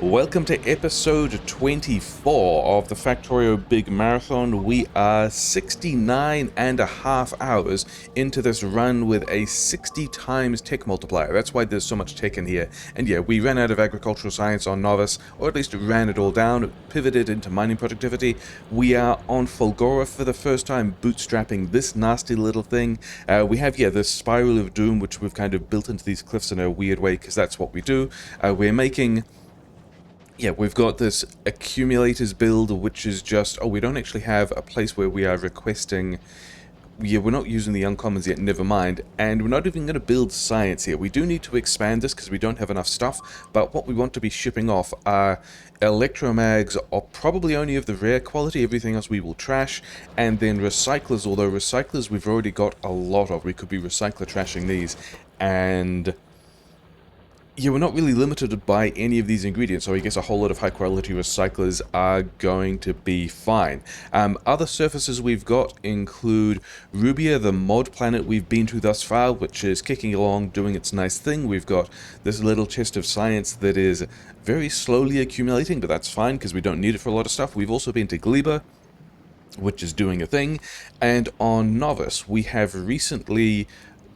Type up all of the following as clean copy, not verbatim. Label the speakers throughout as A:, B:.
A: Welcome to episode 24 of the Factorio Big Marathon. We are 69 and a half hours into this run with a 60 times tech multiplier. That's why there's so much tech in here. And yeah, we ran out of agricultural science on Novice, or at least ran it all down, pivoted into mining productivity. We are on Fulgora for the first time, bootstrapping this nasty little thing. We have, this Spiral of Doom, which we've kind of built into these cliffs in a weird way, because that's what we do. We're making... we've got this accumulators build, which is just, we don't actually have a place where we are requesting, we're not using the uncommons yet, never mind, and we're not even going to build science here. We do need to expand this because we don't have enough stuff, but what we want to be shipping off are electromags, are probably only of the rare quality, everything else we will trash, and then recyclers, although recyclers we've already got a lot of. We could be recycler trashing these, and... we're not really limited by any of these ingredients, so I guess a whole lot of high-quality recyclers are going to be fine. Other surfaces we've got include Rubia, the mod planet we've been to thus far, which is kicking along, doing its nice thing. We've got this little chest of science that is very slowly accumulating, but that's fine because we don't need it for a lot of stuff. We've also been to Gleba, which is doing a thing, and on Novice we have recently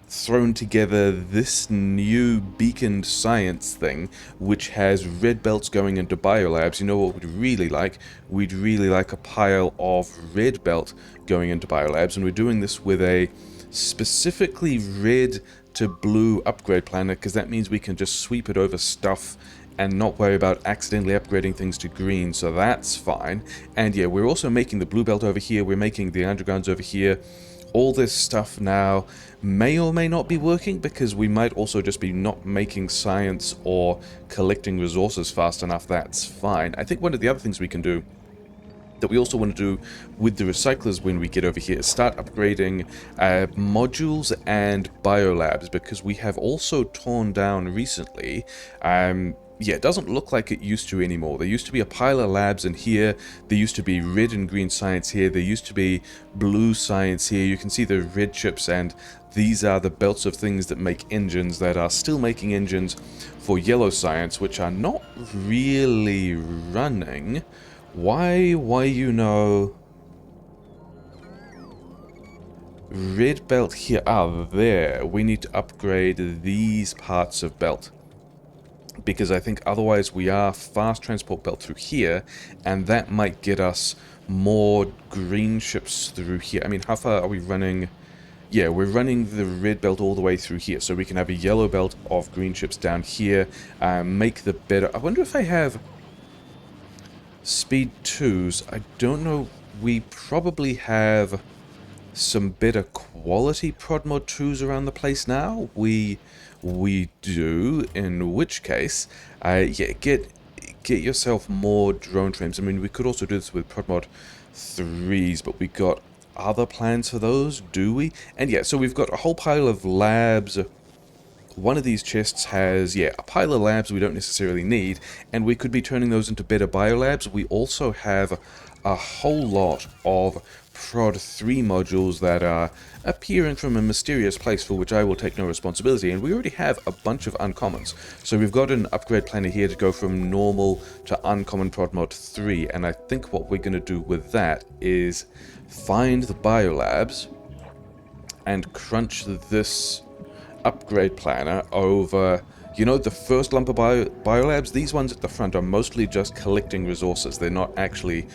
A: thrown together this new beaconed science thing, which has red belts going into biolabs. You know what we'd really like? We'd really like a pile of red belt going into biolabs, and we're doing this with a specifically red to blue upgrade planner, because that means we can just sweep it over stuff and not worry about accidentally upgrading things to green, so that's fine. And yeah, we're also making the blue belt over here, we're making the undergrounds over here. All this stuff now may or may not be working, because we might also just be not making science or collecting resources fast enough. That's fine. I think one of the other things we can do that we also want to do with the recyclers when we get over here is start upgrading modules and biolabs, because we have also torn down recently it doesn't look like it used to anymore. There used to be a pile of labs in here, there used to be red and green science here, there used to be blue science here. You can see the red chips, and these are the belts of things that make engines, that are still making engines for yellow science, which are not really running. Why, red belt here, there. We need to upgrade these parts of belt, because I think otherwise we are fast transport belt through here, and that might get us more green ships through here. I mean, how far are we running? Yeah, we're running the red belt all the way through here, so we can have a yellow belt of green ships down here, make the better... I wonder if I have speed 2s. I don't know. We probably have some better quality prod mod 2s around the place now. We do, in which case, get yourself more drone trims. I mean, we could also do this with prod mod 3s, but we got other plans for those, do we? And yeah, so we've got a whole pile of labs. One of these chests has, a pile of labs we don't necessarily need, and we could be turning those into better biolabs. We also have a whole lot of prod 3 modules that are appearing from a mysterious place for which I will take no responsibility, and we already have a bunch of uncommons. So we've got an upgrade planner here to go from normal to uncommon prod mod 3, and I think what we're going to do with that is find the biolabs and crunch this upgrade planner over, the first lump of biolabs. These ones at the front are mostly just collecting resources. They're not actually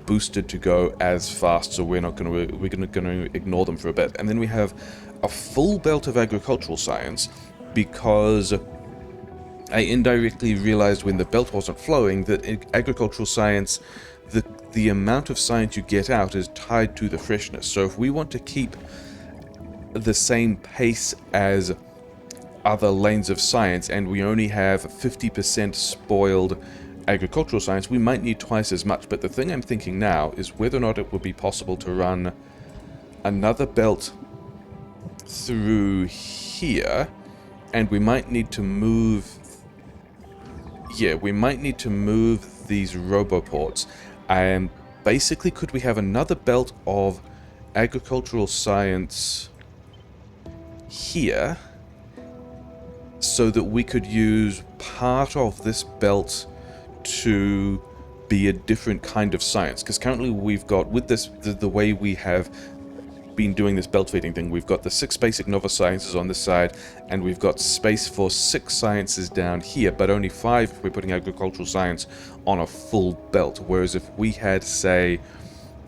A: boosted to go as fast, so we're going to ignore them for a bit. And then we have a full belt of agricultural science, because I indirectly realized when the belt wasn't flowing that in agricultural science, the amount of science you get out is tied to the freshness. So if we want to keep the same pace as other lanes of science, and we only have 50% spoiled agricultural science, we might need twice as much. But the thing I'm thinking now is whether or not it would be possible to run another belt through here, and we might need to move... we might need to move these roboports. Basically, could we have another belt of agricultural science here, so that we could use part of this belt to be a different kind of science, because currently we've got, with this, the way we have been doing this belt feeding thing, we've got the 6 basic novice sciences on this side, and we've got space for 6 sciences down here, but only 5 if we're putting agricultural science on a full belt. Whereas if we had, say,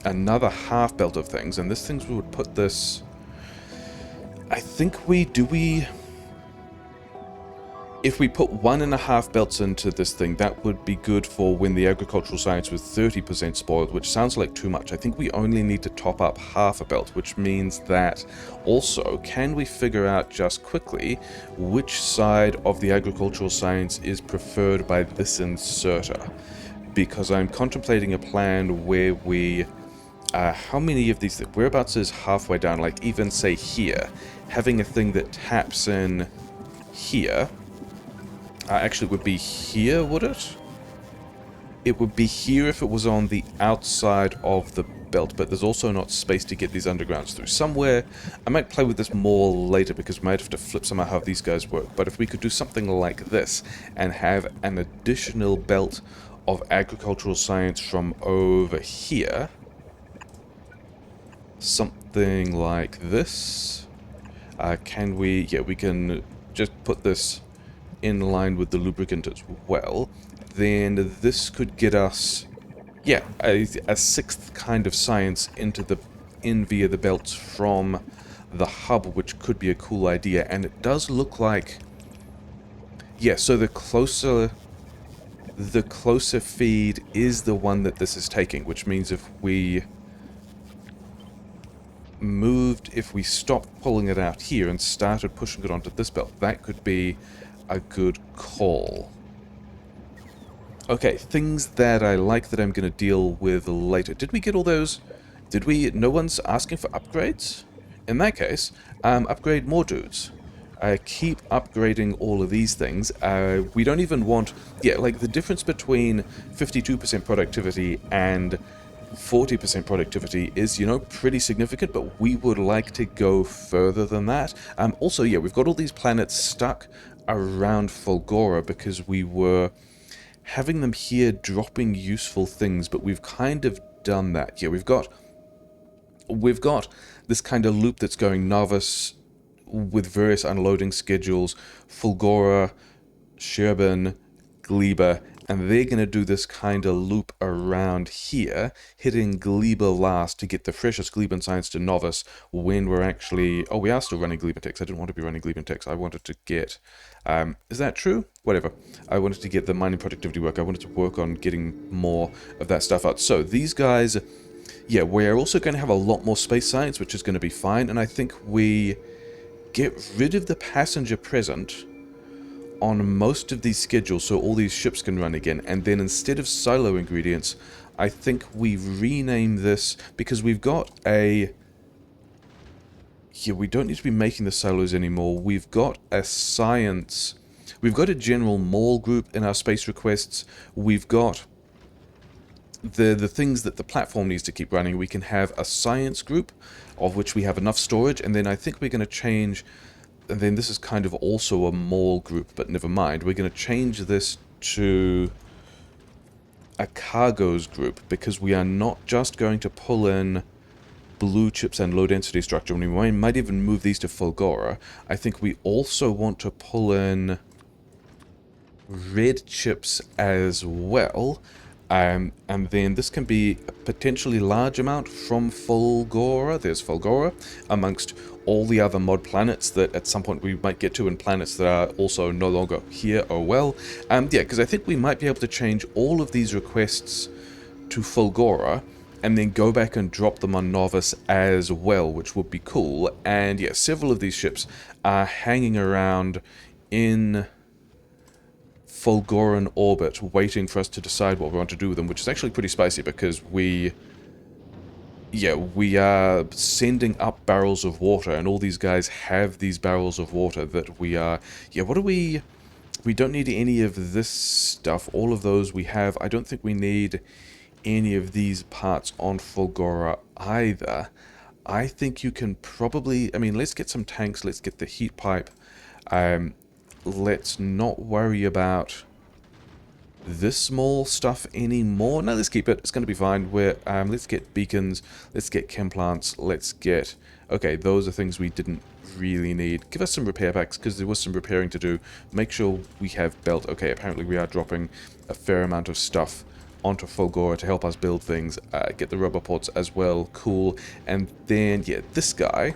A: another half belt of things, and this things would put this, I think if we put 1.5 belts into this thing, that would be good for when the agricultural science was 30% spoiled, which sounds like too much. I think we only need to top up half a belt, which means that also, can we figure out just quickly which side of the agricultural science is preferred by this inserter? Because I'm contemplating a plan where we, how many of these, whereabouts is halfway down, like even say here, having a thing that taps in here, actually would be here, would it? It would be here if it was on the outside of the belt, but there's also not space to get these undergrounds through. Somewhere, I might play with this more later because we might have to flip somehow how these guys work, but if we could do something like this and have an additional belt of agricultural science from over here, something like this, can we, yeah, we can just put this in line with the lubricant as well, then this could get us, yeah, a 6th kind of science in via the belts from the hub, which could be a cool idea. And it does look like, yeah, so the closer feed is the one that this is taking, which means if we stopped pulling it out here and started pushing it onto this belt, that could be a good call. Okay, things that I like that I'm going to deal with later. Did we get all those? Did we? No one's asking for upgrades? In that case, upgrade more dudes. Keep upgrading all of these things. We don't even want, yeah, like the difference between 52% productivity and 40% productivity is, you know, pretty significant, but we would like to go further than that. Also, yeah, we've got all these planets stuck around Fulgora because we were having them here dropping useful things, but we've kind of done that. Yeah, we've got this kind of loop that's going novice with various unloading schedules, Fulgora, Sherbin, Gleba, and they're going to do this kind of loop around here, hitting Gleba last to get the freshest Gleban science to novice when we're actually... Oh, we are still running Gleban techs. I didn't want to be running Gleban techs. I wanted to get... is that true? Whatever. I wanted to get the mining productivity work. I wanted to work on getting more of that stuff out. So these guys... Yeah, we're also going to have a lot more space science, which is going to be fine. And I think we get rid of the passenger present on most of these schedules so all these ships can run again, and then instead of silo ingredients, I think we rename this, because we've got a... Yeah, we don't need to be making the silos anymore. We've got a science... We've got a general mall group in our space requests. We've got the things that the platform needs to keep running. We can have a science group, of which we have enough storage, and then I think we're going to change... And then this is kind of also a mall group, but never mind. We're going to change this to a cargoes group, because we are not just going to pull in blue chips and low density structure. And we might even move these to Fulgora. I think we also want to pull in red chips as well. And then this can be a potentially large amount from Fulgora. There's Fulgora, amongst all the other mod planets that at some point we might get to, and planets that are also no longer here. Oh well. Yeah, because I think we might be able to change all of these requests to Fulgora, and then go back and drop them on Novice as well, which would be cool. And yeah, several of these ships are hanging around in Fulgoran orbit, waiting for us to decide what we want to do with them, which is actually pretty spicy, because we are sending up barrels of water, and all these guys have these barrels of water that we are... Yeah, what do we... We don't need any of this stuff. All of those we have. I don't think we need any of these parts on Fulgora either. I think you can probably... I mean, let's get some tanks. Let's get the heat pipe. Let's not worry about this small stuff anymore. No, let's keep it. It's going to be fine. Let's get beacons. Let's get chem plants. Let's get... Okay, those are things we didn't really need. Give us some repair packs, because there was some repairing to do. Make sure we have belt. Okay, apparently we are dropping a fair amount of stuff onto Fulgora to help us build things. Get the rubber ports as well. Cool. And then, yeah, this guy.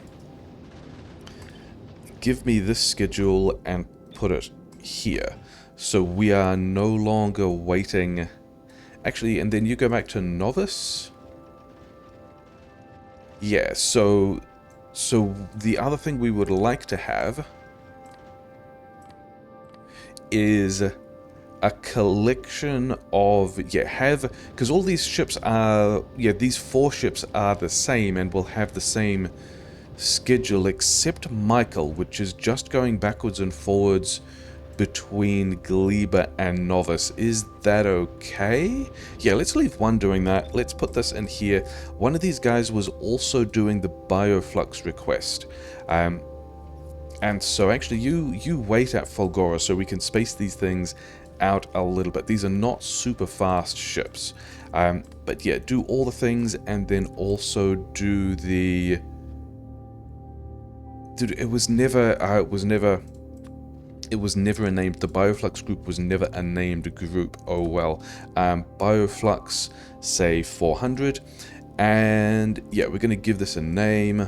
A: Give me this schedule and put it here. So we are no longer waiting. Actually, and then you go back to novice. Yeah, so the other thing we would like to have is a collection of, because all these ships are, these 4 ships are the same and will have the same schedule, except Michael, which is just going backwards and forwards between Gleba and Novice. Is that okay? Yeah, let's leave one doing that. Let's put this in here. One of these guys was also doing the bioflux request. And so actually you wait at Fulgora so we can space these things out a little bit. These are not super fast ships. But yeah, do all the things and then also do the... Dude, it was never a named, the Bioflux group was never a named group. Oh well. Bioflux, say 400. And yeah, we're going to give this a name.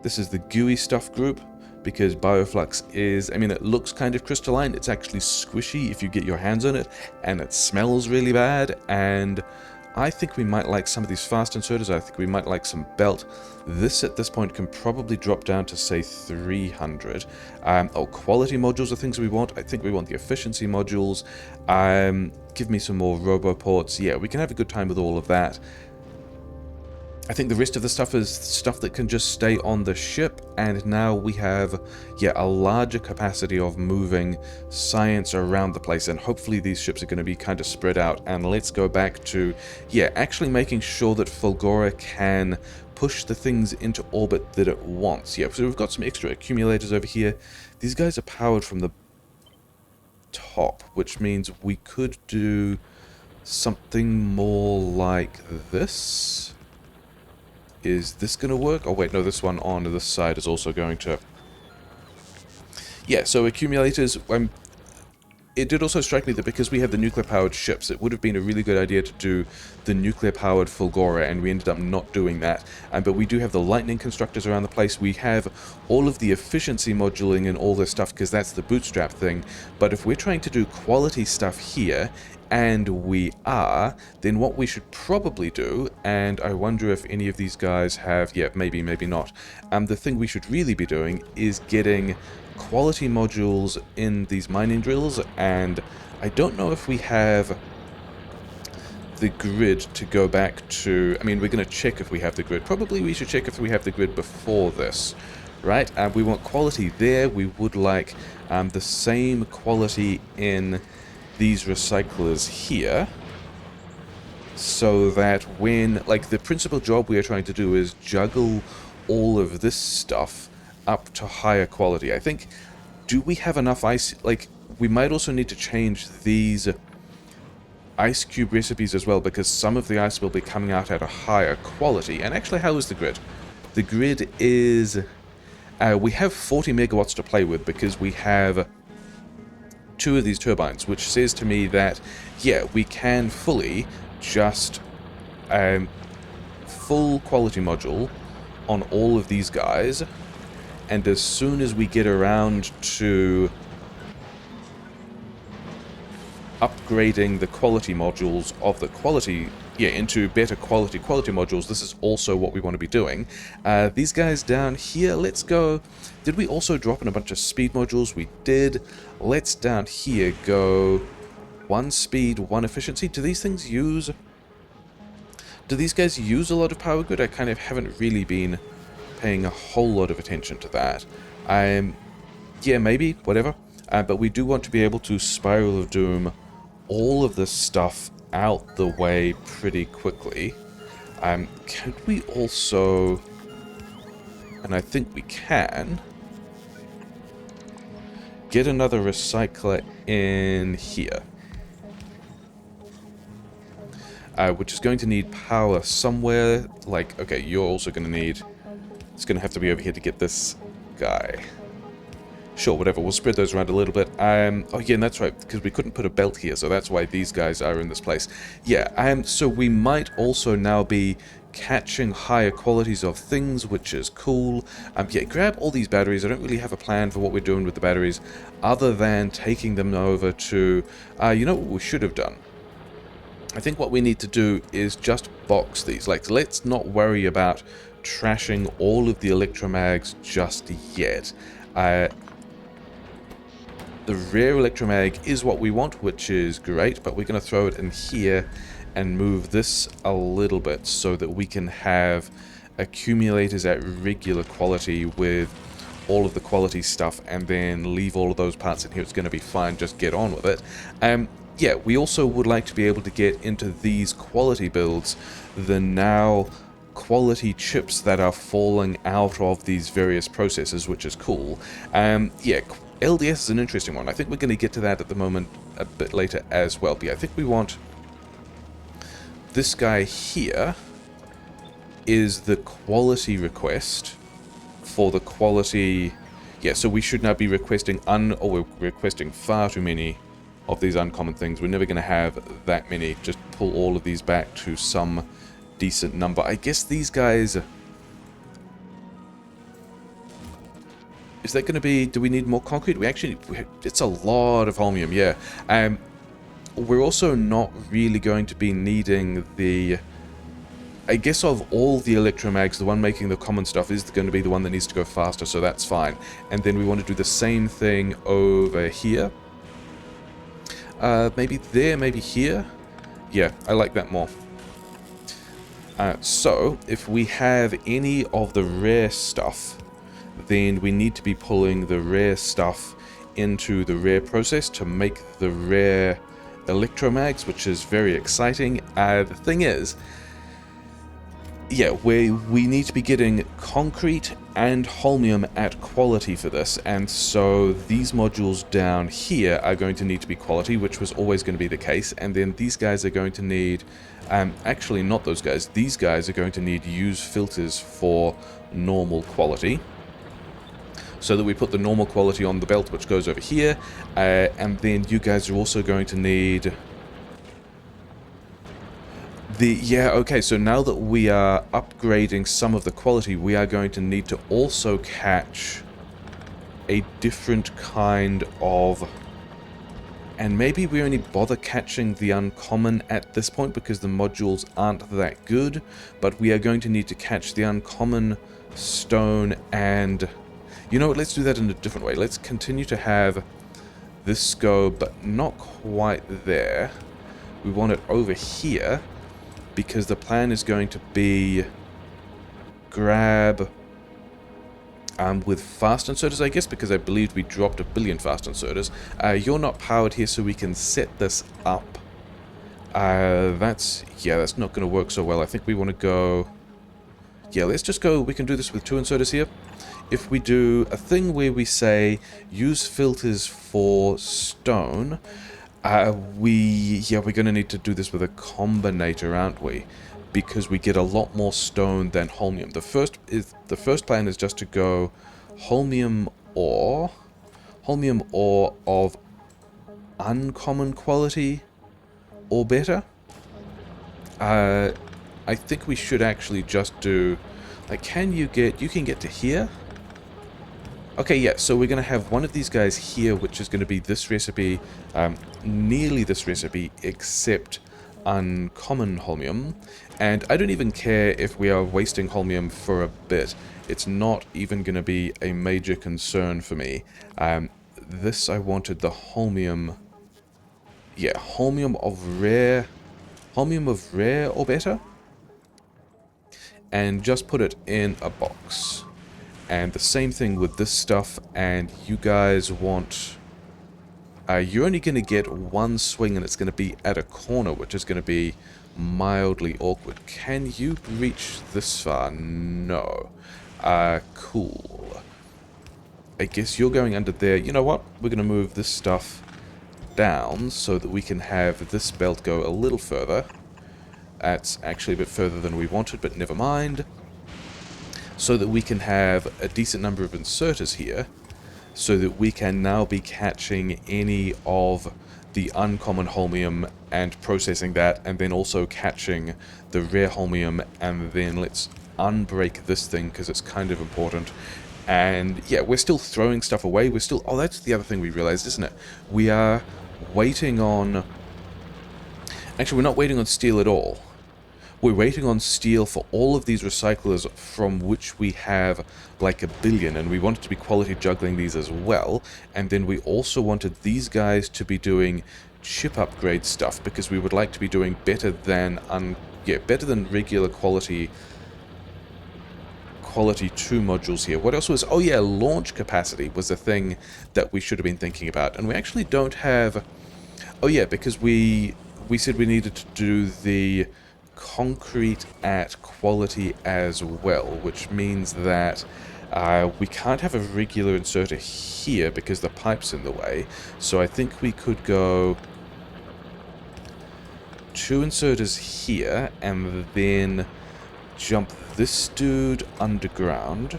A: This is the gooey stuff group, because Bioflux is, I mean, it looks kind of crystalline. It's actually squishy if you get your hands on it, and it smells really bad. And I think we might like some of these fast inserters. I think we might like some belt. This at this point can probably drop down to say 300. Quality modules are things we want. I think we want the efficiency modules. Give me some more roboports. Yeah, we can have a good time with all of that. I think the rest of the stuff is stuff that can just stay on the ship, and now we have, a larger capacity of moving science around the place, and hopefully these ships are going to be kind of spread out. And let's go back to, actually making sure that Fulgora can push the things into orbit that it wants. Yeah, so we've got some extra accumulators over here. These guys are powered from the top, which means we could do something more like this. Is this going to work? Oh wait, no, this one on this side is also going to... Yeah, so accumulators... it did also strike me that because we have the nuclear-powered ships, it would have been a really good idea to do the nuclear-powered Fulgora, and we ended up not doing that. But we do have the lightning constructors around the place. We have all of the efficiency moduling and all this stuff, because that's the bootstrap thing. But if we're trying to do quality stuff here, and we are, then what we should probably do, and I wonder if any of these guys have, maybe not, the thing we should really be doing is getting quality modules in these mining drills, and I don't know if we have the grid to go back to. I mean, we're going to check if we have the grid. Probably we should check if we have the grid before this, right? We want quality there. We would like the same quality in these recyclers here, so that when, like, the principal job we are trying to do is juggle all of this stuff up to higher quality. I think, do we have enough ice? Like, we might also need to change these ice cube recipes as well, because some of the ice will be coming out at a higher quality. And actually, how is the grid? The grid is, we have 40 megawatts to play with, because we have 2 of these turbines, which says to me that, we can fully just full quality module on all of these guys, and as soon as we get around to upgrading the quality modules of the quality, into better quality modules, this is also what we want to be doing. These guys down here, let's go. Did we also drop in a bunch of speed modules? We did. Let's down here go 1 speed, 1 efficiency. Do these things use... Do these guys use a lot of power grid? I kind of haven't really been paying a whole lot of attention to that. Maybe, whatever. But we do want to be able to Spiral of Doom all of this stuff out the way pretty quickly. Could we also... And I think we can... get another recycler in here. Which is going to need power somewhere. Like, okay, you're also going to need... It's going to have to be over here to get this guy. Sure, whatever. We'll spread those around a little bit. Oh, yeah, and that's right, because we couldn't put a belt here, so that's why these guys are in this place. Yeah, so we might also now be catching higher qualities of things, which is cool. Yeah, grab all these batteries. I don't really have a plan for what we're doing with the batteries, other than taking them over to... you know what we should have done? I think what we need to do is just box these. Like, let's not worry about trashing all of the electromags just yet. The rare electromag is what we want, which is great, but we're going to throw it in here and move this a little bit so that we can have accumulators at regular quality with all of the quality stuff, and then leave all of those parts in here. It's going to be fine, just get on with it. Yeah, we also would like to be able to get into these quality builds the now quality chips that are falling out of these various processes, which is cool. Yeah, LDS is an interesting one. I think we're going to get to that at the moment a bit later as well. But yeah, I think we want this guy here is the quality request for the quality. Yeah, so we should now be requesting we're requesting far too many of these uncommon things. We're never going to have that many. Just pull all of these back to some decent number. I guess these guys... Is that going to be... Do we need more concrete? It's a lot of holmium, yeah. We're also not really going to be needing the... I guess of all the electromags, the one making the common stuff is going to be the one that needs to go faster, so that's fine. And then we want to do the same thing over here. Maybe there, maybe here. Yeah, I like that more. So, if we have any of the rare stuff, then we need to be pulling the rare stuff into the rare process to make the rare electromags, which is very exciting. The thing is, yeah, we need to be getting concrete and holmium at quality for this, and so these modules down here are going to need to be quality, which was always going to be the case, and then these guys are going to need... actually, not those guys. These guys are going to need use filters for normal quality, so that we put the normal quality on the belt, which goes over here, and then you guys are also going to need... Yeah, okay, so now that we are upgrading some of the quality, we are going to need to also catch a different kind of... And maybe we only bother catching the uncommon at this point because the modules aren't that good, but we are going to need to catch the uncommon stone and... You know what, let's do that in a different way. Let's continue to have this go, but not quite there. We want it over here, because the plan is going to be grab with fast inserters, I guess, because I believed we dropped 1 billion fast inserters. You're not powered here, so we can set this up. That's not going to work so well. I think we want to go... Yeah, let's just go... We can do this with 2 inserters here. If we do a thing where we say use filters for stone... we're going to need to do this with a combinator, aren't we? Because we get a lot more stone than holmium. The first plan is just to go holmium ore of uncommon quality or better. I think we should actually just do... Like, you can get to here? Okay, yeah, so we're going to have one of these guys here, which is going to be this recipe, nearly this recipe, except uncommon holmium. And I don't even care if we are wasting holmium for a bit. It's not even going to be a major concern for me. This, I wanted the holmium... Yeah, holmium of rare or better? And just put it in a box. And the same thing with this stuff, and you guys want... you're only going to get one swing, and it's going to be at a corner, which is going to be mildly awkward. Can you reach this far? No. Cool. I guess you're going under there. You know what? We're going to move this stuff down so that we can have this belt go a little further. That's actually a bit further than we wanted, but never mind. So that we can have a decent number of inserters here, so that we can now be catching any of the uncommon Holmium and processing that, and then also catching the rare Holmium, and then let's unbreak this thing because it's kind of important. And yeah, we're still throwing stuff away. We're still... Oh, that's the other thing we realized, isn't it? We are waiting on... Actually, we're not waiting on steel at all. We're waiting on steel for all of these recyclers, from which we have like 1 billion, and we wanted to be quality juggling these as well. And then we also wanted these guys to be doing chip upgrade stuff, because we would like to be doing better than better than regular quality 2 modules here. What else was... Oh yeah, launch capacity was a thing that we should have been thinking about, and we actually don't have... Oh yeah, because we said we needed to do the concrete at quality as well, which means that we can't have a regular inserter here because the pipe's in the way. So I think we could go 2 inserters here and then jump this dude underground,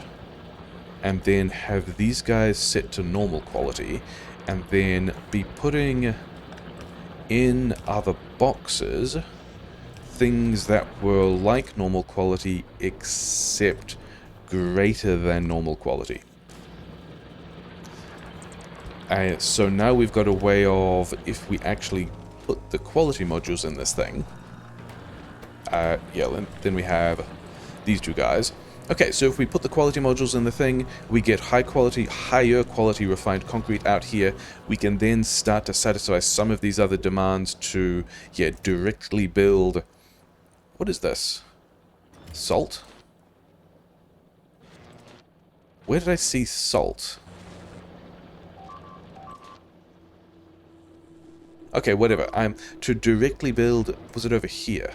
A: and then have these guys set to normal quality, and then be putting in other boxes things that were like normal quality except greater than normal quality. So now we've got a way of, if we actually put the quality modules in this thing, yeah, then we have these 2 guys. Okay, so if we put the quality modules in the thing, we get higher quality refined concrete out here. We can then start to satisfy some of these other demands to, yeah, directly build... What is this? Salt? Where did I see salt? Okay, whatever. To directly build... Was it over here?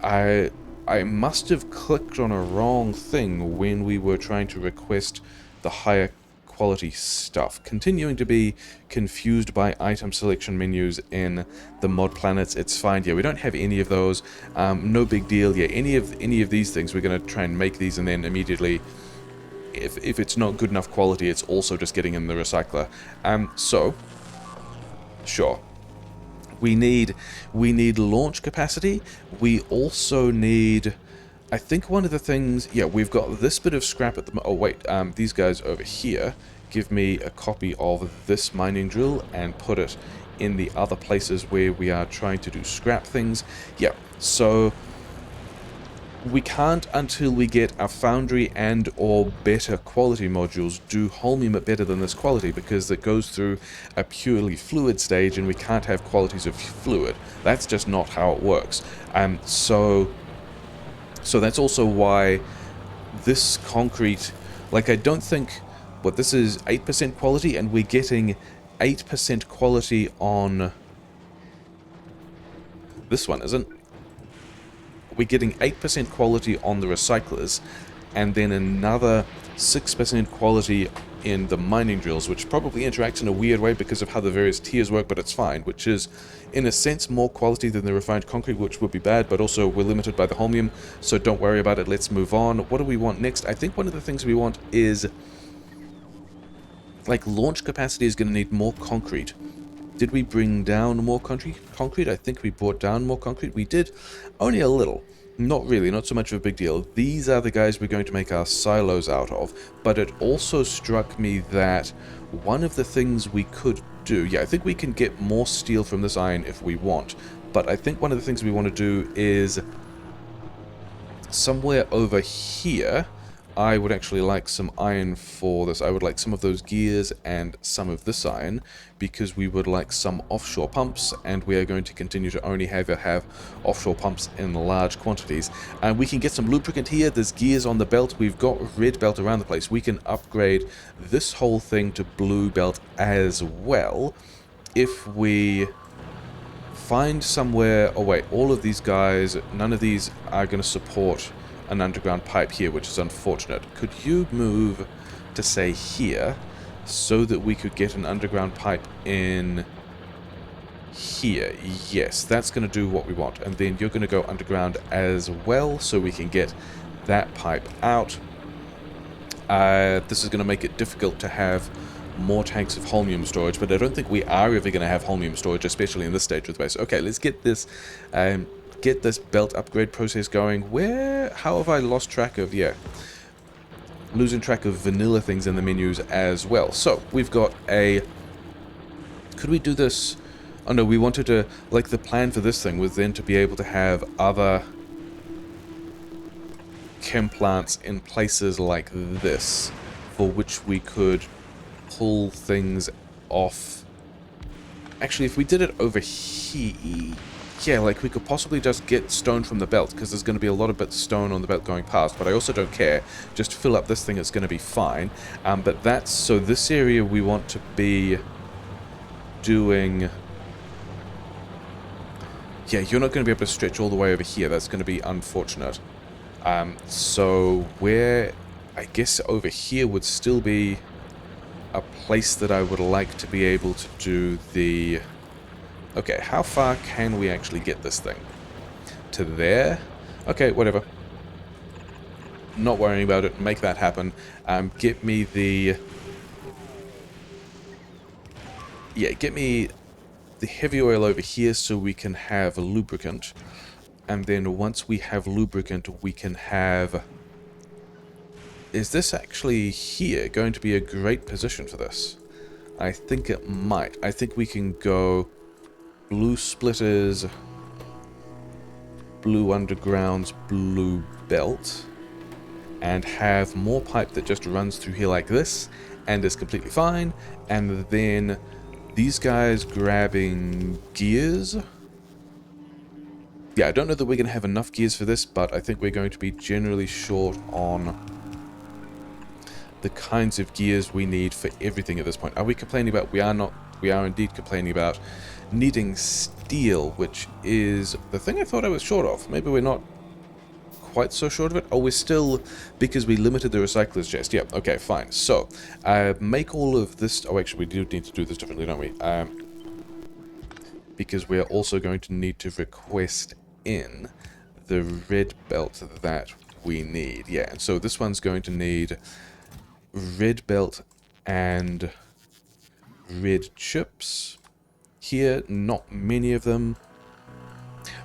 A: I must have clicked on a wrong thing when we were trying to request the higher quality stuff. Continuing to be confused by item selection menus in the mod planets. It's fine. Yeah, we don't have any of those. No big deal. Yeah, any of these things, we're going to try and make these, and then immediately, if it's not good enough quality, it's also just getting in the recycler. So, sure. We need launch capacity. We also need... I think one of the things... Yeah, we've got this bit of scrap at the... Oh, wait. These guys over here give me a copy of this mining drill and put it in the other places where we are trying to do scrap things. Yeah, so... We can't, until we get a foundry and or better quality modules, do Holmium at better than this quality, because it goes through a purely fluid stage and we can't have qualities of fluid. That's just not how it works. So that's also why this concrete, like, I don't think... What, this is 8% quality, and we're getting 8% quality on this one, isn't it? We're getting 8% quality on the recyclers, and then another 6% quality in the mining drills, which probably interacts in a weird way because of how the various tiers work, but it's fine, which is, in a sense, more quality than the refined concrete, which would be bad, but also we're limited by the Holmium, so don't worry about it. Let's move on. What do we want next? I think one of the things we want is... Like, launch capacity is going to need more concrete. Did we bring down more concrete? I think we brought down more concrete. We did. Only a little. Not really, not so much of a big deal. These are the guys we're going to make our silos out of. But it also struck me that one of the things we could do... Yeah, I think we can get more steel from this iron if we want. But I think one of the things we want to do is... Somewhere over here... I would actually like some iron for this. I would like some of those gears and some of this iron, because we would like some offshore pumps, and we are going to continue to only have offshore pumps in large quantities. And we can get some lubricant here. There's gears on the belt. We've got red belt around the place. We can upgrade this whole thing to blue belt as well if we find somewhere... Oh wait, all of these guys, none of these are going to support an underground pipe here, which is unfortunate. Could you move to, say, here, so that we could get an underground pipe in here? Yes, that's going to do what we want. And then you're going to go underground as well, so we can get that pipe out. This is going to make it difficult to have more tanks of Holmium storage, but I don't think we are ever going to have Holmium storage, especially in this stage of the base. Okay, let's get this belt upgrade process going. How have I lost track of? Yeah, losing track of vanilla things in the menus as well. So we've got a... Could we do this? Oh no, we wanted to... Like, the plan for this thing was then to be able to have other chem plants in places like this, for which we could pull things off. Actually, if we did it over here, yeah, like we could possibly just get stone from the belt, because there's going to be a lot of bits of stone on the belt going past, but I also don't care. Just fill up this thing, it's going to be fine. But that's... So this area we want to be doing... Yeah, you're not going to be able to stretch all the way over here. That's going to be unfortunate. So where... I guess over here would still be a place that I would like to be able to do the... Okay, how far can we actually get this thing? To there? Okay, whatever. Not worrying about it. Make that happen. Get me the... Yeah, get me the heavy oil over here so we can have lubricant. And then once we have lubricant, we can have... Is this actually here going to be a great position for this? I think it might. I think we can go blue splitters, blue undergrounds, blue belt, and have more pipe that just runs through here like this and is completely fine. And then these guys grabbing gears. Yeah, I don't know that we're going to have enough gears for this, but I think we're going to be generally short on the kinds of gears we need for everything at this point. Are we complaining about... We are not. We are indeed complaining about needing steel, which is the thing I thought I was short of. Maybe we're not quite so short of it. Oh, we're still... Because we limited the recycler's chest. Yeah, okay, fine. So, make all of this... Oh, actually, we do need to do this differently, don't we? Because we're also going to need to request in the red belt that we need. Yeah, and so this one's going to need red belt and red chips. Here, not many of them.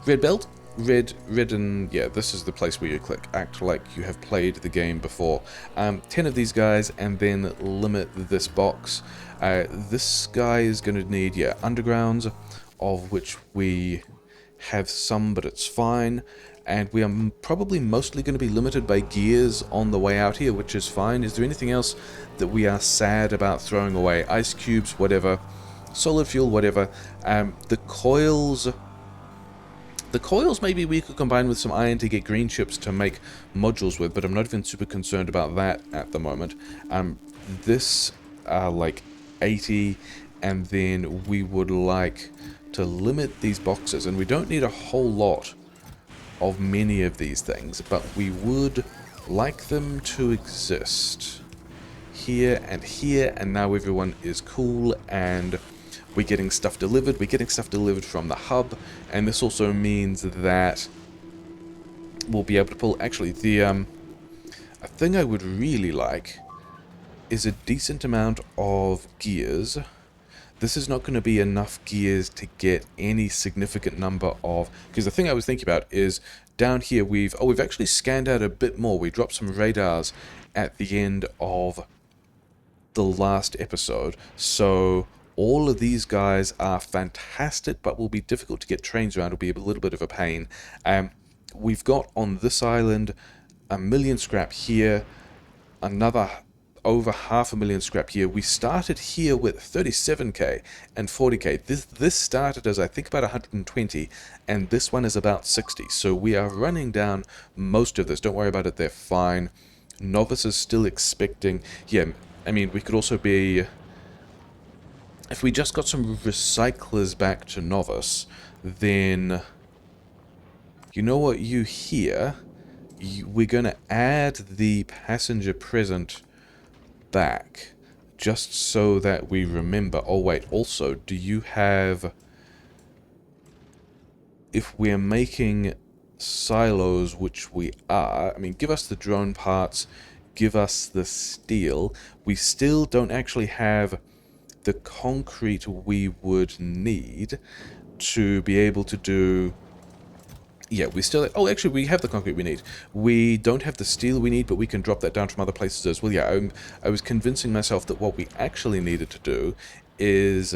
A: Red belt, red, and yeah, this is the place where you click. Act like you have played the game before. 10 of these guys, and then limit this box. This guy is going to need, yeah, undergrounds, of which we have some, but it's fine. And we are probably mostly going to be limited by gears on the way out here, which is fine. Is there anything else that we are sad about throwing away? Ice cubes, whatever. Solid fuel, whatever. The coils... The coils maybe we could combine with some iron to get green chips to make modules with, but I'm not even super concerned about that at the moment. This, like 80, and then we would like to limit these boxes, and we don't need a whole lot of many of these things, but we would like them to exist here, and now everyone is cool, and we're getting stuff delivered. We're getting stuff delivered from the hub, and this also means that we'll be able to pull... Actually, the a thing I would really like is a decent amount of gears. This is not going to be enough gears to get any significant number of... Because the thing I was thinking about is down here we've actually scanned out a bit more. We dropped some radars at the end of the last episode. So all of these guys are fantastic, but will be difficult to get trains around. It'll be a little bit of a pain. We've got on this island 1 million scrap here, another over 500,000 scrap here. We started here with 37k and 40k. This started as I think about 120, and this one is about 60. So we are running down most of this. Don't worry about it, they're fine. Novice is still expecting... Yeah, I mean, we could also be... If we just got some recyclers back to Novice, then... You know what you hear? we're going to add the passenger present back just so that we remember. Oh wait, also, do you have... If we're making silos, which we are, I mean, give us the drone parts, give us the steel. We still don't actually have the concrete we would need to be able to do... Yeah, we still... Oh, actually, we have the concrete we need. We don't have the steel we need, but we can drop that down from other places as well. Yeah, I was convincing myself that what we actually needed to do is...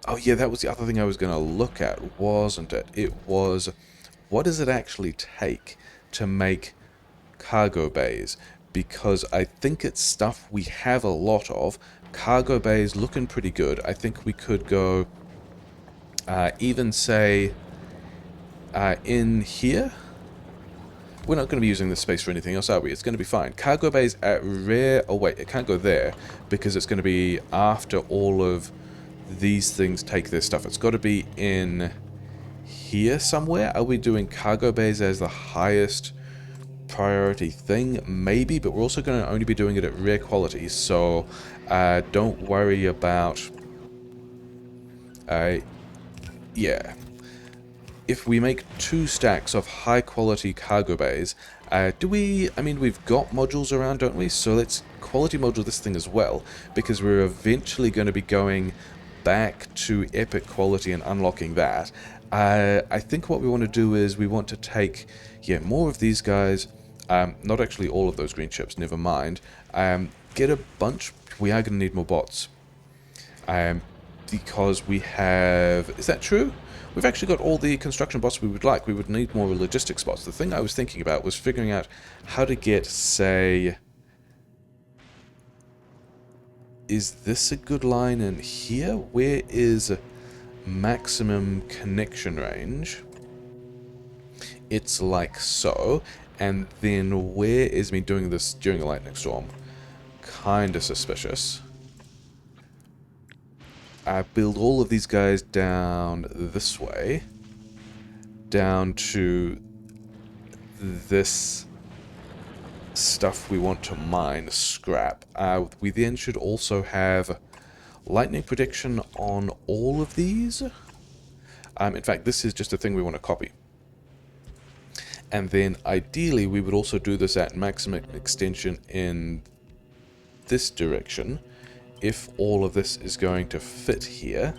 A: Oh, yeah, that was the other thing I was going to look at, wasn't it? It was, what does it actually take to make cargo bays? Because I think it's stuff we have a lot of. Cargo bays looking pretty good. I think we could go, even say... in here, we're not going to be using this space for anything else, are we? It's going to be fine. Cargo bays at rare... Oh, wait, it can't go there because it's going to be after all of these things take their stuff. It's got to be in here somewhere. Are we doing cargo bays as the highest priority thing? Maybe, but we're also going to only be doing it at rare quality, so don't worry about... yeah. If we make 2 stacks of high-quality cargo bays, do we... I mean, we've got modules around, don't we? So let's quality module this thing as well, because we're eventually going to be going back to epic quality and unlocking that. I think what we want to do is we want to take, yeah, more of these guys, not actually all of those green chips, never mind. Get a bunch... We are going to need more bots. Because we have... Is that true? We've actually got all the construction bots we would like. We would need more logistics bots. The thing I was thinking about was figuring out how to get, say... Is this a good line in here? Where is maximum connection range? It's like so. And then where is me doing this during a lightning storm? Kinda suspicious. I build all of these guys down this way. Down to this stuff we want to mine, scrap. We then should also have lightning protection on all of these. In fact, this is just a thing we want to copy. And then ideally we would also do this at maximum extension in this direction, if all of this is going to fit here.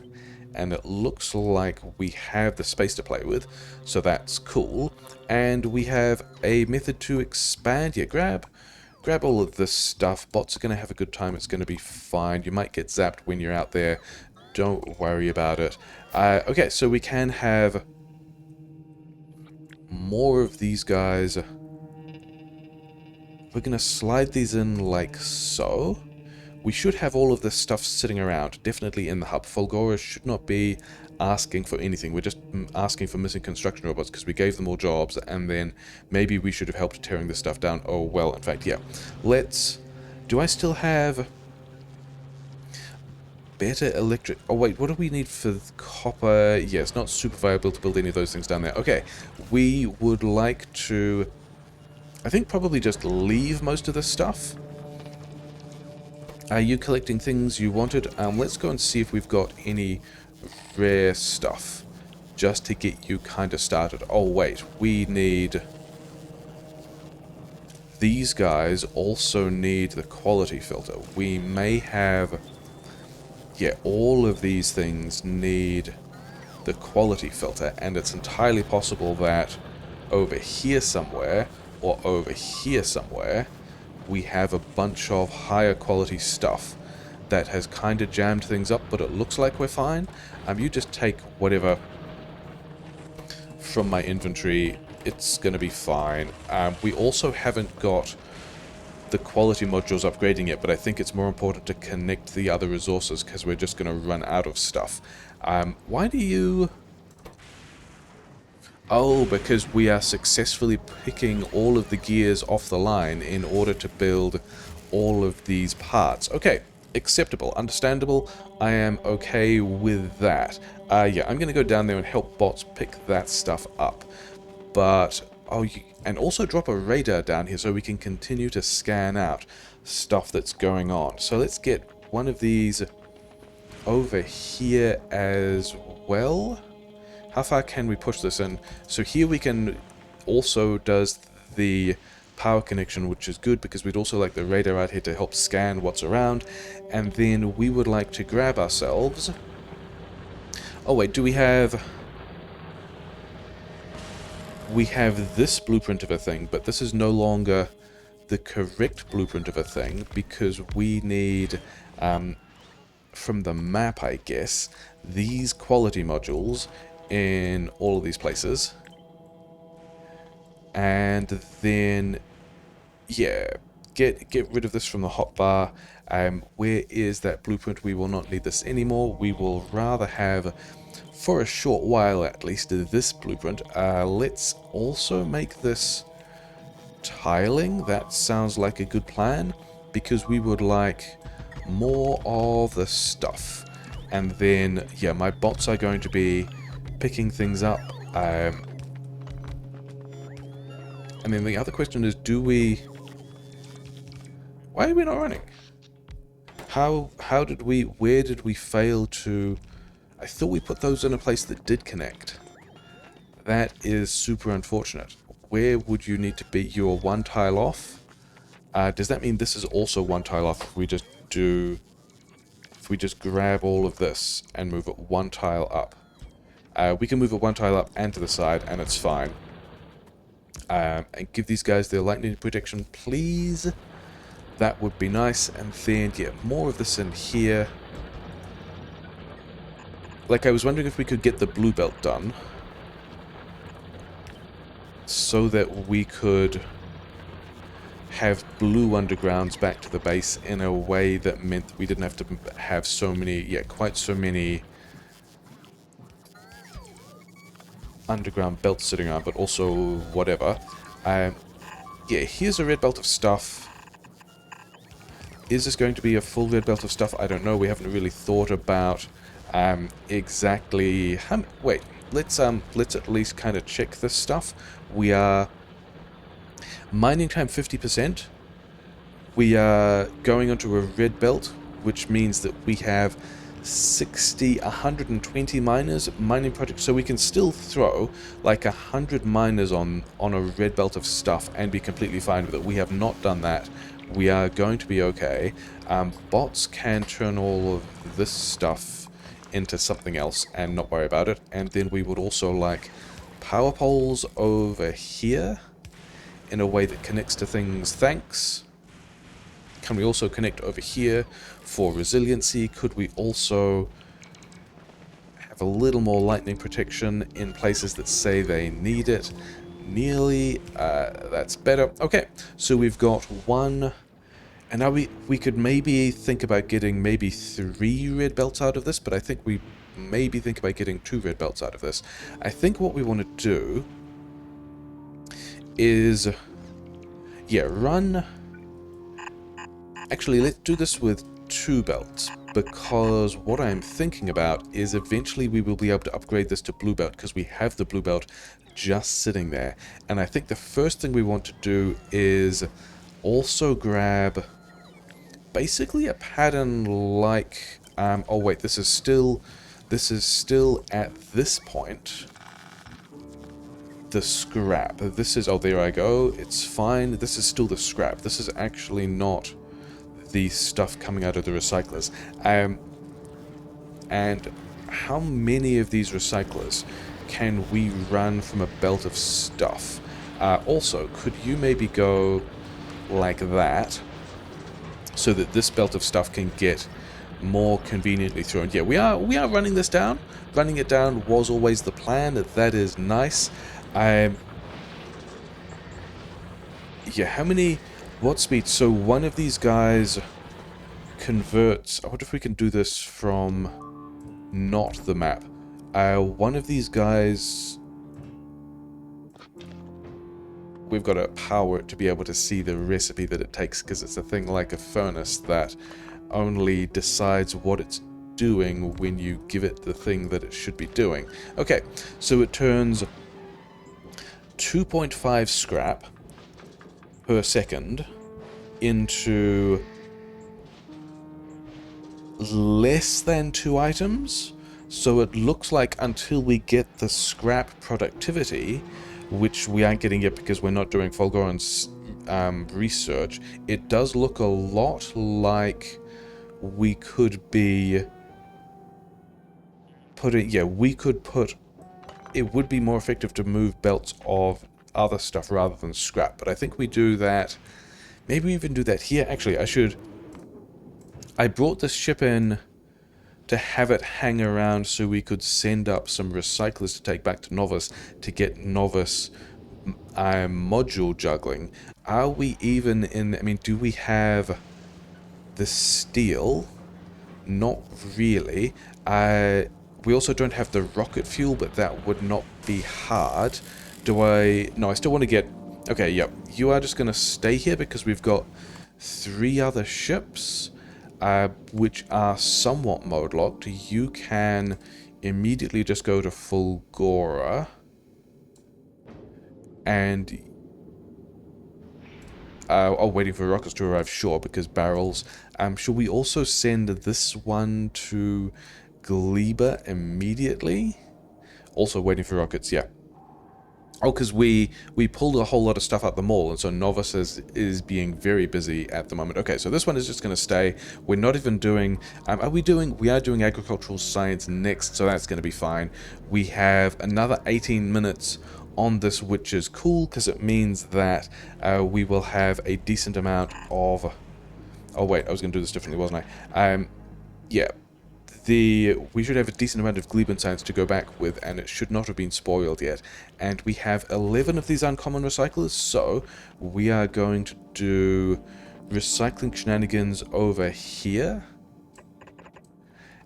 A: And it looks like we have the space to play with, so that's cool. And we have a method to expand. Yeah, grab all of this stuff. Bots are going to have a good time. It's going to be fine. You might get zapped when you're out there. Don't worry about it. Okay, so we can have more of these guys. We're going to slide these in like so. We should have all of this stuff sitting around, definitely in the hub. Fulgora should not be asking for anything. We're just asking for missing construction robots because we gave them all jobs, and then maybe we should have helped tearing this stuff down. Oh, well, in fact, yeah. Let's... Do I still have better electric... Oh, wait, what do we need for copper? Yeah, it's not super viable to build any of those things down there. Okay, we would like to... I think probably just leave most of this stuff. Are you collecting things you wanted? Let's go and see if we've got any rare stuff, just to get you kind of started. Oh wait, we need... These guys also need the quality filter. We may have... Yeah, all of these things need the quality filter, and it's entirely possible that over here somewhere, or over here somewhere, we have a bunch of higher quality stuff that has kind of jammed things up, but it looks like we're fine. You just take whatever from my inventory. It's going to be fine. We also haven't got the quality modules upgrading yet, but I think it's more important to connect the other resources because we're just going to run out of stuff. Why do you... Oh, because we are successfully picking all of the gears off the line in order to build all of these parts. Okay, acceptable, understandable. I am okay with that. Yeah, I'm going to go down there and help bots pick that stuff up. But Oh, and also drop a radar down here so we can continue to scan out stuff that's going on. So let's get one of these over here as well. How far can we push this in? So here we can also does the power connection, which is good because we'd also like the radar out here to help scan what's around. And then we would like to grab ourselves... Oh wait, do we have... We have this blueprint of a thing, but this is no longer the correct blueprint of a thing because we need, from the map, I guess, these quality modules in all of these places. And then, yeah, get rid of this from the hotbar. Where is that blueprint? We will not need this anymore. We will rather have, for a short while at least, this blueprint. Let's also make this tiling. That sounds like a good plan, because we would like more of the stuff. And then, yeah, my bots are going to be picking things up. And then the other question is, why are we not running? How did we... Where did we fail to... I thought we put those in a place that did connect. That is super unfortunate. Where would you need to be? You're one tile off. Does that mean this is also one tile off if we just do... If we just grab all of this and move it one tile up? We can move it one tile up and to the side, and it's fine. And give these guys their lightning protection, please. That would be nice. And then, yeah, more of this in here. Like, I was wondering if we could get the blue belt done, so that we could have blue undergrounds back to the base in a way that meant that we didn't have to have so many, yeah, quite so many underground belts sitting around, but also whatever. Yeah, here's a red belt of stuff. Is this going to be a full red belt of stuff? I don't know. We haven't really thought about exactly how... Wait, let's at least kind of check this stuff. We are mining time 50%. We are going onto a red belt, which means that we have 120 miners mining project, so we can still throw like 100 miners on a red belt of stuff and be completely fine with it. We have not done that. We are going to be okay. Bots can turn all of this stuff into something else and not worry about it. And then we would also like power poles over here in a way that connects to things. Thanks. Can we also connect over here for resiliency? Could we also have a little more lightning protection in places that say they need it? Nearly. That's better. Okay, so we've got one, and now we could maybe think about getting maybe 3 red belts out of this, but I think we maybe think about getting 2 red belts out of this. I think what we want to do is, yeah, run... Actually, let's do this with 2 belts, because what I'm thinking about is eventually we will be able to upgrade this to blue belt, because we have the blue belt just sitting there. And I think the first thing we want to do is also grab basically a pattern like... oh wait, this is still at this point the scrap. This is... Oh, there I go. It's fine. This is still the scrap. This is actually not the stuff coming out of the recyclers. And how many of these recyclers can we run from a belt of stuff? Also, could you maybe go like that, so that this belt of stuff can get more conveniently thrown? Yeah, we are running this down. Running it down was always the plan. That is nice. Yeah, how many... What speed? So one of these guys converts... I wonder if we can do this from not the map. One of these guys... We've got to power it to be able to see the recipe that it takes, because it's a thing like a furnace that only decides what it's doing when you give it the thing that it should be doing. Okay, so it turns 2.5 scrap per second into less than 2 items. So it looks like until we get the scrap productivity, which we aren't getting yet because we're not doing Fulgoran's research, it does look a lot like we could be putting, yeah, we could put, it would be more effective to move belts of other stuff rather than scrap. But I think we do that, maybe we even do that here. Actually, I brought this ship in to have it hang around so we could send up some recyclers to take back to Novice to get Novice module juggling. Are we even in, I mean, do we have the steel? Not really. We also don't have the rocket fuel, but that would not be hard. No, I still want to get, okay, yep, you are just going to stay here because we've got 3 other ships, which are somewhat mode locked. You can immediately just go to Fulgora, and waiting for rockets to arrive, sure, because barrels. Should we also send this one to Gleba immediately? Also waiting for rockets, yeah. Oh, because we pulled a whole lot of stuff out the mall, and so Novice is being very busy at the moment. Okay, so this one is just going to stay. We're not even doing... we are doing agricultural science next, so that's going to be fine. We have another 18 minutes on this, which is cool, because it means that we will have a decent amount of... Oh, wait, I was going to do this differently, wasn't I? Yeah. We should have a decent amount of Gleben science to go back with, and it should not have been spoiled yet. And we have 11 of these uncommon recyclers, so we are going to do recycling shenanigans over here.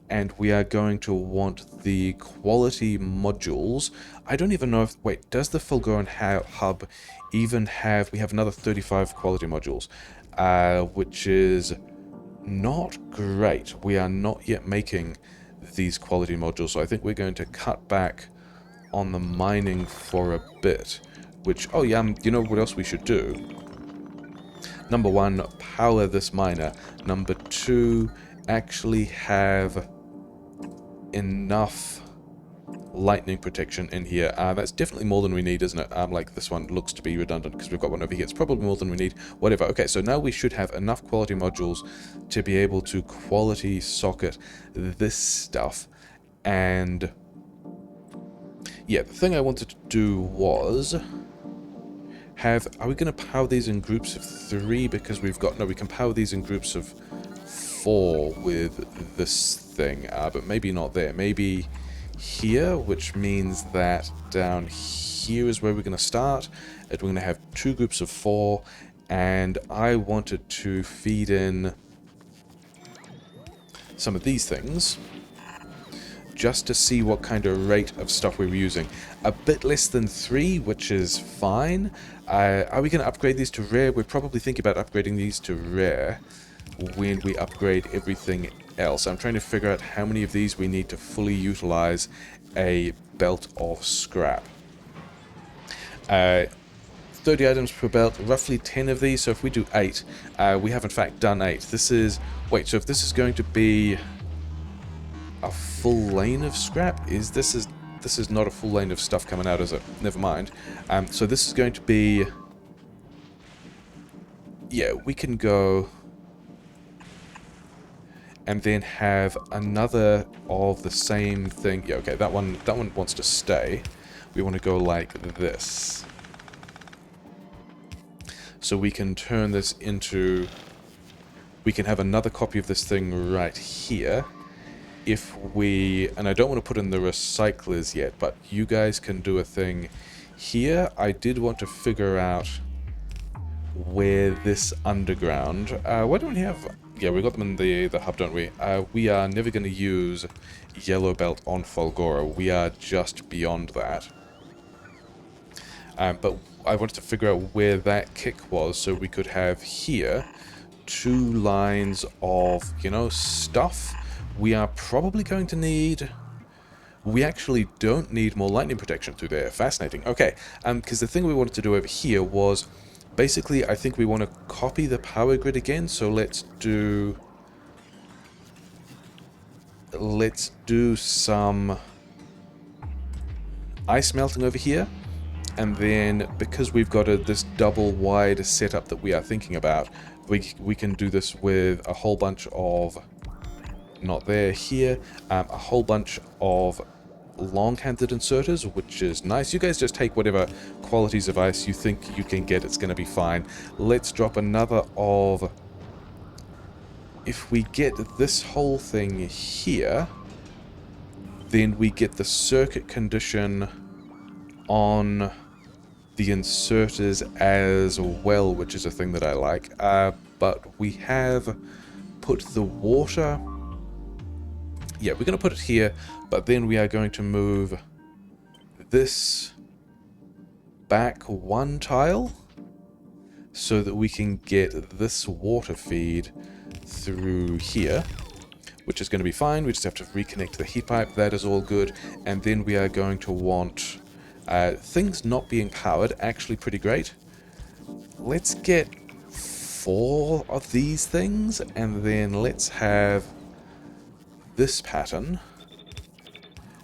A: And we are going to want the quality modules. I don't even know if... Wait, does the Fulgoran hub even have... We have another 35 quality modules, which is... not great. We are not yet making these quality modules, so I think we're going to cut back on the mining for a bit. Which, oh yeah, you know what else we should do? Number 1, power this miner. Number 2, actually have enough lightning protection in here. That's definitely more than we need, isn't it? Like, this one looks to be redundant because we've got one over here. It's probably more than we need. Whatever. Okay, so now we should have enough quality modules to be able to quality socket this stuff. And yeah, the thing I wanted to do was have... Are we going to power these in groups of 3? Because we've got... No, we can power these in groups of 4 with this thing. But maybe not there. Maybe... here, which means that down here is where we're going to start. We're going to have 2 groups of 4, and I wanted to feed in some of these things just to see what kind of rate of stuff we were using. A bit less than 3, which is fine. Are we going to upgrade these to rare? We're probably thinking about upgrading these to rare when we upgrade everything else. I'm trying to figure out how many of these we need to fully utilize a belt of scrap. 30 items per belt, roughly 10 of these, so if we do 8, we have in fact done 8. This is... Wait, so if this is going to be a full lane of scrap, this is not a full lane of stuff coming out, is it? Never mind. So this is going to be... Yeah, we can go... and then have another of the same thing. Yeah, okay, that one wants to stay. We want to go like this. So we can turn this into... We can have another copy of this thing right here. If we... And I don't want to put in the recyclers yet, but you guys can do a thing here. I did want to figure out where this underground... why don't we have... Yeah, we got them in the hub, don't we? We are never going to use yellow belt on Fulgora. We are just beyond that. But I wanted to figure out where that kick was so we could have here 2 lines of, you know, stuff. We are probably going to need... We actually don't need more lightning protection through there. Fascinating. Okay, because the thing we wanted to do over here was, basically, I think we want to copy the power grid again, so let's do some ice melting over here, and then because we've got this double wide setup that we are thinking about, we can do this with a whole bunch of, not there, here, a whole bunch of long-handed inserters, which is nice. You guys just take whatever qualities of ice you think you can get, it's going to be fine. Let's drop another of, if we get this whole thing here, then we get the circuit condition on the inserters as well, which is a thing that I like. But we have put the water, yeah, we're going to put it here, but then we are going to move this back one tile so that we can get this water feed through here, which is going to be fine. We just have to reconnect the heat pipe. That is all good. And then we are going to want things not being powered, actually pretty great. Let's get 4 of these things, and then let's have this pattern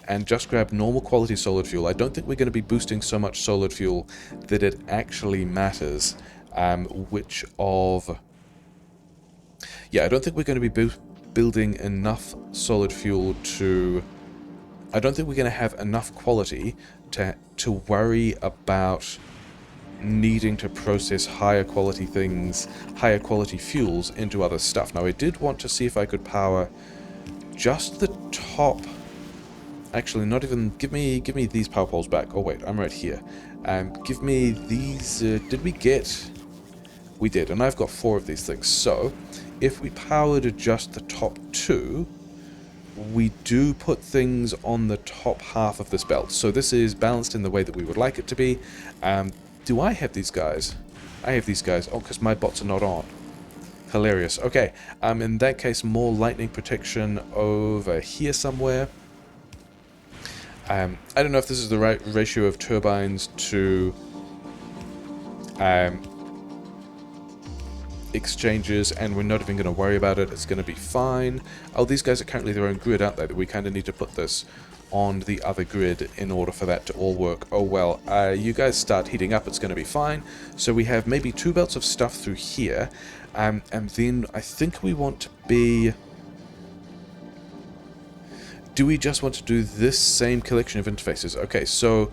A: and just grab normal quality solid fuel. I don't think we're going to be boosting so much solid fuel that it actually matters which of... Yeah, I don't think we're going to be building enough solid fuel to... I don't think we're going to have enough quality to worry about needing to process higher quality things, higher quality fuels into other stuff. Now, I did want to see if I could power just the top... Actually, not even... Give me these power poles back. Oh, wait, I'm right here. Give me these... did we get... We did, and I've got 4 of these things. So, if we powered just the top 2, we do put things on the top half of this belt. So this is balanced in the way that we would like it to be. Do I have these guys? I have these guys. Oh, because my bots are not on. Hilarious. Okay, in that case, more lightning protection over here somewhere. I don't know if this is the right ratio of turbines to exchanges, and we're not even going to worry about it. It's going to be fine. Oh, these guys are currently their own grid, aren't they? We kind of need to put this on the other grid in order for that to all work. Oh well, you guys start heating up, it's going to be fine. So we have maybe 2 belts of stuff through here, and then I think we want to be... Do we just want to do this same collection of interfaces? Okay, so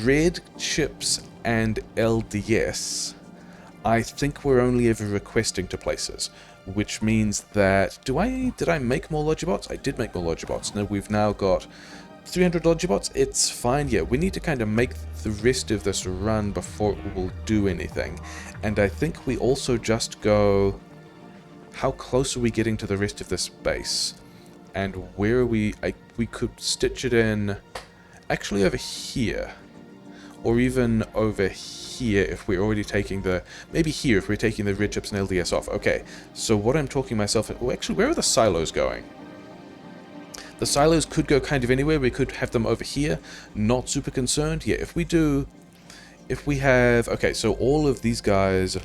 A: red chips and LDS, I think we're only ever requesting to places, which means that... Did I make more Logibots? I did make more Logibots. Now we've now got 300 Logibots. It's fine. Yeah, we need to kind of make the rest of this run before it will do anything. And I think we also just go... How close are we getting to the rest of this base? And where are we... we could stitch it in... Actually over here. Or even over here if we're already taking the... Maybe here if we're taking the red chips and LDS off. Okay, so what I'm talking myself... Oh, actually, where are the silos going? The silos could go kind of anywhere. We could have them over here. Not super concerned. Yeah, if we do... If we have... Okay, so all of these guys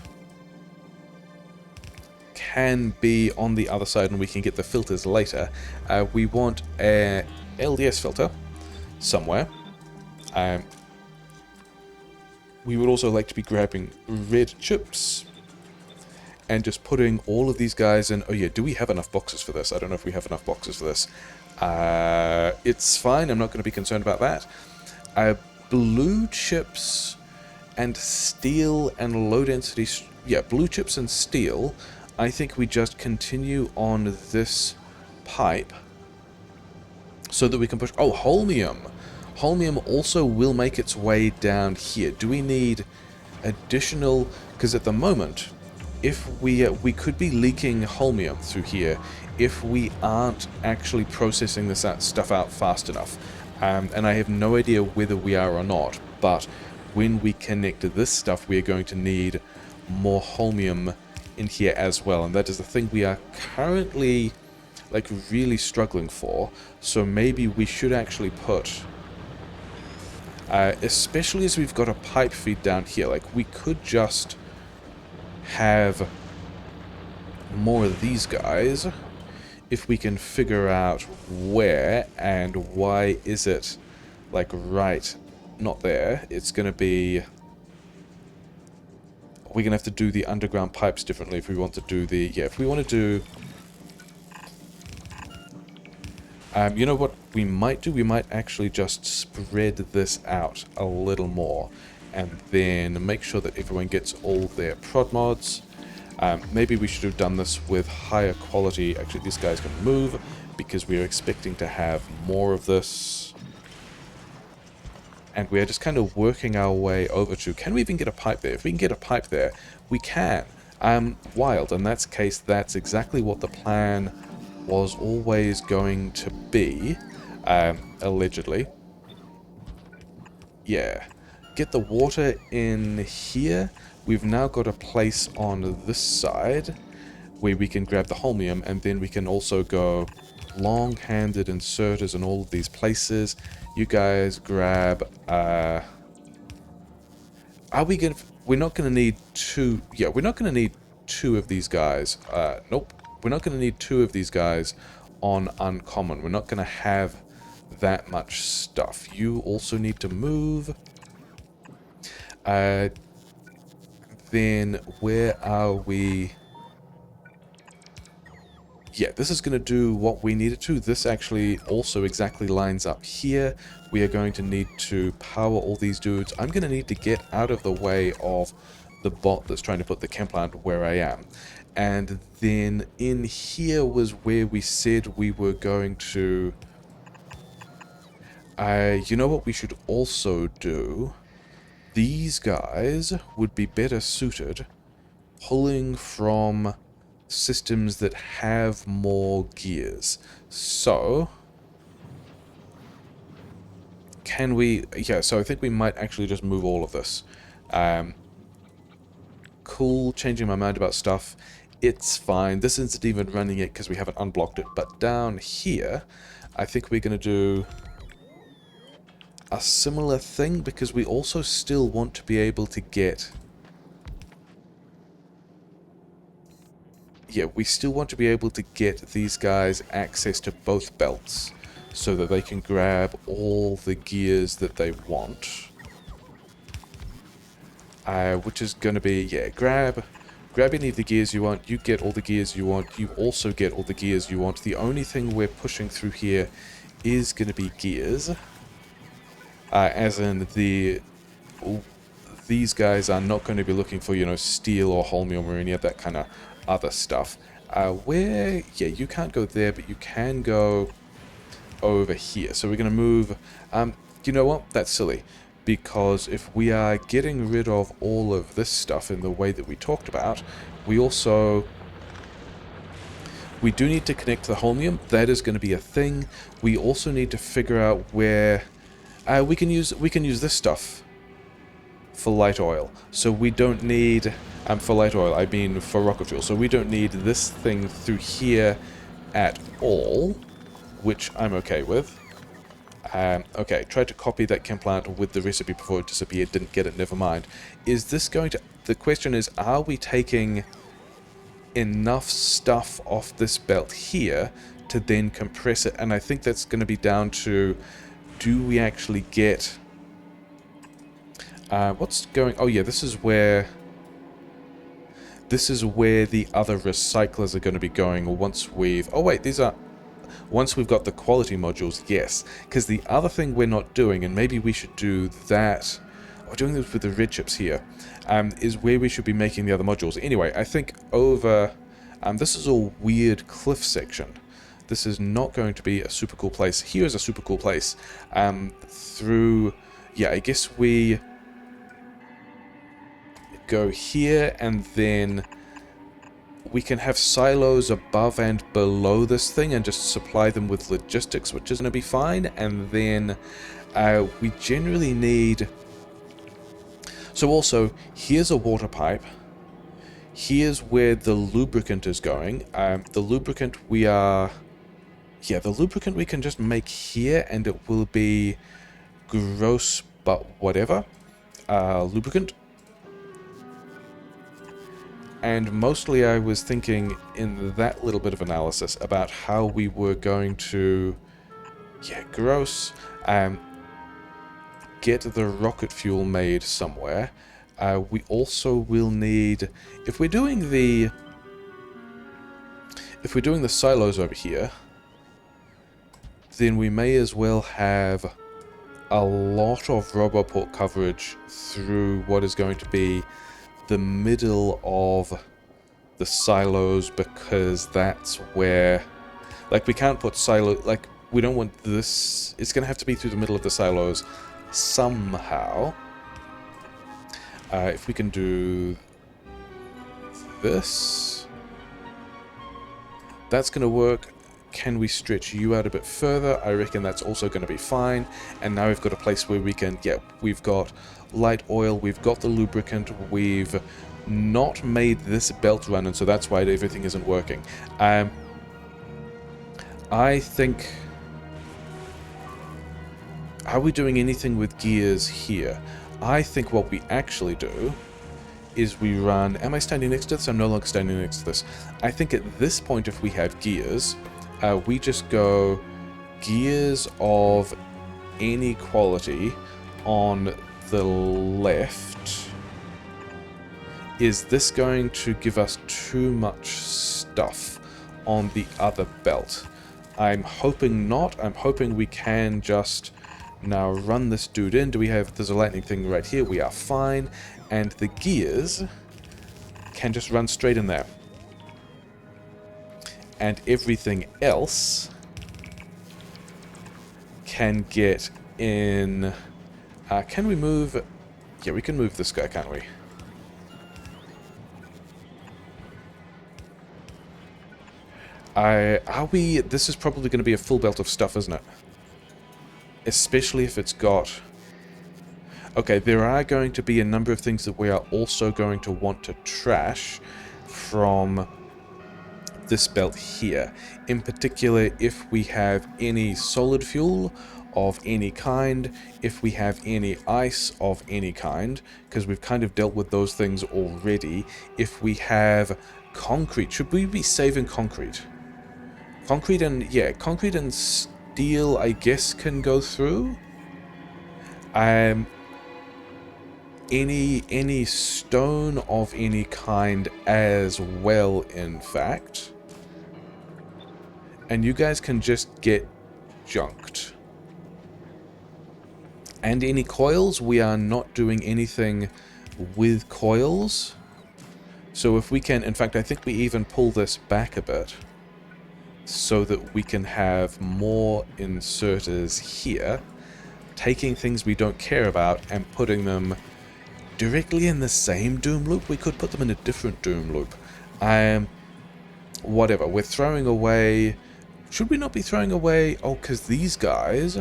A: can be on the other side and we can get the filters later. We want a LDS filter somewhere. We would also like to be grabbing red chips and just putting all of these guys in. Oh yeah, do we have enough boxes for this? I don't know if we have enough boxes for this. It's fine, I'm not going to be concerned about that. Blue chips and steel and low density... Yeah, blue chips and steel. I think we just continue on this pipe so that we can push... Oh, Holmium! Holmium also will make its way down here. Do we need additional... Because at the moment, if we could be leaking Holmium through here if we aren't actually processing this stuff out fast enough. And I have no idea whether we are or not, but when we connect to this stuff, we are going to need more Holmium in here as well. And that is the thing we are currently... like really struggling for. So maybe we should actually put, especially as we've got a pipe feed down here, like we could just have more of these guys if we can figure out where and why is it like right not there. It's going to be, we're going to have to do the underground pipes differently if we want to do the, yeah, if we want to do, you know what we might do? We might actually just spread this out a little more and then make sure that everyone gets all their prod mods. Maybe we should have done this with higher quality. Actually, these guys can move because we are expecting to have more of this. And we are just kind of working our way over to, can we even get a pipe there? If we can get a pipe there, we can. Wild. In that case, that's exactly what the plan was always going to be, allegedly. Yeah. Get the water in here. We've now got a place on this side where we can grab the Holmium, and then we can also go long-handed inserters in all of these places. You guys grab, are we gonna, we're not gonna need two, yeah, we're not gonna need two of these guys. Nope, we're not gonna need two of these guys on uncommon. We're not gonna have that much stuff. You also need to move. Then where are we? Yeah, this is going to do what we need it to. This actually also exactly lines up here. We are going to need to power all these dudes. I'm going to need to get out of the way of the bot that's trying to put the chem plant where I am. And then in here was where we said we were going to... you know what we should also do? These guys would be better suited pulling from systems that have more gears. So, can we... yeah, so I think we might actually just move all of this. Cool, changing my mind about stuff. It's fine. This isn't even running it because we haven't unblocked it. But down here, I think we're going to do a similar thing because we also still want to be able to get... yeah, we still want to be able to get these guys access to both belts so that they can grab all the gears that they want. Which is going to be, yeah, grab any of the gears you want, you get all the gears you want, you also get all the gears you want. The only thing we're pushing through here is going to be gears. As in these guys are not going to be looking for, you know, steel or holmium or any of that kind of other stuff. Where, yeah, you can't go there, but you can go over here. So we're going to move, you know what, that's silly, because if we are getting rid of all of this stuff in the way that we talked about, we also, we do need to connect to the holmium. That is going to be a thing. We also need to figure out where, we can use this stuff for light oil. So we don't need, for light oil, I mean for rocket fuel. So we don't need this thing through here at all, which I'm okay with. Okay, tried to copy that chem plant with the recipe before it disappeared, didn't get it, never mind. Is this going to, the question is, are we taking enough stuff off this belt here to then compress it? And I think that's going to be down to, do we actually get... what's going... oh yeah, this is where the other recyclers are going to be going once we've... oh wait, these are... once we've got the quality modules, yes. Because the other thing we're not doing, and maybe we should do that... we're doing this with the red chips here, is where we should be making the other modules. Anyway, I think over... this is a weird cliff section. This is not going to be a super cool place. Here is a super cool place. Through... yeah, I guess we... go here, and then we can have silos above and below this thing and just supply them with logistics, which is going to be fine. And then we generally need... so also, here's a water pipe. Here's where the lubricant is going. The lubricant we are... Yeah, the lubricant we can just make here, and it will be gross, but whatever. Lubricant. And mostly I was thinking in that little bit of analysis about how we were going to, yeah, gross, get the rocket fuel made somewhere. We also will need, if we're doing the silos over here, then we may as well have a lot of Roboport coverage through what is going to be the middle of the silos, because that's where, like, we can't put silo, like, we don't want this, it's going to have to be through the middle of the silos somehow. If we can do this, that's going to work. Can we stretch you out a bit further? I reckon that's also going to be fine. And now we've got a place where we can, yeah, we've got light oil, we've got the lubricant, we've not made this belt run, and so that's why everything isn't working. I think, are we doing anything with gears here? I think what we actually do is we run, am I standing next to this? I'm no longer standing next to this. I think at this point, if we have gears, we just go gears of any quality on the left. Is this going to give us too much stuff on the other belt? I'm hoping not. I'm hoping we can just now run this dude in. Do we have, there's a lightning thing right here. We are fine. And the gears can just run straight in there. And everything else can get in. Can we move? Yeah, we can move this guy, can't we? Are we? This is probably going to be a full belt of stuff, isn't it? Especially if it's got... Okay, there are going to be a number of things that we are also going to want to trash from this belt here. In particular, if we have any solid fuel of any kind, if we have any ice of any kind, because we've kind of dealt with those things already. If we have concrete, should we be saving concrete? Concrete and, yeah, concrete and steel, I guess, can go through. Any stone of any kind as well, in fact. And you guys can just get junked. And any coils, we are not doing anything with coils. So if we can, in fact, I think we even pull this back a bit, so that we can have more inserters here, taking things we don't care about and putting them directly in the same doom loop. We could put them in a different doom loop. Whatever. We're throwing away... Should we not be throwing away... Oh, because these guys...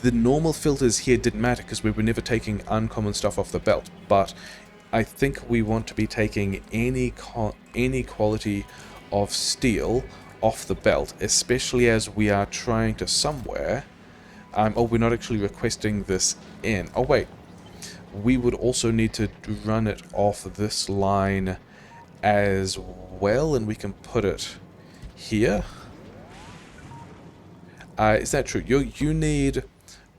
A: The normal filters here didn't matter because we were never taking uncommon stuff off the belt. But I think we want to be taking any quality of steel off the belt, especially as we are trying to somewhere... oh, we're not actually requesting this in. Oh, wait. We would also need to run it off this line as well, and we can put it here. Is that true? You need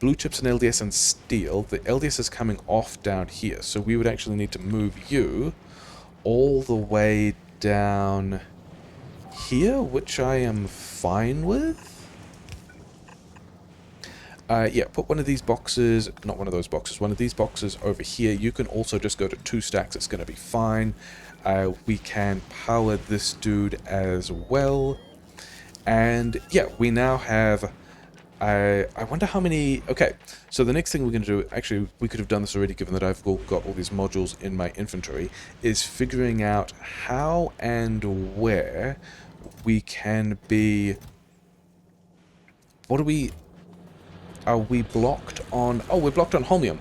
A: blue chips and LDS and steel. The LDS is coming off down here, so we would actually need to move you all the way down here, which I am fine with. Yeah, put one of these boxes, not one of those boxes, one of these boxes over here. You can also just go to 2 stacks, it's going to be fine. We can power this dude as well. And yeah, we now have... I wonder how many... Okay, so the next thing we're going to do, actually, we could have done this already given that I've got all these modules in my inventory, is figuring out how and where we can be... What are we... Are we blocked on... Oh, we're blocked on Holmium.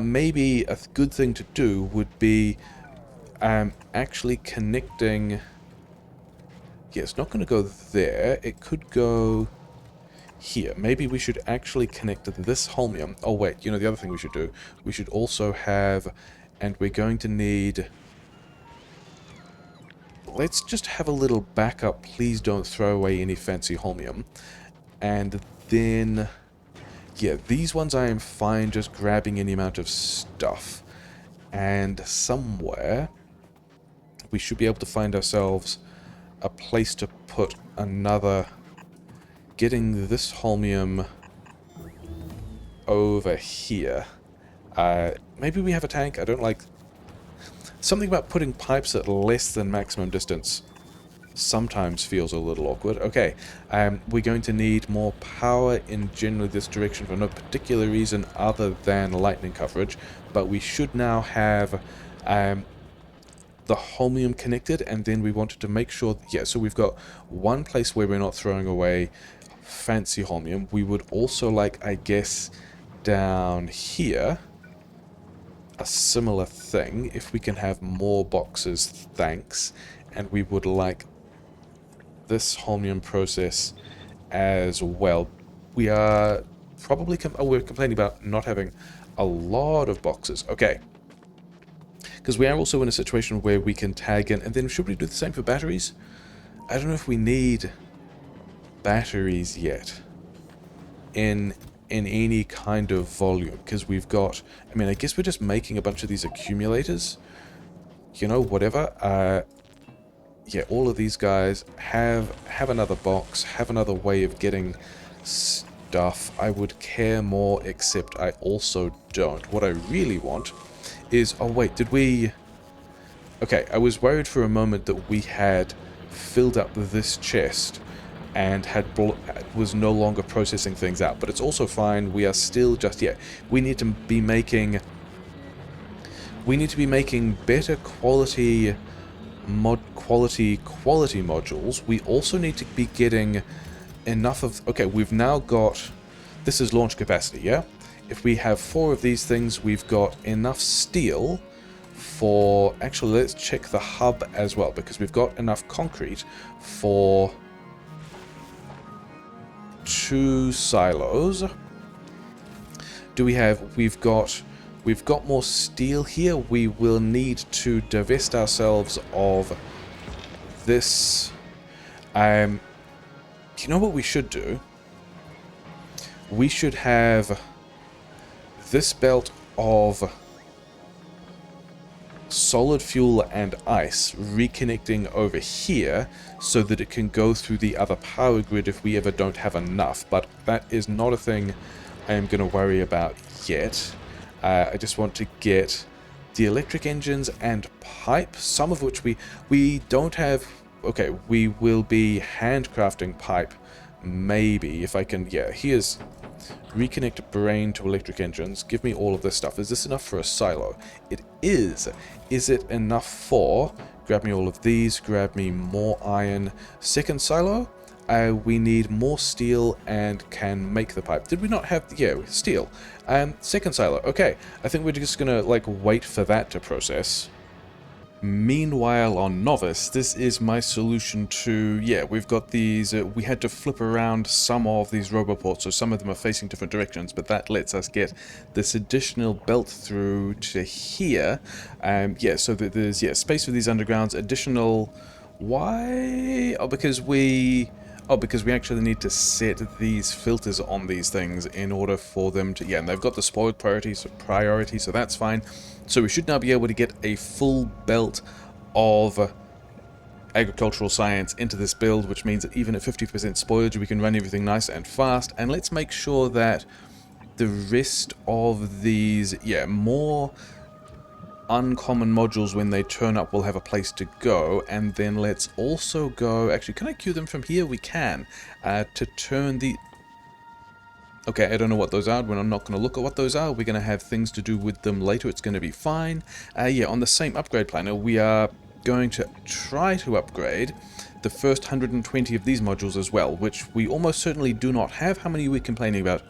A: Maybe a good thing to do would be actually connecting... Yeah, it's not going to go there. It could go here. Maybe we should actually connect to this Holmium. Oh, wait. You know, the other thing we should do, we should also have... And we're going to need... Let's just have a little backup. Please don't throw away any fancy Holmium. And then... Yeah, these ones I am fine just grabbing any amount of stuff. And somewhere... we should be able to find ourselves a place to put another... Getting this Holmium over here. Maybe we have a tank. I don't like... Something about putting pipes at less than maximum distance sometimes feels a little awkward. Okay, we're going to need more power in generally this direction for no particular reason other than lightning coverage. But we should now have... the Holmium connected, and then we wanted to make sure... Yeah, so we've got one place where we're not throwing away fancy Holmium. We would also like, I guess, down here, a similar thing. If we can have more boxes, thanks. And we would like this Holmium process as well. We are probably... we're complaining about not having a lot of boxes. Okay. Because we are also in a situation where we can tag in, and then should we do the same for batteries? I don't know if we need batteries yet in any kind of volume, because we've got... I mean, I guess we're just making a bunch of these accumulators. You know, whatever. Yeah, all of these guys have another box, have another way of getting stuff. I would care more, except I also don't. What I really want is... Oh, wait, did we... Okay, I was worried for a moment that we had filled up this chest and was no longer processing things out. But it's also fine. We are still just... Yeah, we need to be making... We need to be making better quality modules. We also need to be getting enough of... Okay, we've now got... This is launch capacity, yeah? If we have 4 of these things, we've got enough steel for... Actually, let's check the hub as well, because we've got enough concrete for 2 silos. Do we have... We've got more steel here. We will need to divest ourselves of this. You know what we should do? We should have this belt of solid fuel and ice reconnecting over here so that it can go through the other power grid if we ever don't have enough. But that is not a thing I am going to worry about yet. I just want to get the electric engines and pipe, some of which we don't have. Okay, we will be handcrafting pipe, maybe, if I can. Yeah, here's reconnect brain to electric engines. Give me all of this stuff. Is this enough for a silo? It is. Is it enough for... Grab me all of these, grab me more iron. Second silo? We need more steel and can make the pipe. Did we not have... Yeah, steel. Second silo. Okay, I think we're just gonna, like, wait for that to process. Meanwhile, on Novice, this is my solution to... Yeah, we've got these... we had to flip around some of these roboports, so some of them are facing different directions, but that lets us get this additional belt through to here. Yeah, so that there's, yeah, space for these undergrounds. Additional... Why? Oh, because we actually need to set these filters on these things in order for them to... Yeah, and they've got the spoiled priority, so that's fine. So we should now be able to get a full belt of agricultural science into this build, which means that even at 50% spoilage, we can run everything nice and fast. And let's make sure that the rest of these, yeah, more uncommon modules when they turn up will have a place to go. And then let's also go... Actually, can I queue them from here? We can. To turn the... Okay, I don't know what those are. We're not going to look at what those are. We're going to have things to do with them later. It's going to be fine. Yeah, on the same upgrade planner, we are going to try to upgrade the first 120 of these modules as well, which we almost certainly do not have. How many are we complaining about?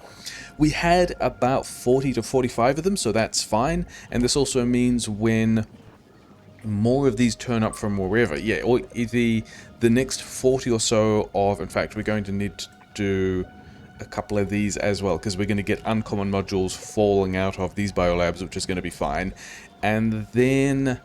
A: We had about 40 to 45 of them, so that's fine. And this also means when more of these turn up from wherever. Yeah, or the next 40 or so of... In fact, we're going to need to do a couple of these as well, because we're going to get uncommon modules falling out of these biolabs, which is going to be fine. And then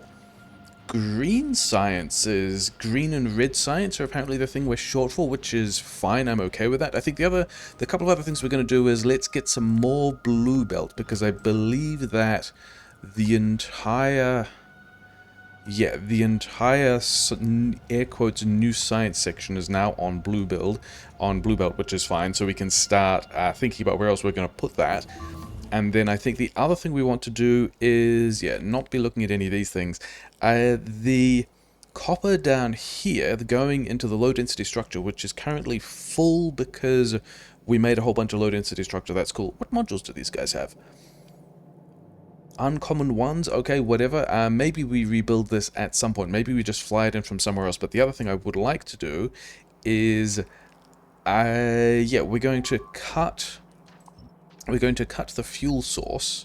A: green sciences, green and red science are apparently the thing we're short for, which is fine. I'm okay with that. I think the couple of other things we're going to do is let's get some more blue belt, because I believe that the entire... Yeah, the entire air quotes new science section is now on blue belt, which is fine. So we can start thinking about where else we're going to put that. And then I think the other thing we want to do is, yeah, not be looking at any of these things. The copper down here, going into the low density structure, which is currently full because we made a whole bunch of low density structure. That's cool. What modules do these guys have? Uncommon ones, okay, whatever. Maybe we rebuild this at some point. Maybe we just fly it in from somewhere else. But the other thing I would like to do is, yeah, we're going to cut the fuel source.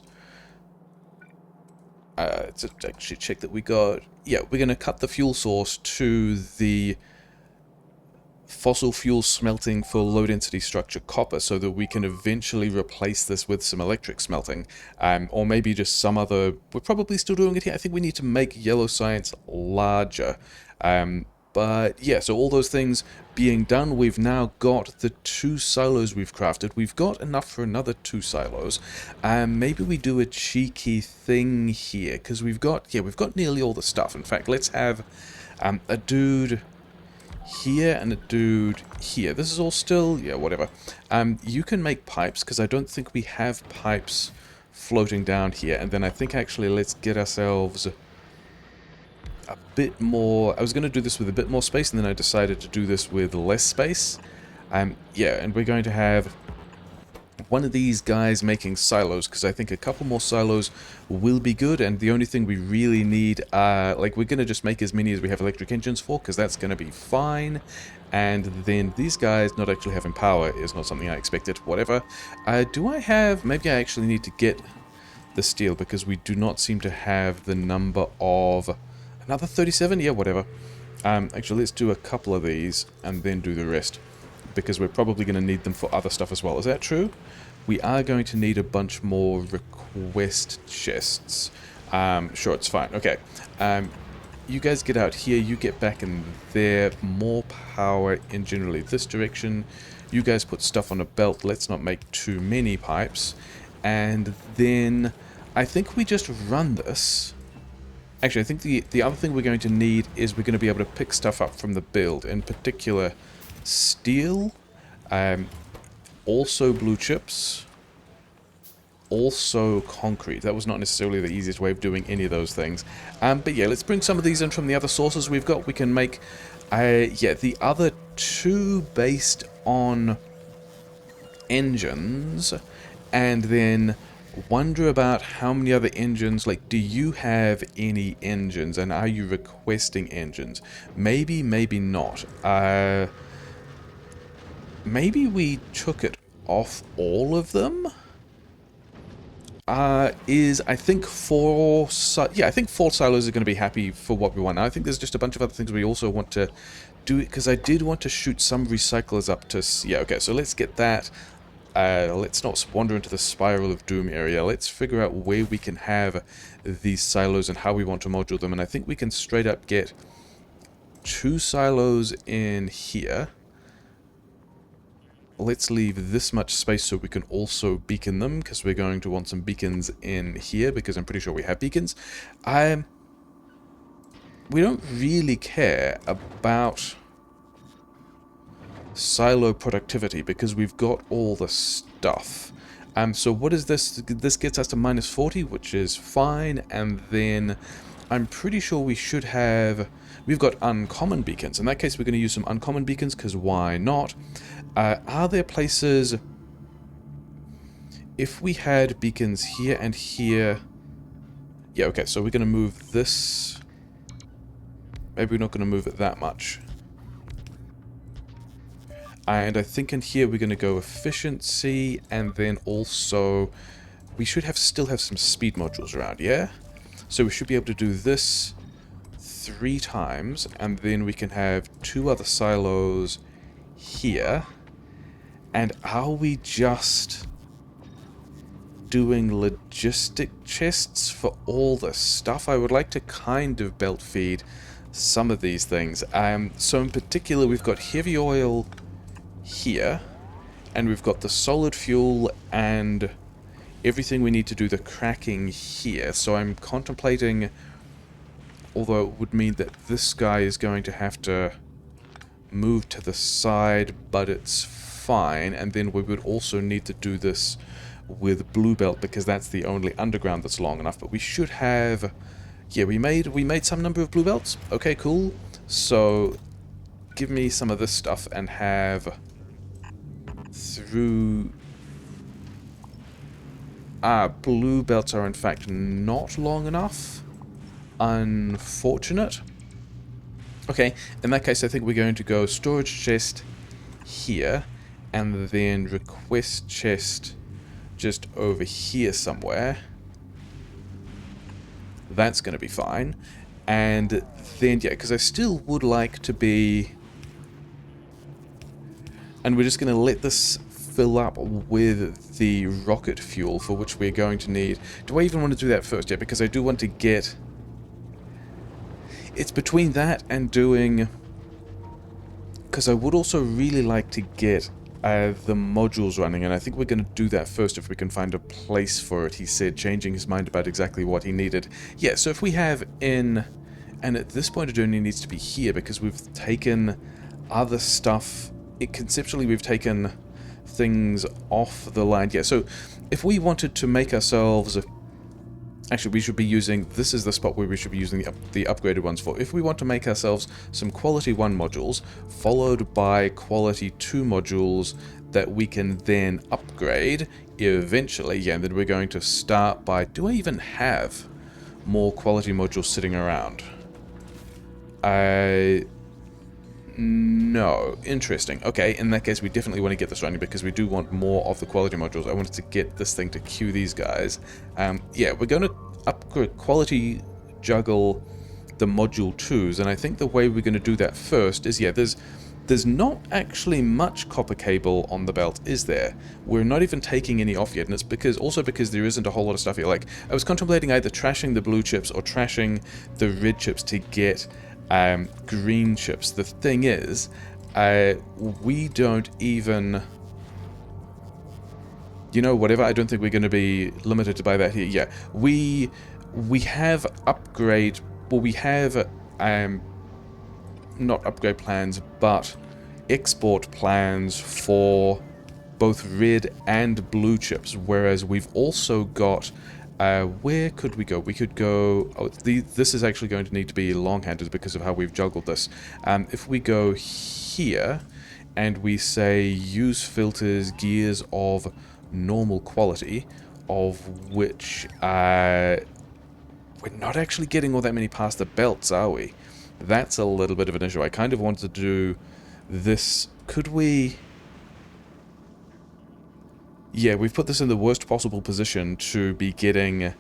A: Let's actually check that we got. Yeah, we're going to cut the fuel source to the fossil fuel smelting for low density structure copper, so that we can eventually replace this with some electric smelting, or maybe just some other... We're probably still doing it here. I think we need to make yellow science larger, but yeah, so all those things being done, we've now got the 2 silos we've crafted. We've got enough for another 2 silos. Maybe we do a cheeky thing here, because we've got nearly all the stuff. In fact, let's have a dude here and a dude here. This is all still, yeah, whatever. You can make pipes, because I don't think we have pipes floating down here. And then I think actually let's get ourselves a bit more... I was going to do this with a bit more space, and then I decided to do this with less space. Yeah, and we're going to have one of these guys making silos, because I think a couple more silos will be good, and the only thing we really need, like, we're going to just make as many as we have electric engines for, because that's going to be fine. And then these guys not actually having power is not something I expected, whatever. Do I have... Maybe I actually need to get the steel, because we do not seem to have the number of... Another 37? Yeah, whatever. Actually, let's do a couple of these, and then do the rest, because we're probably going to need them for other stuff as well. Is that true? We are going to need a bunch more request chests. Sure, it's fine. Okay. You guys get out here. You get back in there. More power in generally this direction. You guys put stuff on a belt. Let's not make too many pipes. And then I think we just run this. Actually, I think the other thing we're going to need is we're going to be able to pick stuff up from the build. In particular, steel, also blue chips, also concrete. That was not necessarily the easiest way of doing any of those things. But yeah, let's bring some of these in from the other sources we've got. We can make, yeah, the other 2 based on engines, and then wonder about how many other engines. Like, do you have any engines, and are you requesting engines? Maybe, maybe not. Maybe we took it off all of them? I think 4... Yeah, I think 4 silos are going to be happy for what we want. Now, I think there's just a bunch of other things we also want to do, because I did want to shoot some recyclers up to... Yeah, okay, so let's get that. Let's not wander into the Spiral of Doom area. Let's figure out where we can have these silos and how we want to module them. And I think we can straight up get 2 silos in here. Let's leave this much space so we can also beacon them, because we're going to want some beacons in here, because I'm pretty sure we have beacons. We don't really care about silo productivity, because we've got all the stuff. So what is this? This gets us to minus 40, which is fine, and then I'm pretty sure we should have... We've got uncommon beacons. In that case, we're going to use some uncommon beacons, because why not? Are there places... If we had beacons here and here... Yeah, okay, so we're going to move this... Maybe we're not going to move it that much. And I think in here we're going to go efficiency, and then also... We should still have some speed modules around, yeah? So we should be able to do this, 3 times, and then we can have 2 other silos here. And are we just doing logistic chests for all the stuff? I would like to kind of belt feed some of these things. So in particular, we've got heavy oil here, and we've got the solid fuel and everything we need to do the cracking here. So I'm contemplating, although it would mean that this guy is going to have to move to the side, but it's fine. And then we would also need to do this with blue belt, because that's the only underground that's long enough. But we should have, yeah, we made some number of blue belts. Okay, cool. So give me some of this stuff and have through... blue belts are in fact not long enough. Unfortunate. Okay, in that case I think we're going to go storage chest here, and then request chest just over here somewhere. That's going to be fine. And then, yeah, because I still would like to be... And we're just going to let this fill up with the rocket fuel, for which we're going to need... Do I even want to do that first? Yeah, because I do want to get... It's between that and doing... Because I would also really like to get the modules running, and I think we're going to do that first if we can find a place for it, he said, changing his mind about exactly what he needed. Yeah, so if we have in... And at this point it only needs to be here, because we've taken other stuff... Conceptually, we've taken things off the line. Yeah, so if we wanted to make ourselves... Actually, we should be using... This is the spot where we should be using the upgraded ones for. If we want to make ourselves some Quality 1 modules, followed by Quality 2 modules that we can then upgrade eventually, yeah, and then we're going to start by... Do I even have more Quality modules sitting around? No. Interesting. Okay, in that case, we definitely want to get this running, because we do want more of the quality modules. I wanted to get this thing to queue these guys. Yeah, we're going to upgrade quality juggle the module 2s, and I think the way we're going to do that first is, yeah, there's not actually much copper cable on the belt, is there? We're not even taking any off yet, and it's because there isn't a whole lot of stuff here. Like, I was contemplating either trashing the blue chips or trashing the red chips to get green chips. The thing is, we don't even... You know, whatever, I don't think we're going to be limited by that here. Yeah, we have upgrade... Well, we have... not upgrade plans, but export plans for both red and blue chips, whereas we've also got... where could we go? We could go... Oh, this is actually going to need to be long-handed because of how we've juggled this. If we go here, and we say use filters, gears of normal quality, of which... we're not actually getting all that many past the belts, are we? That's a little bit of an issue. I kind of wanted to do this... Could we... Yeah, we've put this in the worst possible position to be getting...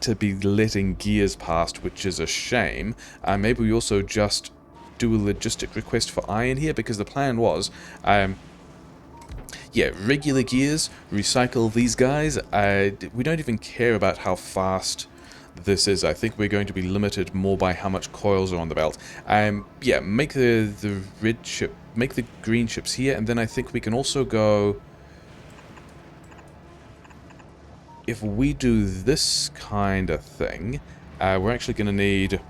A: to be letting gears past, which is a shame. Maybe we also just do a logistic request for iron here, because the plan was... yeah, regular gears, recycle these guys. We don't even care about how fast this is. I think we're going to be limited more by how much coils are on the belt. Yeah, make the red chip, make the green chips here, and then I think we can also go... If we do this kind of thing, we're actually going to need...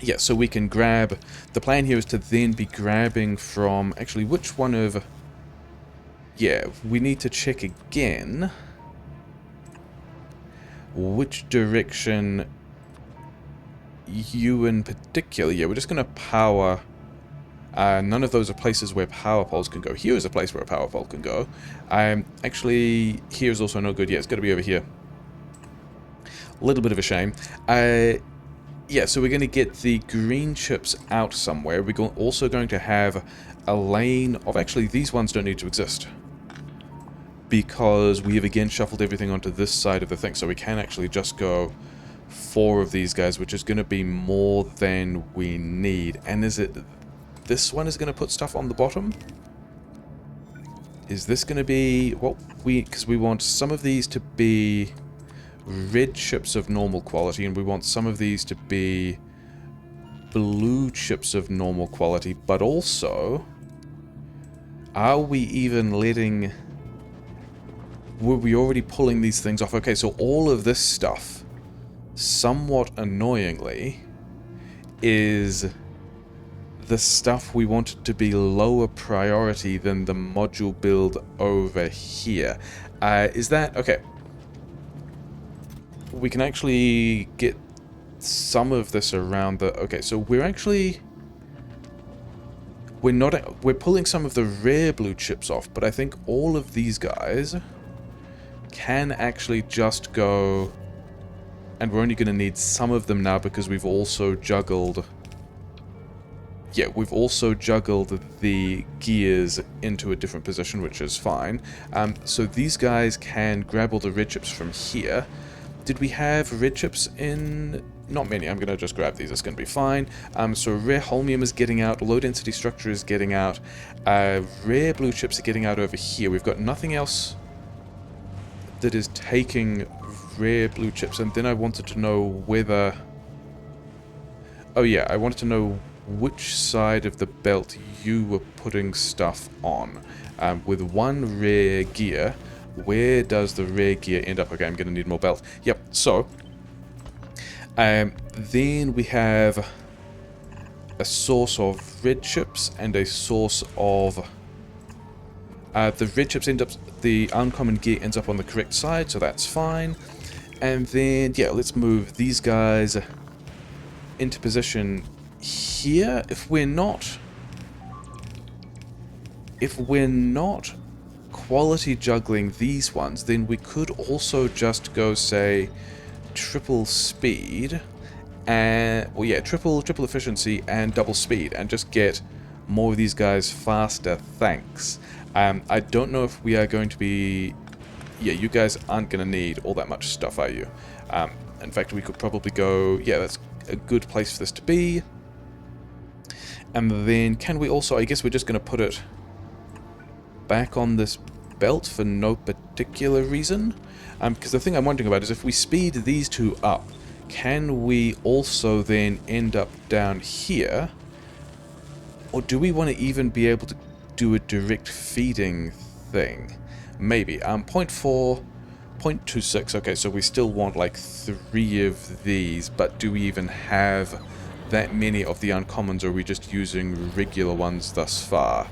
A: Yeah, so we can grab... The plan here is to then be grabbing from... Actually, which one of... Yeah, we need to check again which direction you in particular... Yeah, we're just going to power... none of those are places where power poles can go. Here is a place where a power pole can go. Actually, here is also no good. Yeah, it's got to be over here. A little bit of a shame. Yeah, so we're going to get the green chips out somewhere. We're also going to have a lane of... Actually, these ones don't need to exist, because we have again shuffled everything onto this side of the thing, so we can actually just go 4 of these guys, which is going to be more than we need. And is it this one is going to put stuff on the bottom? Is this going to be what because we want some of these to be red chips of normal quality, and we want some of these to be blue chips of normal quality, but also, are we even letting... Were we already pulling these things off? Okay, so all of this stuff, somewhat annoyingly, is the stuff we wanted to be lower priority than the module build over here. Is that... Okay. We can actually get some of this around the... Okay, so we're actually... We're pulling some of the rare blue chips off, but I think all of these guys can actually just go... And we're only going to need some of them now because we've also juggled... Yeah, we've also juggled the gears into a different position, which is fine. So these guys can grab all the red chips from here. Did we have red chips in... Not many. I'm going to just grab these. It's going to be fine. So rare holmium is getting out. Low density structure is getting out. Rare blue chips are getting out over here. We've got nothing else that is taking rare blue chips. And then I wanted to know whether... Oh yeah, I wanted to know which side of the belt you were putting stuff on. With one rare gear, where does the rare gear end up? Okay, I'm going to need more belt. Yep, so... then we have a source of red chips and a source of... the red chips end up... The uncommon gear ends up on the correct side, so that's fine. And then, yeah, let's move these guys into position here. If we're not quality juggling these ones, then we could also just go, say, triple speed and well, yeah, triple efficiency and double speed, and just get more of these guys faster. Thanks. I don't know if we are going to be... Yeah, you guys aren't going to need all that much stuff, are you? In fact, we could probably go... Yeah, that's a good place for this to be. And then, can we also... I guess we're just going to put it back on this belt for no particular reason. Because the thing I'm wondering about is if we speed these two up, can we also then end up down here? Or do we want to even be able to do a direct feeding thing? Maybe. 0.4, 0.26. Okay, so we still want like 3 of these, but do we even have that many of the uncommons, or are we just using regular ones thus far?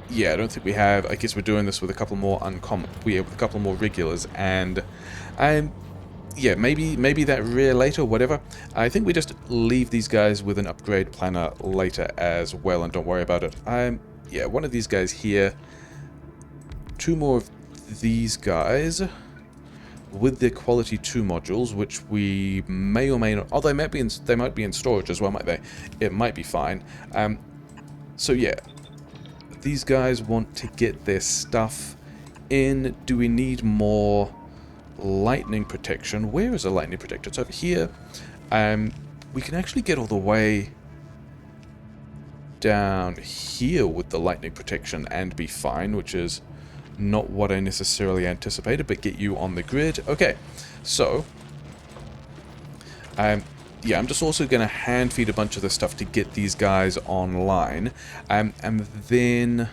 A: Yeah, I don't think we have. I guess we're doing this with a couple more uncommon. With a couple more regulars, and yeah, maybe that rare later, whatever. I think we just leave these guys with an upgrade planner later as well, and don't worry about it. Yeah, one of these guys here, 2 more of these guys with their quality 2 modules, which we may or may not. Oh, they might be in storage as well, might they? It might be fine. So yeah. These guys want to get their stuff in. Do we need more lightning protection? Where is a lightning protector? It's over here. We can actually get all the way down here with the lightning protection and be fine, which is not what I necessarily anticipated, but get you on the grid. Okay, so yeah, I'm just also going to hand feed a bunch of this stuff to get these guys online. And then...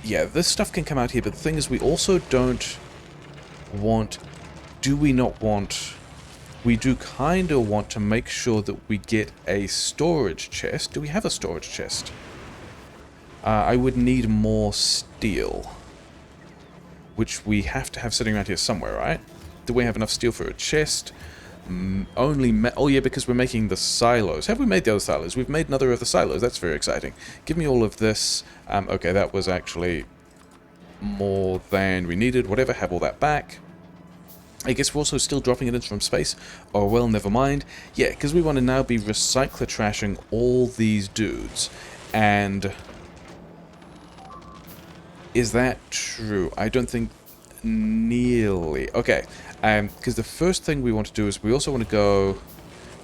A: Yeah, this stuff can come out here, but the thing is we also don't want... Do we not want... We do kind of want to make sure that we get a storage chest. Do we have a storage chest? I would need more steel, which we have to have sitting around here somewhere, right? Do we have enough steel for a chest? Oh yeah, because we're making the silos. Have we made the other silos? We've made another of the silos. That's very exciting. Give me all of this. Okay, that was actually more than we needed. Whatever, have all that back. I guess we're also still dropping it in from space. Oh well, never mind. Yeah, because we want to now be recycler trashing all these dudes. And... Is that true? I don't think... nearly. Okay, because the first thing we want to do is we also want to go...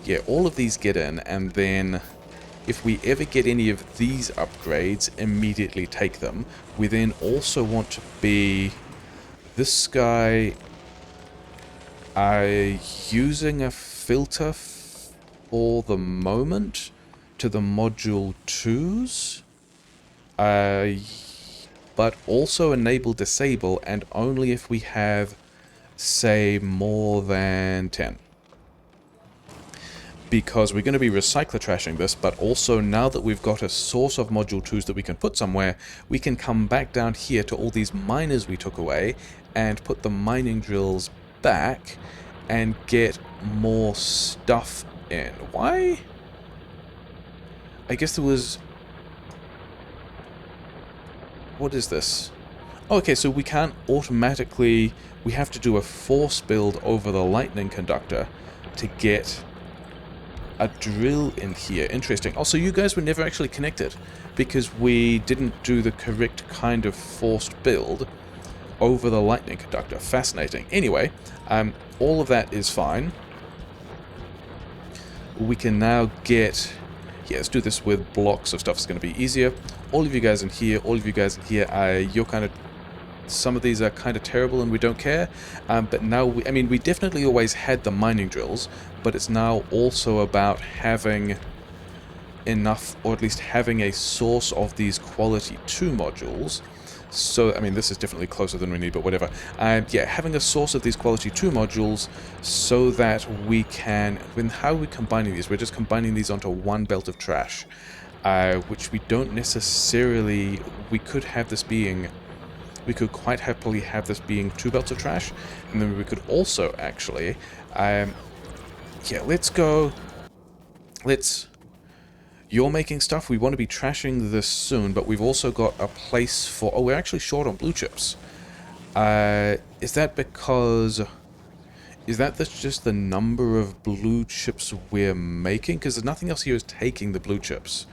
A: Yeah, all of these get in, and then if we ever get any of these upgrades, immediately take them. We then also want to be... This guy... using a filter for the moment to the module 2s. But also enable disable, and only if we have, say, more than 10. Because we're going to be recycler trashing this, but also now that we've got a source of module 2s that we can put somewhere, we can come back down here to all these miners we took away and put the mining drills back and get more stuff in. Why? I guess there was... What is this? Okay, so we can't automatically... We have to do a force build over the lightning conductor to get a drill in here. Interesting. Also, you guys were never actually connected because we didn't do the correct kind of forced build over the lightning conductor. Fascinating. Anyway, all of that is fine. We can now get... Yeah, let's do this with blocks, so stuff's going to be easier. All of you guys in here, all of you guys in here, you're kind of... Some of these are kind of terrible and we don't care, but now, I mean, we definitely always had the mining drills, but it's now also about having enough, or at least having a source of these quality 2 modules. So, I mean, this is definitely closer than we need, but whatever. Yeah, having a source of these quality 2 modules so that we can... How are we combining these? We're just combining these onto one belt of trash, which we don't necessarily... We could have this being... We could quite happily have this being 2 belts of trash, and then we could also actually, yeah, let's go, you're making stuff, we want to be trashing this soon, but we've also got a place for, we're actually short on blue chips. Is that because, that's just the number of blue chips we're making? Because there's nothing else here is taking the blue chips,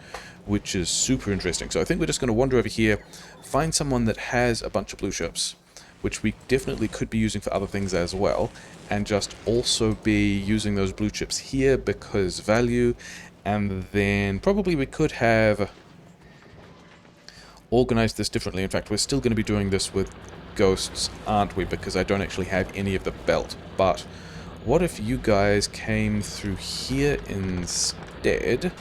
A: which is super interesting. So I think we're just going to wander over here, find someone that has a bunch of blue chips, which we definitely could be using for other things as well, and just also be using those blue chips here because value, and then probably we could have organized this differently. In fact, we're still going to be doing this with ghosts, aren't we? Because I don't actually have any of the belt. But what if you guys came through here instead?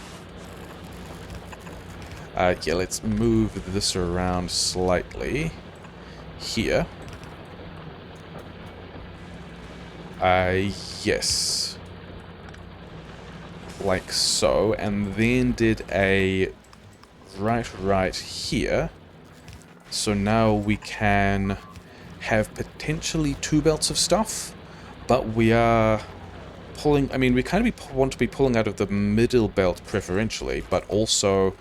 A: Yeah, let's move this around slightly. Here. Yes. Like so. And then did a right here. So now we can have potentially 2 belts of stuff. But we are pulling... I mean, we kind of want to be pulling out of the middle belt preferentially, but also...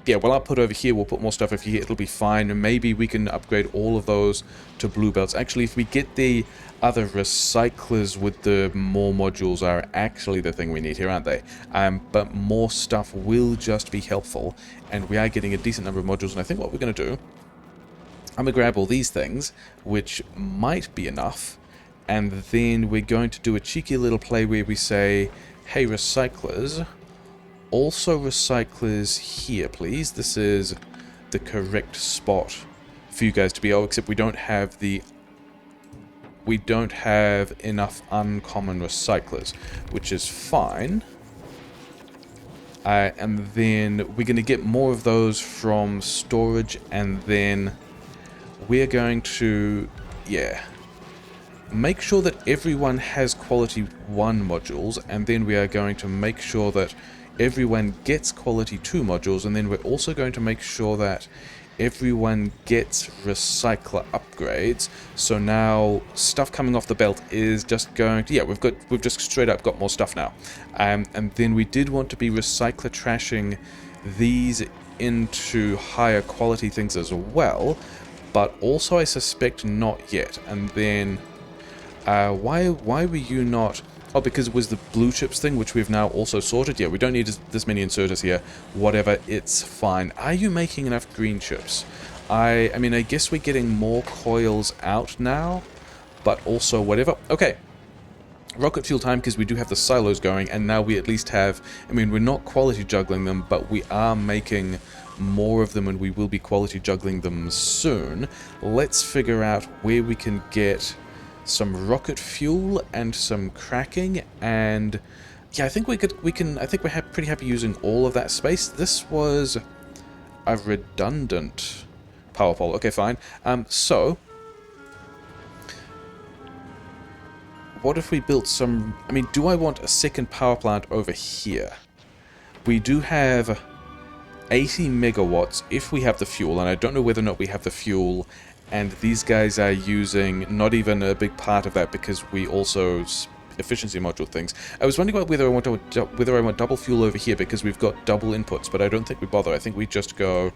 A: yeah, well, I'll put over here, we'll put more stuff over here, it'll be fine, and maybe we can upgrade all of those to blue belts. Actually, if we get the other recyclers with the more modules are actually the thing we need here, aren't they? But more stuff will just be helpful, and we are getting a decent number of modules, and I think what we're going to do, I'm going to grab all these things, which might be enough, and then we're going to do a cheeky little play where we say, hey, recyclers... Also recyclers here, please. This is the correct spot for you guys to be. Oh, except we don't have the... We don't have enough uncommon recyclers, which is fine. And then we're going to get more of those from storage, and then we're going to... Yeah. Make sure that everyone has quality 1 modules, and then we are going to make sure that everyone gets quality 2 modules, and then we're also going to make sure that everyone gets recycler upgrades. So now stuff coming off the belt is just going to, yeah, we've just straight up got more stuff now. And then we did want to be recycler trashing these into higher quality things as well, but also I suspect not yet. And then why were you not... Oh, because it was the blue chips thing, which we've now also sorted. Yeah, we don't need this many inserters here. Whatever, it's fine. Are you making enough green chips? I mean, I guess we're getting more coils out now, but also whatever. Okay. Rocket fuel time, because we do have the silos going, and now we at least have, I mean, we're not quality juggling them, but we are making more of them, and we will be quality juggling them soon. Let's figure out where we can get some rocket fuel and some cracking, and yeah, I think I think we're pretty happy using all of that space. This was a redundant power pole. Okay, fine. So what if we built some... I mean, do I want a second power plant over here? We do have 80 megawatts if we have the fuel, and I don't know whether or not we have the fuel, and these guys are using not even a big part of that because we also... efficiency module things. I was wondering about whether I want double fuel over here because we've got double inputs, but I don't think we bother. I think we just go...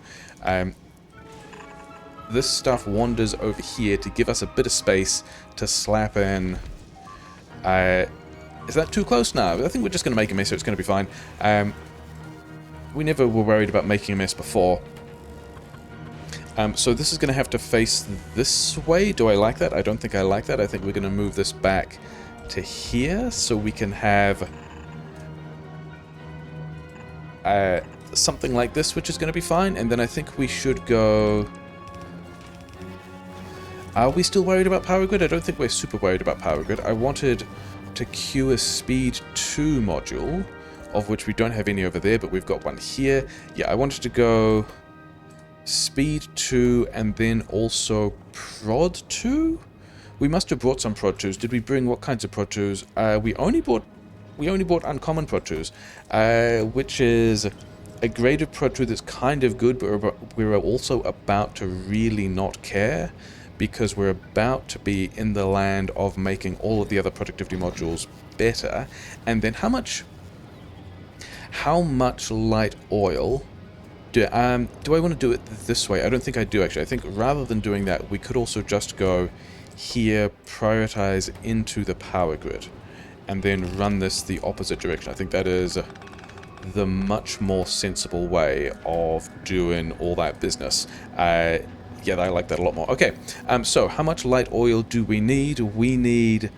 A: this stuff wanders over here to give us a bit of space to slap in... is that too close? No, I think we're just going to make a mess, so it's going to be fine. We never were worried about making a mess before. So this is going to have to face this way. Do I like that? I don't think I like that. I think we're going to move this back to here so we can have something like this, which is going to be fine. And then I think we should go... Are we still worried about power grid? I don't think we're super worried about power grid. I wanted to queue a speed 2 module, of which we don't have any over there, but we've got one here. Yeah, I wanted to go speed 2 and then also prod 2? We must have brought some prod 2s. Did we bring what kinds of prod 2s? We only bought uncommon prod 2s, which is a grade of prod 2 that's kind of good, but we're also about to really not care, because we're about to be in the land of making all of the other productivity modules better. And then how much light oil do I want to do it this way? I don't think I do, actually. I think rather than doing that, we could also just go here, prioritize into the power grid, and then run this the opposite direction. I think that is the much more sensible way of doing all that business. Yeah, I like that a lot more. Okay, so how much light oil do we need? We need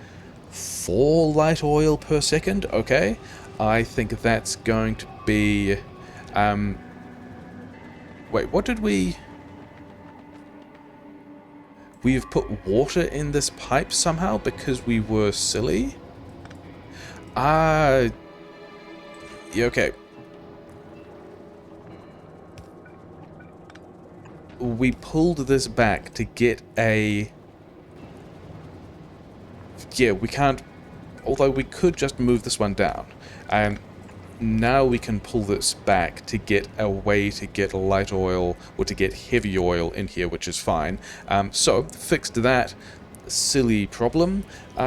A: 4 light oil per second. Okay, I think that's going to be... wait, what did we... We've put water in this pipe somehow because we were silly? Yeah, okay. We pulled this back to get a... Yeah, we can't... Although we could just move this one down. Now we can pull this back to get a way to get light oil, or to get heavy oil in here, which is fine. So, fixed that silly problem.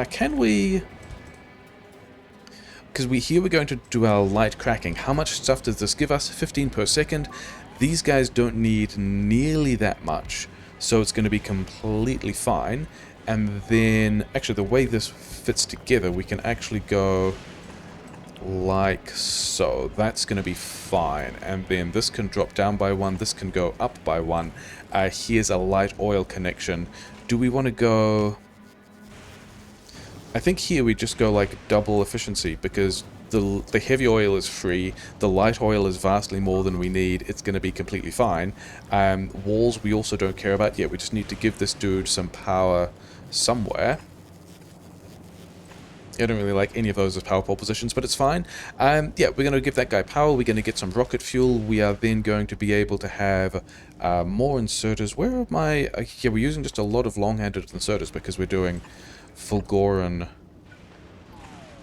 A: Can we... Because here we're going to do our light cracking. How much stuff does this give us? 15 per second. These guys don't need nearly that much, so it's going to be completely fine. And then, actually, the way this fits together, we can actually go like so. That's going to be fine. And then this can drop down by 1, this can go up by 1. Here's a light oil connection. Do we want to go... I think here we just go like double efficiency, because the heavy oil is free, the light oil is vastly more than we need, it's going to be completely fine. Walls we also don't care about yet, we just need to give this dude some power somewhere. I don't really like any of those as power pole positions, but it's fine. Yeah, we're going to give that guy power, we're going to get some rocket fuel, we are then going to be able to have more inserters. Where are my... yeah, we're using just a lot of long-handed inserters because we're doing Fulgoran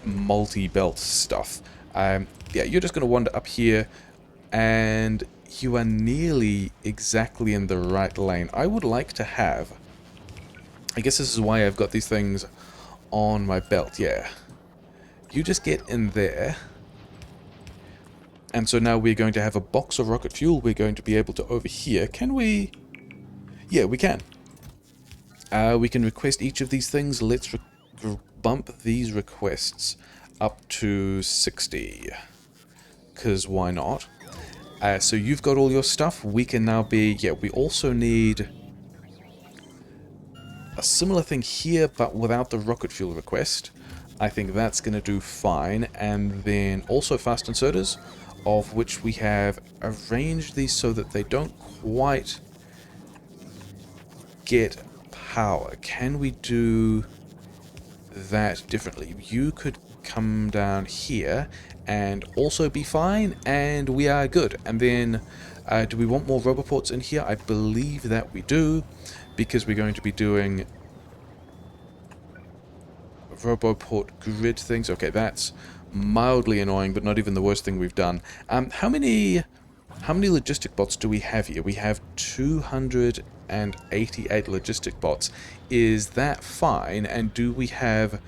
A: multi-belt stuff. Yeah, you're just going to wander up here, and you are nearly exactly in the right lane. I would like to have... I guess this is why I've got these things on my belt, yeah. You just get in there. And so now we're going to have a box of rocket fuel. We're going to be able to over here. Can we... Yeah, we can. We can request each of these things. Let's bump these requests up to 60. Because why not? So you've got all your stuff. We can now be... Yeah, we also need a similar thing here, but without the rocket fuel request. I think that's going to do fine. And then also fast inserters, of which we have arranged these so that they don't quite get power. Can we do that differently? You could come down here and also be fine, and we are good. And then do we want more roboports in here? I believe that we do, because we're going to be doing roboport grid things. Okay, that's mildly annoying, but not even the worst thing we've done. How many logistic bots do we have here? We have 288 logistic bots. Is that fine? And do we have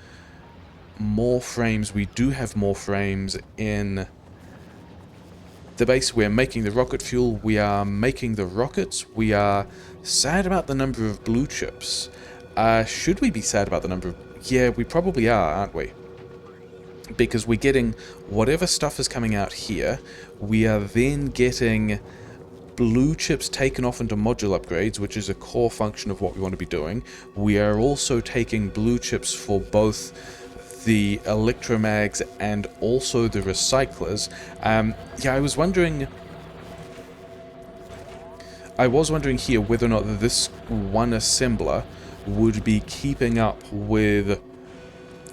A: more frames? We do have more frames in the base. We're making the rocket fuel. We are making the rockets. We are sad about the number of blue chips. Should we be sad about the number of... Yeah, we probably are, aren't we? Because we're getting whatever stuff is coming out here. We are then getting blue chips taken off into module upgrades, which is a core function of what we want to be doing. We are also taking blue chips for both the electromags and also the recyclers. Yeah, I was wondering here whether or not this one assembler would be keeping up with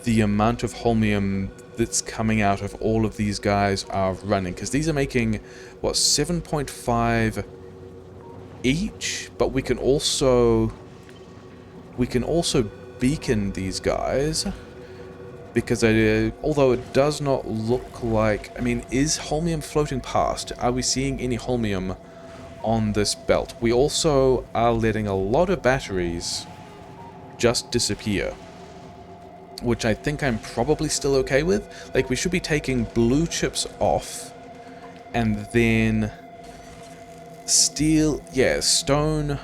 A: the amount of holmium that's coming out of all of these guys are running, because these are making what, 7.5 each, but we can also beacon these guys, because although it does not look like... I mean, is holmium floating past? Are we seeing any holmium on this belt? We also are letting a lot of batteries just disappear, which I think I'm probably still okay with. Like, we should be taking blue chips off, and then steel, yeah, stone.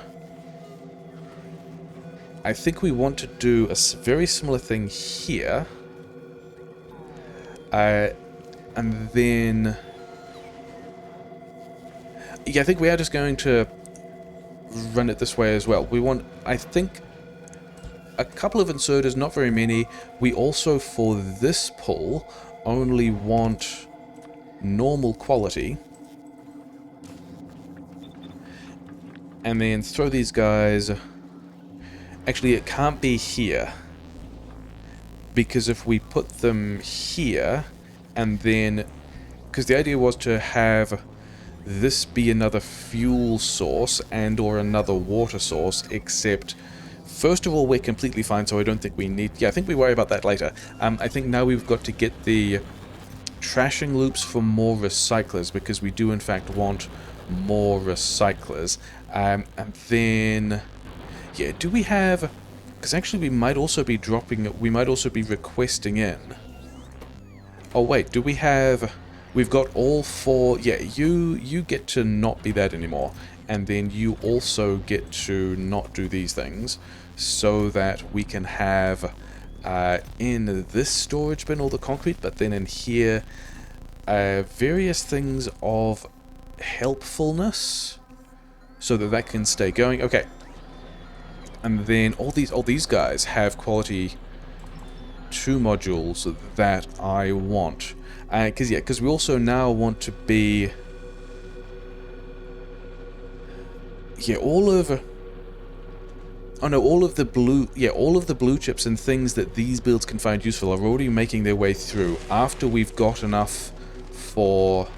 A: I think we want to do a very similar thing here. And then... yeah, I think we are just going to run it this way as well. We want, I think, a couple of inserters, not very many. We also, for this pull, only want normal quality. And then throw these guys... Actually, it can't be here, because if we put them here, and then... because the idea was to have this be another fuel source and or another water source, except... first of all, we're completely fine, so I don't think we need... yeah, I think we worry about that later. I think now we've got to get the trashing loops for more recyclers, because we do in fact want more recyclers. And then... yeah, do we have... because actually we might also be dropping... we might also be requesting in... oh wait, do we have... we've got all four... yeah, you get to not be that anymore. And then you also get to not do these things, so that we can have in this storage bin all the concrete, but then in here various things of helpfulness, so that that can stay going. Okay. And then all these guys have quality 2 modules that I want. Because we also now want to be... yeah, all of... oh no, all of the blue... yeah, all of the blue chips and things that these builds can find useful are already making their way through, after we've got enough for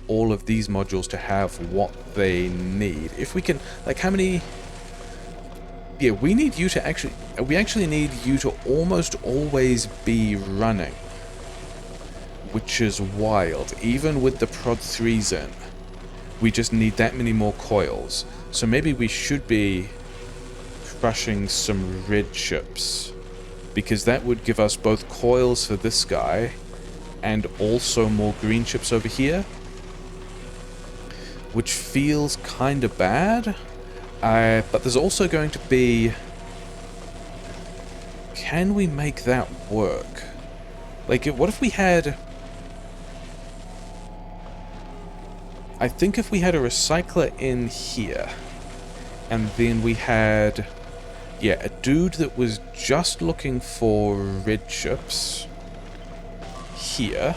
A: all of these modules to have what they need. If we can... like, how many... yeah, we need you to actually... we actually need you to almost always be running, which is wild. Even with the Prod 3s in, we just need that many more coils. So maybe we should be crushing some red chips, because that would give us both coils for this guy and also more green chips over here, which feels kind of bad. But there's also going to be... can we make that work? Like, what if we had... I think if we had a recycler in here, and then we had, yeah, a dude that was just looking for red chips here,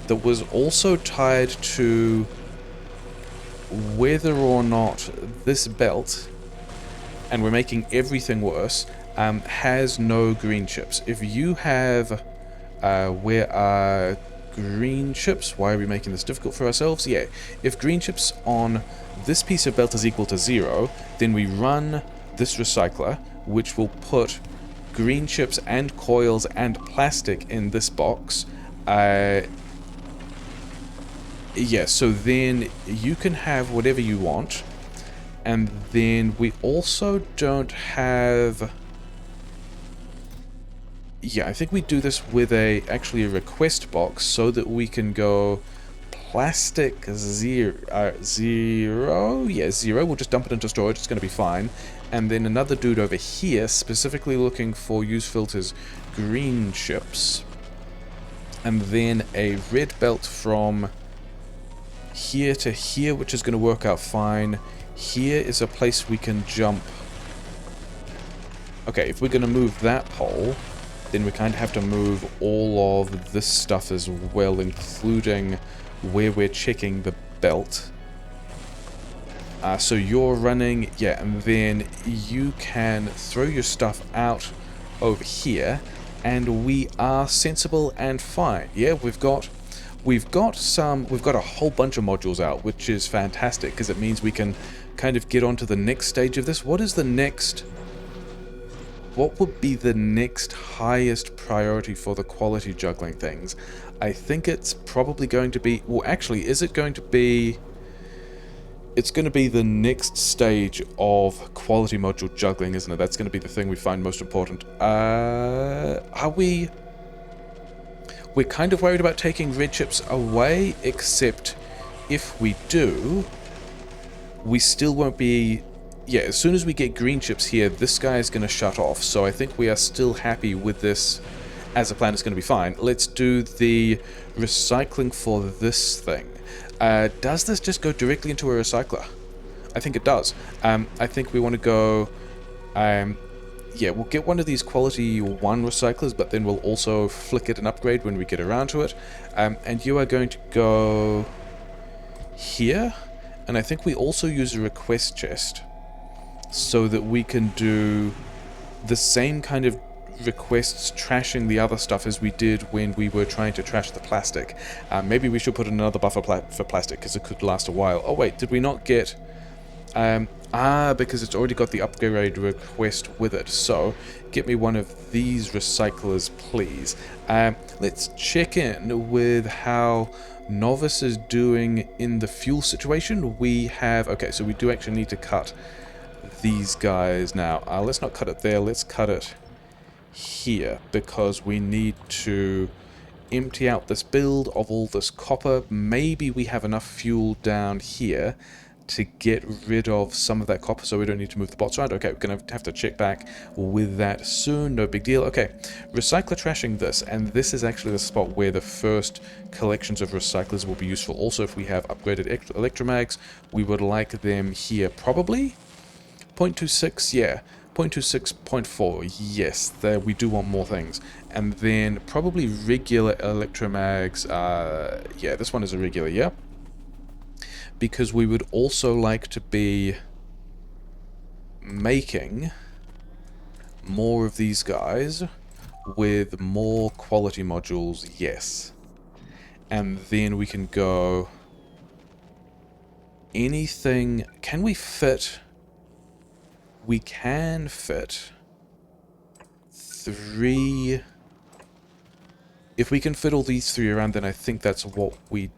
A: that was also tied to whether or not this belt, and we're making everything worse, has no green chips. If you have, where are green chips? Why are we making this difficult for ourselves? Yeah, if green chips on this piece of belt is equal to 0, then we run this recycler, which will put green chips and coils and plastic in this box. Yeah, so then you can have whatever you want. And then we also don't have... Yeah, I think we do this with actually a request box so that we can go plastic 0. Yeah, 0. We'll just dump it into storage. It's going to be fine. And then another dude over here specifically looking for use filters green chips. And then a red belt from here to here, which is going to work out fine. Here is a place we can jump. Okay, if we're going to move that pole, then we kind of have to move all of this stuff as well, including where we're checking the belt. So you're running, yeah, and then you can throw your stuff out over here, and we are sensible and fine. Yeah, we've got a whole bunch of modules out, which is fantastic because it means we can kind of get on to the next stage of this. What would be the next highest priority for the quality juggling things? I think it's probably going to be, well, actually, is it going to be... It's going to be the next stage of quality module juggling, isn't it? That's going to be the thing we find most important. We're kind of worried about taking red chips away, except if we do, we still won't be... Yeah, as soon as we get green chips here, this guy is going to shut off. So I think we are still happy with this as a plan. It's going to be fine. Let's do the recycling for this thing. Does this just go directly into a recycler? I think it does. I think we want to go... yeah, we'll get one of these quality 1 recyclers, but then we'll also flick it and upgrade when we get around to it. And you are going to go here. And I think we also use a request chest so that we can do the same kind of requests trashing the other stuff as we did when we were trying to trash the plastic. Maybe we should put another buffer for plastic because it could last a while. Oh wait, did we not get... because it's already got the upgrade request with it. So, get me one of these recyclers, please. Let's check in with how Novice is doing in the fuel situation. We have... Okay, so we do actually need to cut these guys now. Let's not cut it there, let's cut it here, because we need to empty out this build of all this copper. Maybe we have enough fuel down here to get rid of some of that copper so we don't need to move the bots around. Okay, we're going to have to check back with that soon, no big deal. Okay, recycler trashing this, and this is actually the spot where the first collections of recyclers will be useful. Also, if we have upgraded electromags, we would like them here, probably 0.26, yeah, 0.26, 0.4, yes, there we do want more things. And then probably regular electromags, yeah, this one is a regular, yeah. Because we would also like to be making more of these guys with more quality modules, yes. And then we can go anything. Can we fit? We can fit 3. If we can fit all these 3 around, then I think that's what we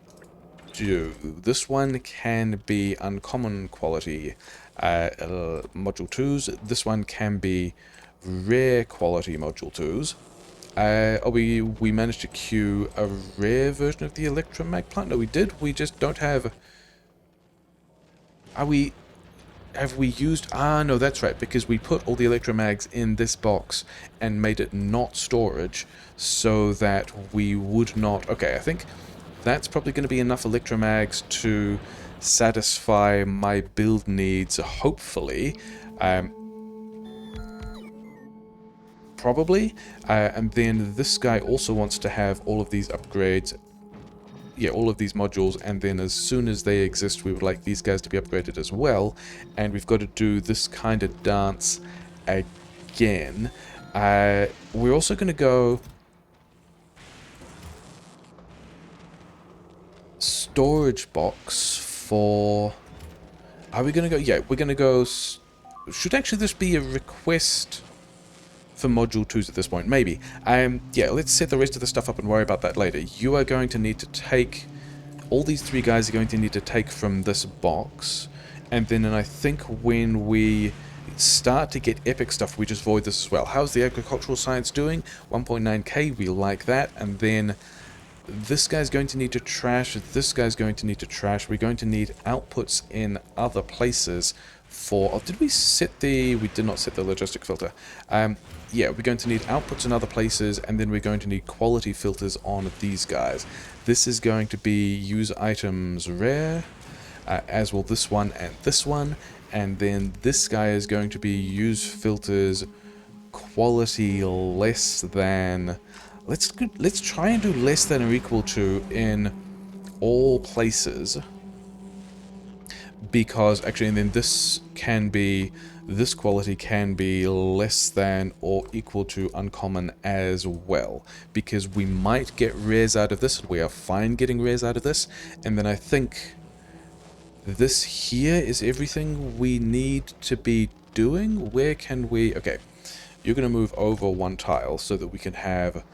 A: do. This one can be uncommon quality module 2s. This one can be rare quality module 2s. Oh, we managed to queue a rare version of the electromag plant? No, we did. We just don't have... Have we used... no, that's right, because we put all the electromags in this box and made it not storage so that we would not... Okay, I think that's probably going to be enough electromags to satisfy my build needs, hopefully. Probably. And then this guy also wants to have all of these upgrades. Yeah, all of these modules, and then as soon as they exist, we would like these guys to be upgraded as well. And we've got to do this kind of dance again. We're also going to go storage box for... Are we going to go... Yeah, we're going to go... Should actually this be a request for module 2s at this point? Maybe. Yeah, let's set the rest of the stuff up and worry about that later. You are going to need to take... All these 3 guys are going to need to take from this box. And then I think when we start to get epic stuff, we just void this as well. How's the agricultural science doing? 1.9k, we like that. And then this guy's going to need to trash, this guy's going to need to trash. We're going to need outputs in other places for... Oh, did we set the... We did not set the logistic filter. Yeah, we're going to need outputs in other places, and then we're going to need quality filters on these guys. This is going to be use items rare, as will this one and this one. And then this guy is going to be use filters quality less than... Let's try and do less than or equal to in all places. Because actually, and then this can be... This quality can be less than or equal to uncommon as well. Because we might get rares out of this, and we are fine getting rares out of this. And then I think this here is everything we need to be doing. Where can we... Okay, you're going to move over 1 tile so that we can have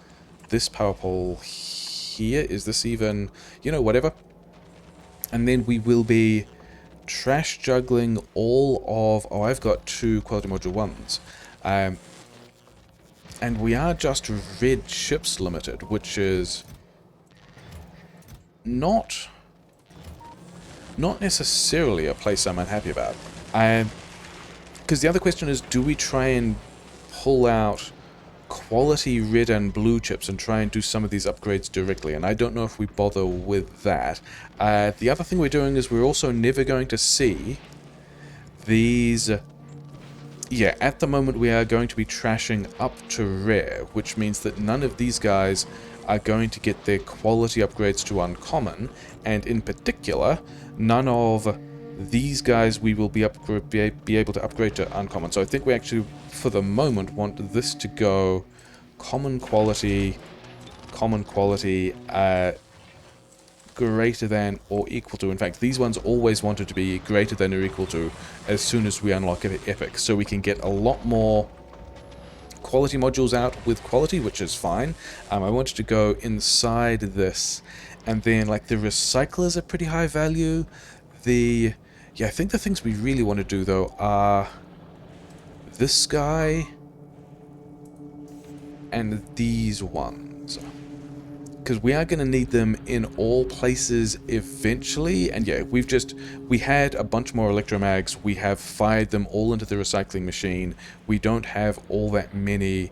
A: this power pole here. Is this even... You know, whatever. And then we will be... trash juggling all of... Oh, I've got 2 quality module 1s. And we are just red ships limited, which is not necessarily a place I'm unhappy about. Because the other question is, do we try and pull out quality red and blue chips and try and do some of these upgrades directly? And I don't know if we bother with that. The other thing we're doing is we're also never going to see these... Yeah, at the moment we are going to be trashing up to rare, which means that none of these guys are going to get their quality upgrades to uncommon, and in particular, none of these guys we will be able to upgrade to uncommon. So I think we actually, for the moment, want this to go common quality, greater than or equal to. In fact, these ones always wanted to be greater than or equal to as soon as we unlock epic, so we can get a lot more quality modules out with quality, which is fine. I wanted to go inside this, and then like the recyclers are pretty high value. Yeah, I think the things we really want to do though are this guy and these ones, because we are going to need them in all places eventually. And yeah, we had a bunch more electromags. We have fired them all into the recycling machine. We don't have all that many.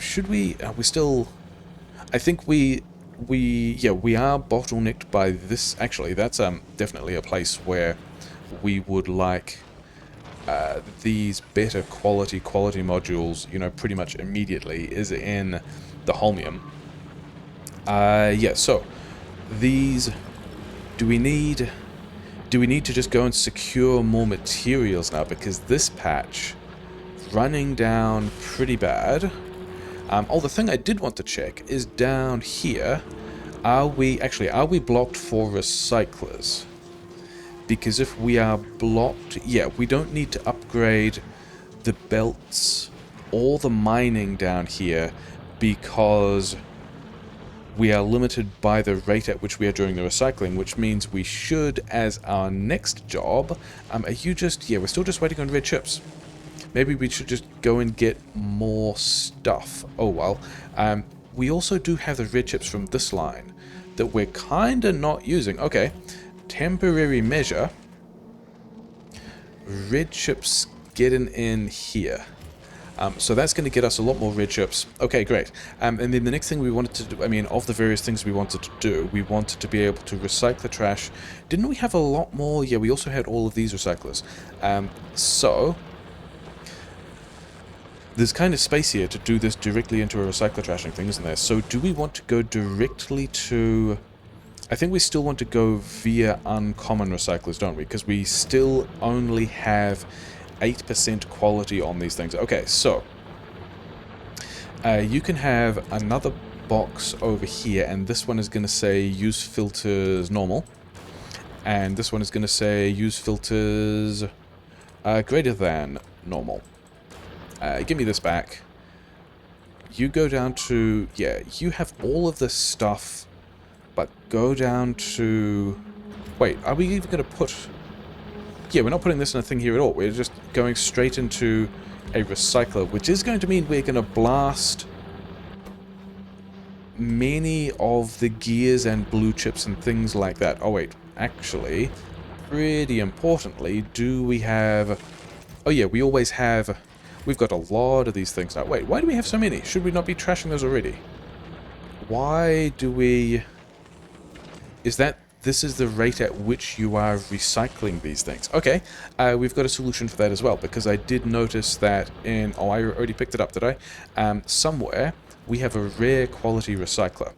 A: Should we? We still... I think we are bottlenecked by this. Actually, that's definitely a place where we would like these better quality modules, you know, pretty much immediately, is in the Holmium. Yeah, so these... Do we need to just go and secure more materials now? Because this patch running down pretty bad. Oh, the thing I did want to check is down here. Are we blocked for recyclers? Because if we are blocked, yeah, we don't need to upgrade the belts or the mining down here because we are limited by the rate at which we are doing the recycling, which means we should, as our next job... are you just... Yeah, we're still just waiting on red chips. Maybe we should just go and get more stuff. Oh, well. We also do have the red chips from this line that we're kind of not using. Okay. Temporary measure. Red chips getting in here. So that's going to get us a lot more red chips. Okay, great. And then the next thing we wanted to do, I mean, of the various things we wanted to do, we wanted to be able to recycle the trash. Didn't we have a lot more? Yeah, we also had all of these recyclers. So there's kind of space here to do this directly into a recycler trashing thing, isn't there? So do we want to go directly to... I think we still want to go via uncommon recyclers, don't we? Because we still only have 8% quality on these things. Okay, so you can have another box over here, and this one is going to say use filters normal, and this one is going to say use filters greater than normal. Give me this back. You go down to... yeah, you have all of this stuff, but go down to... wait, are we even going to put... yeah, we're not putting this in a thing here at all. We're just going straight into a recycler, which is going to mean we're going to blast many of the gears and blue chips and things like that. Oh, wait. Actually, pretty importantly, do we have... oh, yeah, we always have... we've got a lot of these things now. Wait, why do we have so many? Should we not be trashing those already? Why do we... is that... this is the rate at which you are recycling these things. Okay, we've got a solution for that as well, because I did notice that in... oh, I already picked it up, did I? Somewhere, we have a rare quality recycler.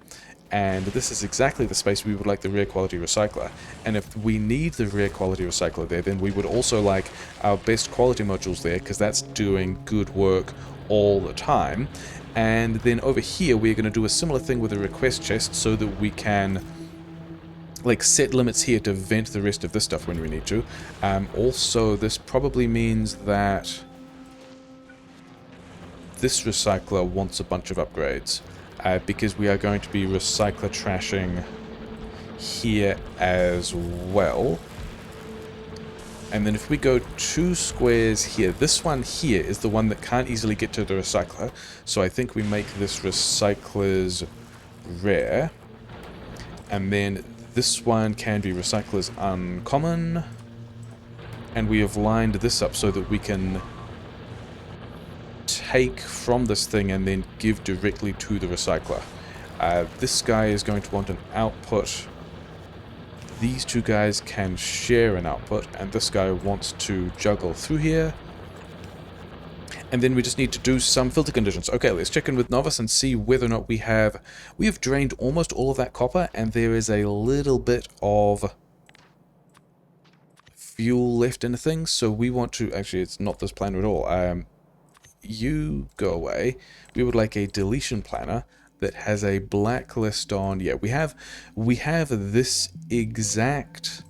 A: And this is exactly the space we would like the rare quality recycler. And if we need the rare quality recycler there, then we would also like our best quality modules there, because that's doing good work all the time. And then over here, we're going to do a similar thing with a request chest so that we can... like set limits here to vent the rest of this stuff when we need to. Also, this probably means that this recycler wants a bunch of upgrades, because we are going to be recycler trashing here as well. And then if we go 2 squares here, this one here is the one that can't easily get to the recycler, so I think we make this recyclers rare. And then this one can be recyclers uncommon, and we have lined this up so that we can take from this thing and then give directly to the recycler. This guy is going to want an output. These two guys can share an output, and this guy wants to juggle through here. And then we just need to do some filter conditions. Okay, let's check in with Novice and see whether or not we have... we have drained almost all of that copper, and there is a little bit of fuel left in the thing, so we want to... actually, it's not this planner at all. You go away. We would like a deletion planner that has a blacklist on... yeah, we have this exact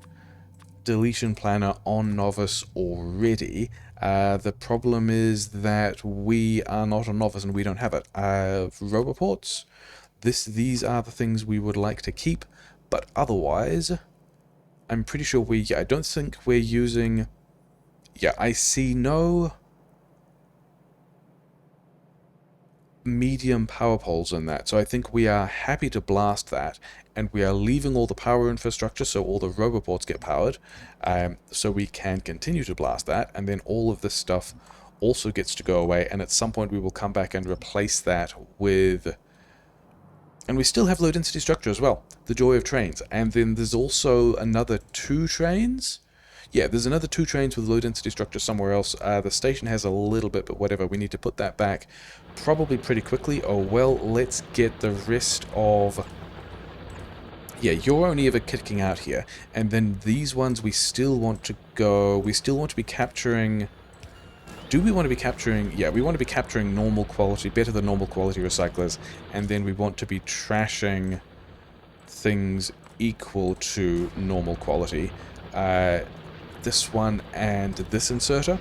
A: deletion planner on Novice already. The problem is that we are not on Novice and we don't have it. Roboports, these are the things we would like to keep, but otherwise, I'm pretty sure I don't think we're using... yeah, I see no medium power poles in that, so I think we are happy to blast that, and we are leaving all the power infrastructure so all the roboports get powered, so we can continue to blast that, and then all of this stuff also gets to go away, and at some point we will come back and replace that with... and we still have low density structure as well, the joy of trains, and then there's also another 2 trains. Yeah, there's another 2 trains with low density structure somewhere else. The station has a little bit, but whatever. We need to put that back probably pretty quickly. Oh, well, let's get the rest of... yeah, you're only ever kicking out here. And then these ones we still want to go... we still want to be capturing... do we want to be capturing... yeah, we want to be capturing normal quality, better than normal quality recyclers. And then we want to be trashing things equal to normal quality. This one and this inserter.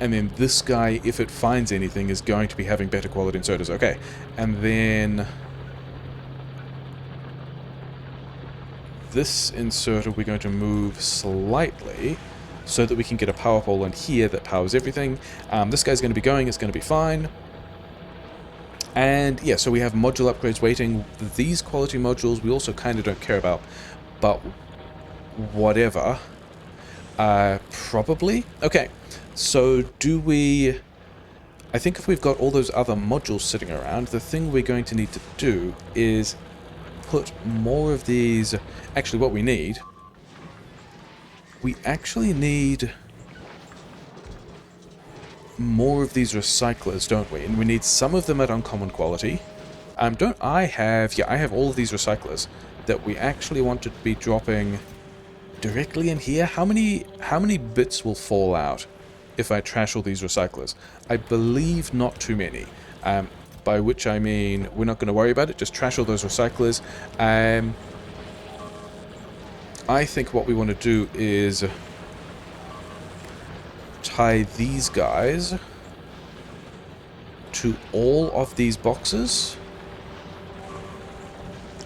A: And then this guy, if it finds anything, is going to be having better quality inserters. Okay, and then this inserter we're going to move slightly so that we can get a power pole in here that powers everything. This guy's going to be going, it's going to be fine. And yeah, so we have module upgrades waiting. These quality modules we also kind of don't care about, but whatever. Probably? Okay, so do we... I think if we've got all those other modules sitting around, the thing we're going to need to do is put more of these... Actually, what we need... We actually need more of these recyclers, don't we? And we need some of them at uncommon quality. Don't I have... Yeah, I have all of these recyclers that we actually want to be dropping directly in here. How many bits will fall out if I trash all these recyclers? I believe not too many. By which I mean we're not going to worry about it. Just trash all those recyclers. I think what we want to do is tie these guys to all of these boxes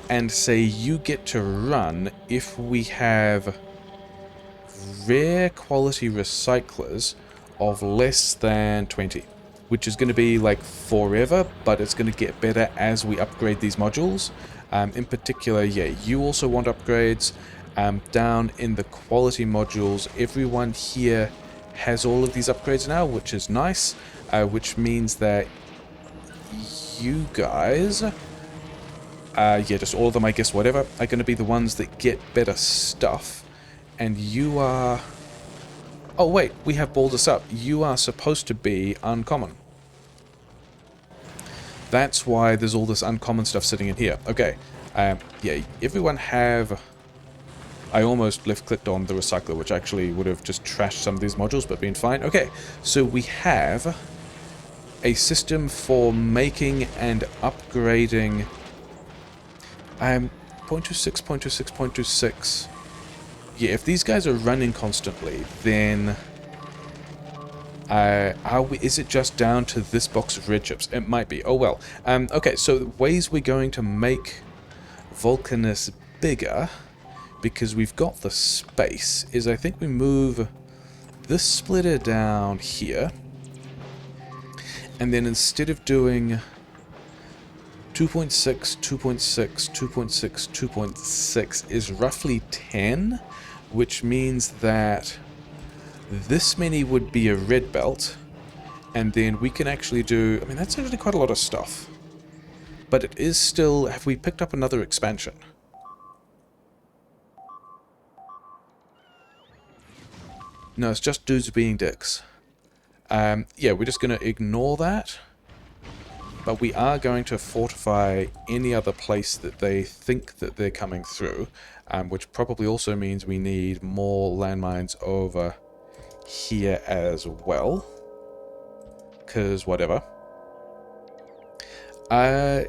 A: and say you get to run if we have rare quality recyclers of less than 20, which is going to be like forever, but it's going to get better as we upgrade these modules. In particular, yeah, you also want upgrades. Down in the quality modules, everyone here has all of these upgrades now, which is nice, which means that you guys, yeah, just all of them, I guess, whatever, are going to be the ones that get better stuff. And you are... Oh, wait, we have balled us up. You are supposed to be uncommon. That's why there's all this uncommon stuff sitting in here. Okay, yeah, everyone have... I almost left-clicked on the recycler, which actually would have just trashed some of these modules, but been fine. Okay, so we have a system for making and upgrading 0.26, 0.26, 0.26. Yeah, if these guys are running constantly, then is it just down to this box of red chips? It might be. Oh well. Okay, so ways we're going to make Vulcanus bigger, because we've got the space, is I think we move this splitter down here, and then instead of doing 2.6, 2.6, 2.6, 2.6 is roughly 10, which means that this many would be a red belt, and then we can actually do... I mean, that's actually quite a lot of stuff. But it is still... Have we picked up another expansion? No, it's just dudes being dicks. Yeah, we're just going to ignore that. But we are going to fortify any other place that they think that they're coming through. Which probably also means we need more landmines over here as well. Because whatever. Oh,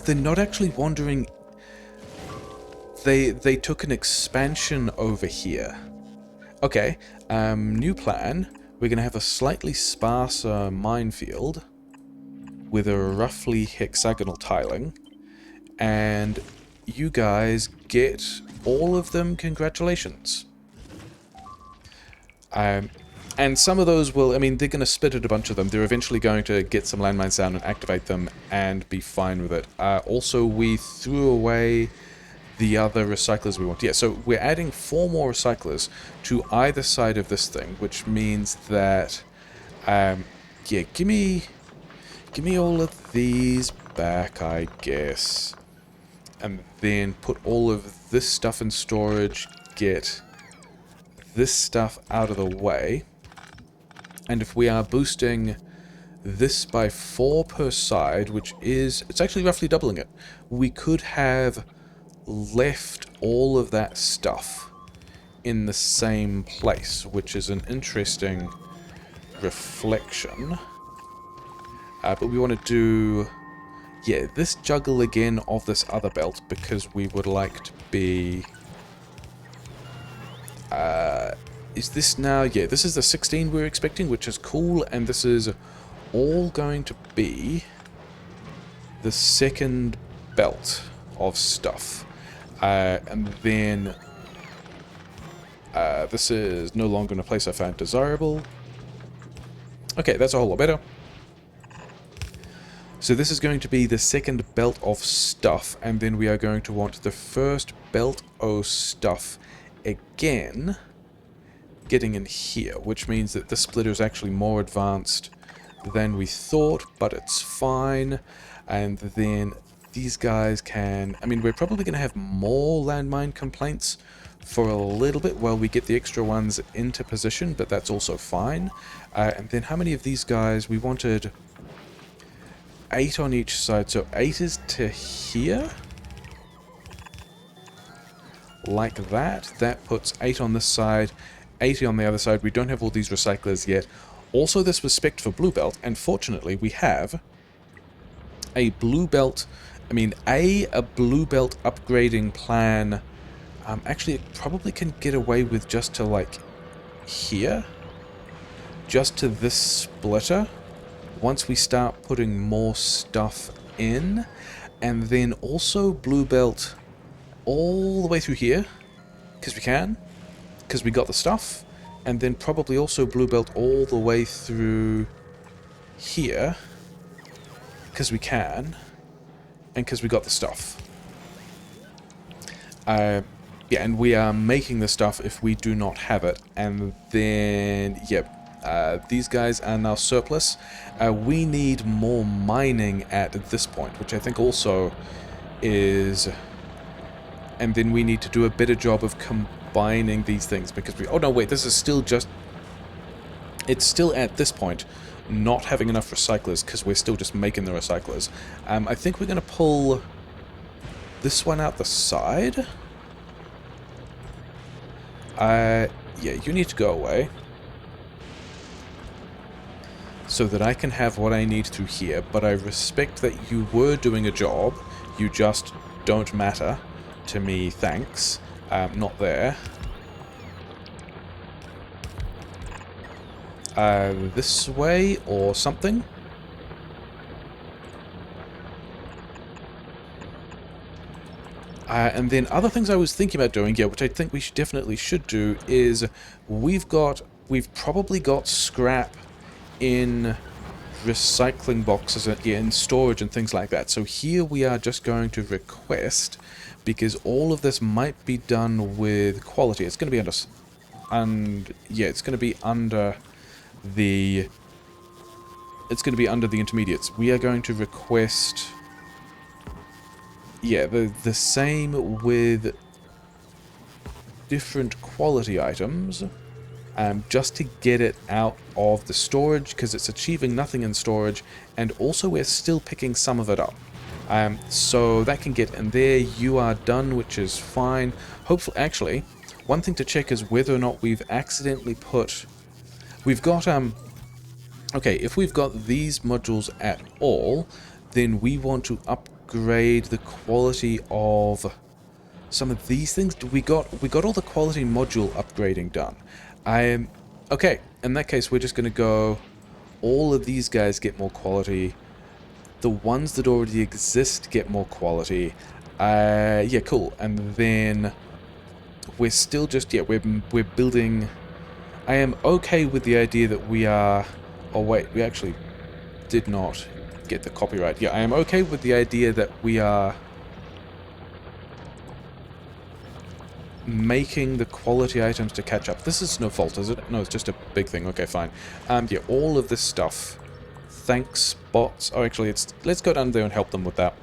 A: they're not actually wandering... They took an expansion over here. Okay, new plan. We're going to have a slightly sparser minefield with a roughly hexagonal tiling. And you guys get all of them. Congratulations. And some of those will... I mean, they're going to split at a bunch of them. They're eventually going to get some landmines down and activate them and be fine with it. Also, we threw away... the other recyclers we want. Yeah, so we're adding 4 more recyclers to either side of this thing, which means that, yeah, give me all of these back, I guess. And then put all of this stuff in storage, get this stuff out of the way. And if we are boosting this by 4 per side, which is, it's actually roughly doubling it, we could have left all of that stuff in the same place, which is an interesting reflection. But we want to do, yeah, this juggle again of this other belt, because we would like to be... is this now? Yeah, this is the 16 we're expecting, which is cool, and this is all going to be the second belt of stuff. And then this is no longer in a place I found desirable. Okay, that's a whole lot better. So this is going to be the second belt of stuff, and then we are going to want the first belt of stuff again. getting in here, which means that this splitter is actually more advanced than we thought, but it's fine. And then these guys can... I mean, we're probably going to have more landmine complaints for a little bit while we get the extra ones into position, but that's also fine. And then how many of these guys? We wanted 8 on each side, so 8 is to here. Like that. That puts 8 on this side, 80 on the other side. We don't have all these recyclers yet. Also, this was spec'd for blue belt, and fortunately we have a blue belt... I mean, a blue belt upgrading plan. Actually, it probably can get away with just to, like, here. Just to this splitter. Once we start putting more stuff in. And then also blue belt all the way through here. Because we can. Because we got the stuff. And then probably also blue belt all the way through here. Because we can. And because we got the stuff. Yeah, and we are making the stuff if we do not have it. And then, yep, these guys are now surplus. We need more mining at this point, which I think also is... And then we need to do a better job of combining these things, because we... Oh, no, wait, this is still just... It's still at this point not having enough recyclers, because we're still just making the recyclers. I think we're going to pull this one out the side. Yeah, you need to go away. So that I can have what I need through here, but I respect that you were doing a job. You just don't matter to me, thanks. Not there. This way or something. And then other things I was thinking about doing, yeah, which I think we definitely should do, is we've probably got scrap in recycling boxes and in storage and things like that. So here we are just going to request, because all of this might be done with quality. It's going to be it's going to be under the... It's going to be under the intermediates. We are going to request... Yeah, the same with different quality items, just to get it out of the storage, because it's achieving nothing in storage, and also we're still picking some of it up. So that can get in there. You are done, which is fine. Hopefully, actually, one thing to check is whether or not we've accidentally put... We've got, okay, if we've got these modules at all, then we want to upgrade the quality of some of these things. We got all the quality module upgrading done. Okay, in that case, we're just going to go... All of these guys get more quality. The ones that already exist get more quality. Yeah, cool. And then we're still just... Yeah, we're building... I am okay with the idea that we are... Oh, wait, we actually did not get the copyright. Yeah, I am okay with the idea that we are making the quality items to catch up. This is no fault, is it? No, it's just a big thing. Okay, fine. Yeah, all of this stuff. Thanks, bots. Oh, actually, it's... Let's go down there and help them with that.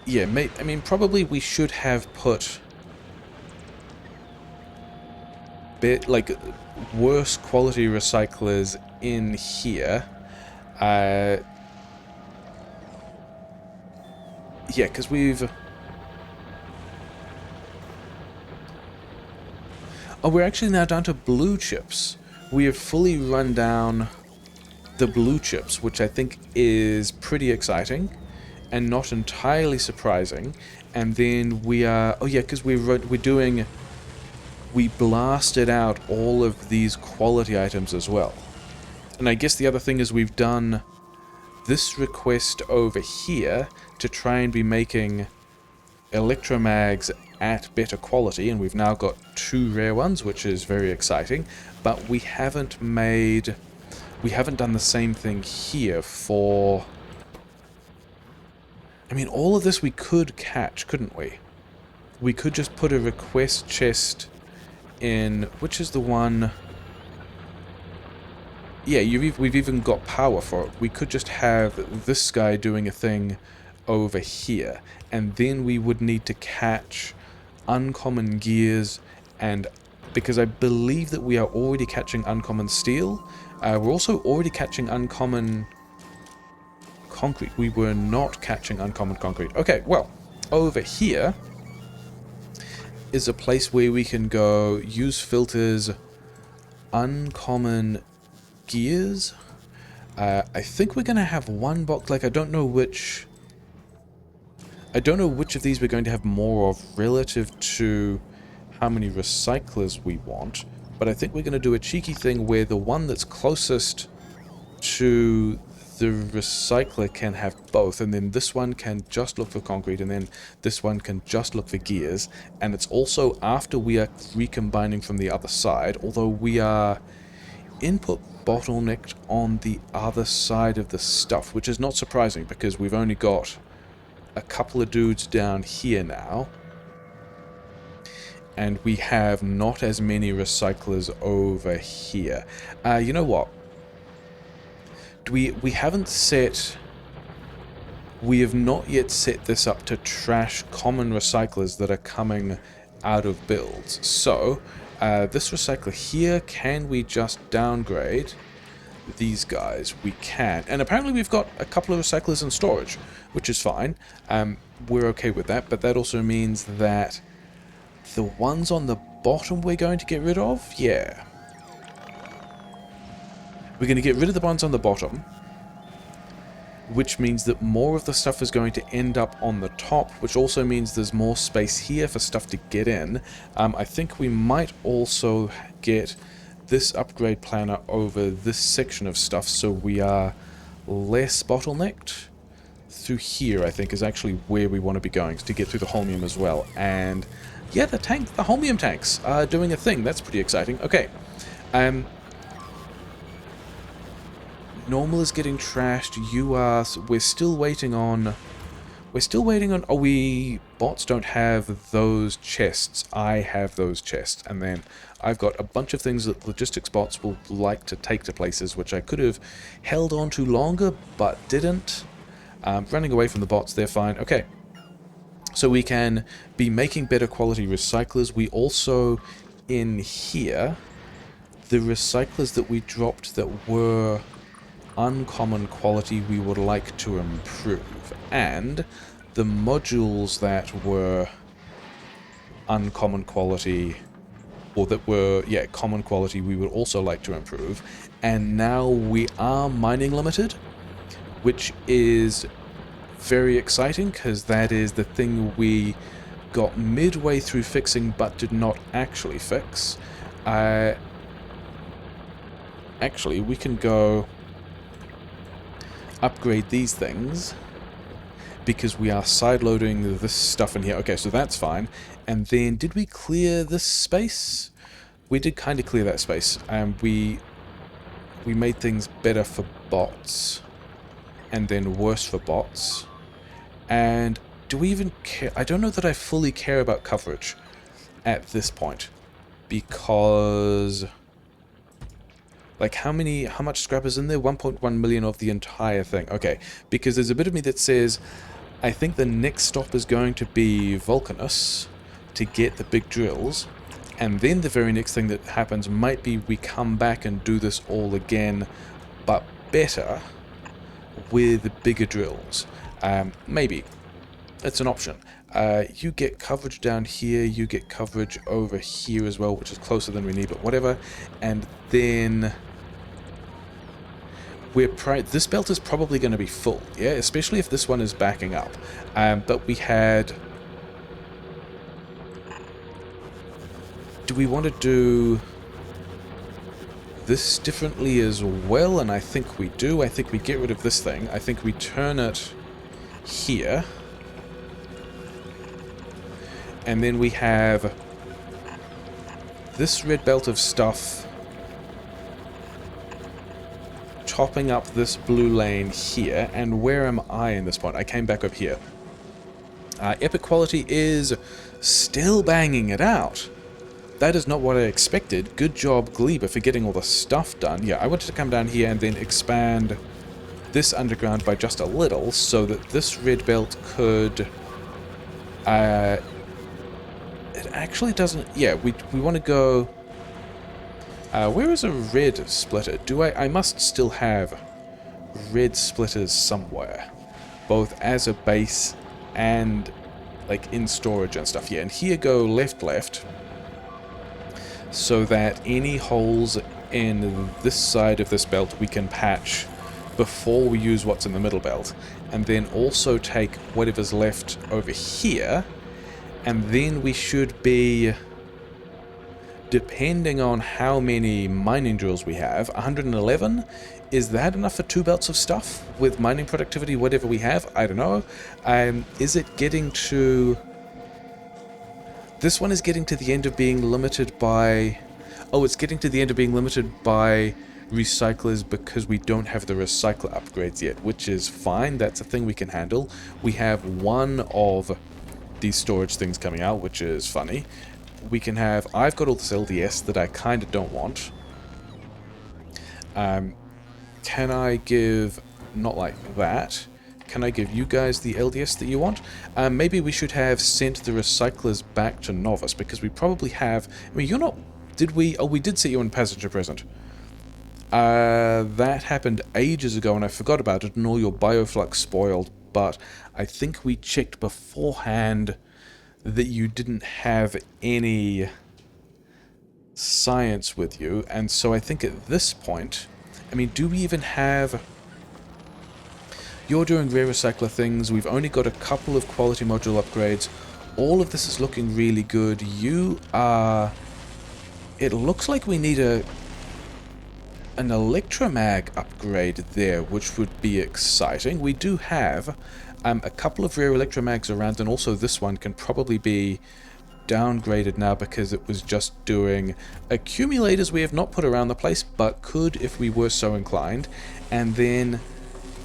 A: Yeah, I mean, probably we should have put... like worse quality recyclers in here. Yeah, because we've... Oh, we're actually now down to blue chips. We have fully run down the blue chips, which I think is pretty exciting and not entirely surprising. And then we are... Oh yeah, because we're doing... We blasted out all of these quality items as well. And I guess the other thing is we've done this request over here to try and be making electromags at better quality, and we've now got 2 rare ones, which is very exciting, but we haven't done the same thing here for... I mean, all of this we could catch, couldn't we? we could just put a request chest in, which is the one... Yeah, we've even got power for it. We could just have this guy doing a thing over here, and then we would need to catch uncommon gears, and because I believe that we are already catching uncommon steel, we're also already catching uncommon concrete. We were not catching uncommon concrete. Okay, well, over here is a place where we can go use filters, uncommon gears. I think we're going to have one box, like I don't know which of these we're going to have more of relative to how many recyclers we want, but I think we're going to do a cheeky thing where the one that's closest to the recycler can have both, and then this one can just look for concrete, and then this one can just look for gears, and it's also after we are recombining from the other side, although we are input bottlenecked on the other side of the stuff, which is not surprising because we've only got a couple of dudes down here now, and we have not as many recyclers over here. You know what? We haven't set... We have not yet set this up to trash common recyclers that are coming out of builds. So, this recycler here, can we just downgrade these guys? We can. And apparently we've got a couple of recyclers in storage, which is fine. We're okay with that, but that also means that the ones on the bottom we're going to get rid of? Yeah. We're going to get rid of the ones on the bottom, which means that more of the stuff is going to end up on the top, which also means there's more space here for stuff to get in. I think we might also get this upgrade planner over this section of stuff so we are less bottlenecked. Through here, I think, is actually where we want to be going, to get through the Holmium as well. And yeah, the Holmium tanks are doing a thing. That's pretty exciting. Okay. Normal is getting trashed. We're still waiting on... Oh, bots don't have those chests. I have those chests. And then I've got a bunch of things that logistics bots will like to take to places, which I could have held on to longer, but didn't. Running away from the bots, they're fine. Okay. So we can be making better quality recyclers. We also, in here, the recyclers that we dropped that were uncommon quality we would like to improve, and the modules that were uncommon quality, or that were, yeah, common quality, we would also like to improve. And now we are mining limited, which is very exciting because that is the thing we got midway through fixing but did not actually fix. Actually, we can go upgrade these things because we are sideloading this stuff in here. Okay, so that's fine. And then, did we clear this space? We did kind of clear that space, and we made things better for bots, and then worse for bots. And do we even care? I don't know that I fully care about coverage at this point, because... Like, how much scrap is in there? 1.1 million of the entire thing. Okay, because there's a bit of me that says, I think the next stop is going to be Vulcanus to get the big drills, and then the very next thing that happens might be we come back and do this all again, but better, with bigger drills. Maybe. It's an option. You get coverage down here, you get coverage over here as well, which is closer than we need, but whatever. And then... this belt is probably going to be full, yeah? Especially if this one is backing up. But we had... Do we want to do this differently as well? And I think we do. I think we get rid of this thing. I think we turn it here. And then we have this red belt of stuff topping up this blue lane here. And where am I in this point? I came back up here. Epic quality is still banging it out. That is not what I expected. Good job, Gleba, for getting all the stuff done. Yeah, I wanted to come down here and then expand this underground by just a little so that this red belt could... it actually doesn't... Yeah, we want to go... where is a red splitter? I must still have red splitters somewhere. Both as a base and, like, in storage and stuff. Yeah, and here go left. So that any holes in this side of this belt we can patch before we use what's in the middle belt. And then also take whatever's left over here. And then we should be, depending on how many mining drills we have, 111? Is that enough for 2 belts of stuff with mining productivity, whatever we have? I don't know. Is it getting to... This one is getting to the end of being limited by... Oh, it's getting to the end of being limited by recyclers because we don't have the recycler upgrades yet, which is fine. That's a thing we can handle. We have one of these storage things coming out, which is funny. We can have... I've got all this LDS that I kind of don't want. Can I give... Not like that. Can I give you guys the LDS that you want? Maybe we should have sent the recyclers back to Novice, because we probably have... I mean, you're not... Did we... Oh, we did set you in passenger present. That happened ages ago, and I forgot about it, and all your bioflux spoiled, but I think we checked beforehand that you didn't have any science with you, and so I think at this point... I mean, do we even have... You're doing rare recycler things. We've only got a couple of quality module upgrades. All of this is looking really good. You are... It looks like we need an electromag upgrade there, which would be exciting. We do have a couple of rare electromags around, and also this one can probably be downgraded now because it was just doing accumulators we have not put around the place, but could if we were so inclined. And then...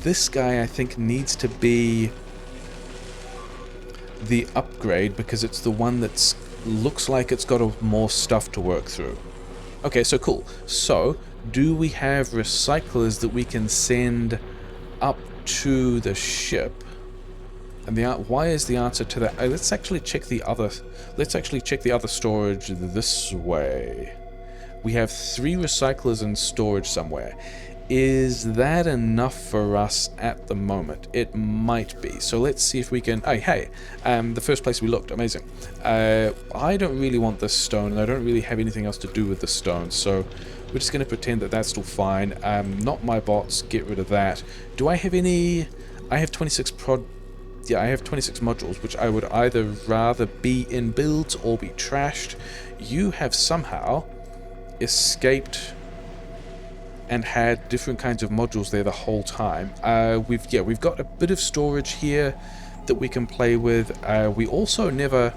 A: This guy, I think, needs to be the upgrade because it's the one that looks like it's got more stuff to work through. Okay, so cool. So, do we have recyclers that we can send up to the ship? And why is the answer to that? Let's actually check the other. Let's actually check the other storage this way. We have 3 recyclers in storage somewhere. Is that enough for us at the moment? It might be. So let's see if we can... Oh, hey, the first place we looked. Amazing. I don't really want this stone, and I don't really have anything else to do with the stone, so we're just going to pretend that that's still fine. Not my bots. Get rid of that. Do I have any... I have 26 I have 26 modules, which I would either rather be in builds or be trashed. You have somehow escaped... and had different kinds of modules there the whole time. We've got a bit of storage here that we can play with. We also never...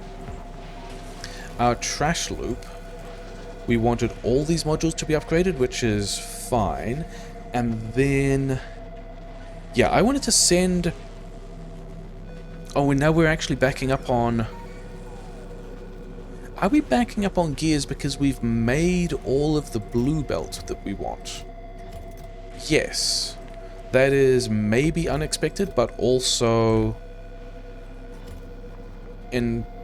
A: Our trash loop, we wanted all these modules to be upgraded, which is fine. And then... Yeah, I wanted to send... Oh, and now we're actually backing up on... Are we backing up on gears because we've made all of the blue belt that we want? Yes, that is maybe unexpected, but also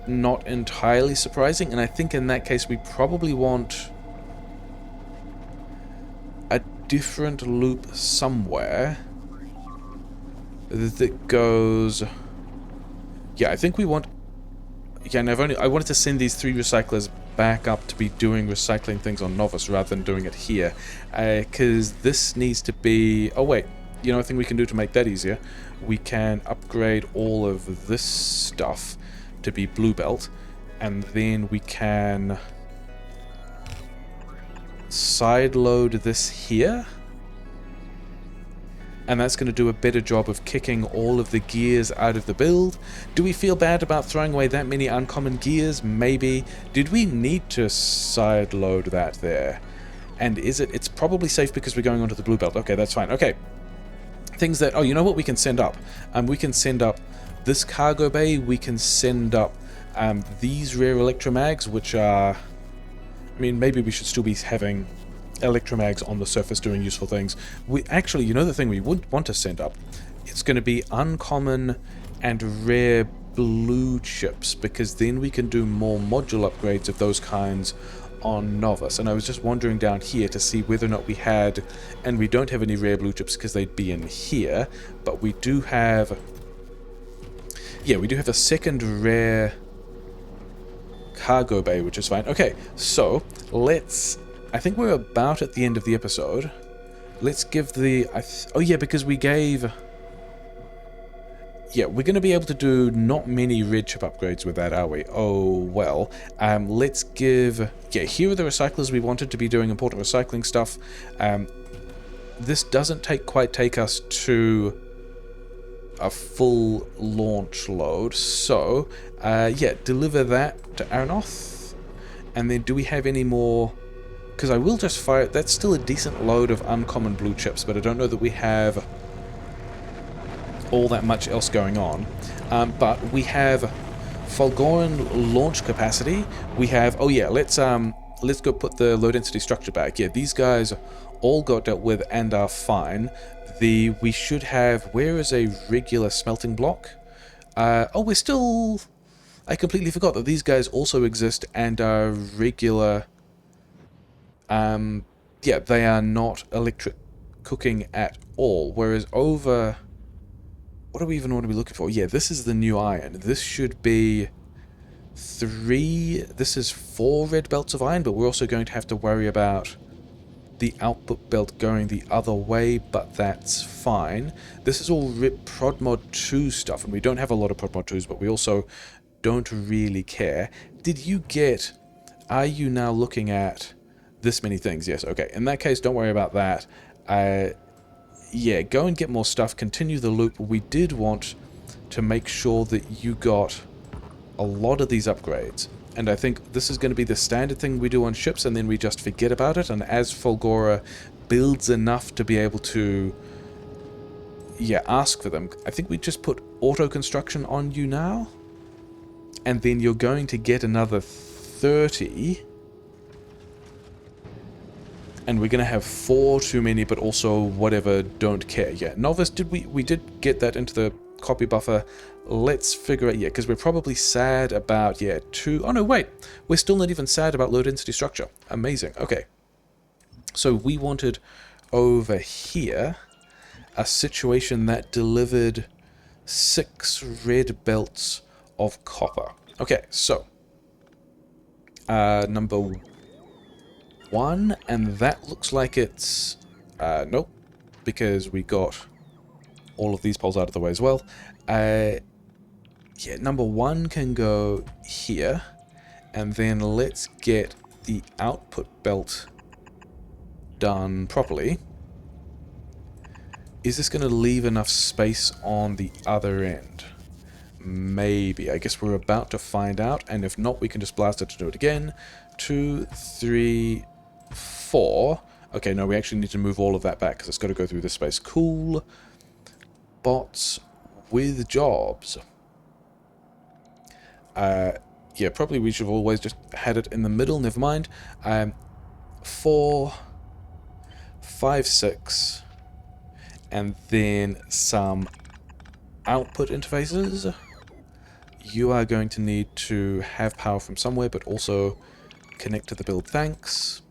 A: not entirely surprising. And I think in that case we probably want a different loop somewhere that goes... Yeah, I think we want... Yeah, and I wanted to send these 3 recyclers back up to be doing recycling things on Novice rather than doing it here, because this needs to be... Oh wait, you know a thing we can do to make that easier? We can upgrade all of this stuff to be blue belt, and then we can side load this here, and that's going to do a better job of kicking all of the gears out of the build. Do we feel bad about throwing away that many uncommon gears? Maybe. Did we need to side load that there? And is it... It's probably safe because we're going onto the blue belt. Okay, that's fine. Okay. things that, oh, you know what we can send up? We can send up this cargo bay, we can send up these rare electromags, which are, I mean, maybe we should still be having electromags on the surface doing useful things. We actually, you know, the thing we would want to send up, it's going to be uncommon and rare blue chips, because then we can do more module upgrades of those kinds on Novice. And I was just wandering down here to see whether or not we had, and we don't have any rare blue chips because they'd be in here, but we do have, yeah, we do have a second rare cargo bay, which is fine. Okay, so let's, I think we're about at the end of the episode. Let's give the, oh yeah, because we gave, yeah, we're going to be able to do not many red chip upgrades with that, are we? Oh, well. Let's give, yeah, here are the recyclers we wanted to be doing important recycling stuff. This doesn't quite take us to a full launch load, so, yeah, deliver that to Aranoth. And then do we have any more? Because I will just fire, that's still a decent load of uncommon blue chips, but I don't know that we have all that much else going on. But we have Fulgoran launch capacity. We have, oh yeah, let's go put the low density structure back. Yeah, these guys all got dealt with and are fine. We should have, where is a regular smelting block? Oh, we're still, I completely forgot that these guys also exist and are regular. Yeah, they are not electric cooking at all. Whereas over, what do we even want to be looking for? Yeah, this is the new iron. This should be 3, this is 4 red belts of iron, but we're also going to have to worry about the output belt going the other way, but that's fine. This is all Prod Mod 2 stuff, and we don't have a lot of Prod Mod 2s, but we also don't really care. Did you get, are you now looking at this many things? Yes, okay. In that case, don't worry about that. Yeah, go and get more stuff, continue the loop. We did want to make sure that you got a lot of these upgrades. And I think this is going to be the standard thing we do on ships, and then we just forget about it. And as Fulgora builds enough to be able to, yeah, ask for them, I think we just put auto construction on you now. And then you're going to get another 30. And we're going to have 4 too many, but also whatever, don't care. Yeah, Novice, we did get that into the copy buffer. Let's figure out, yeah, because we're probably sad about, yeah, 2. Oh no, wait, we're still not even sad about low density structure. Amazing. Okay. So we wanted over here a situation that delivered 6 red belts of copper. Okay, so number 1, and that looks like it's nope, because we got all of these poles out of the way as well. Yeah, number 1 can go here, and then let's get the output belt done properly. Is this going to leave enough space on the other end? Maybe. I guess we're about to find out, and if not, we can just blast it to do it again. 2, 3, 4. Okay, no, we actually need to move all of that back because it's got to go through this space. Cool. Bots with jobs. Yeah, probably we should have always just had it in the middle. Never mind. 4, 5, 6, and then some output interfaces. You are going to need to have power from somewhere, but also connect to the build. Thanks.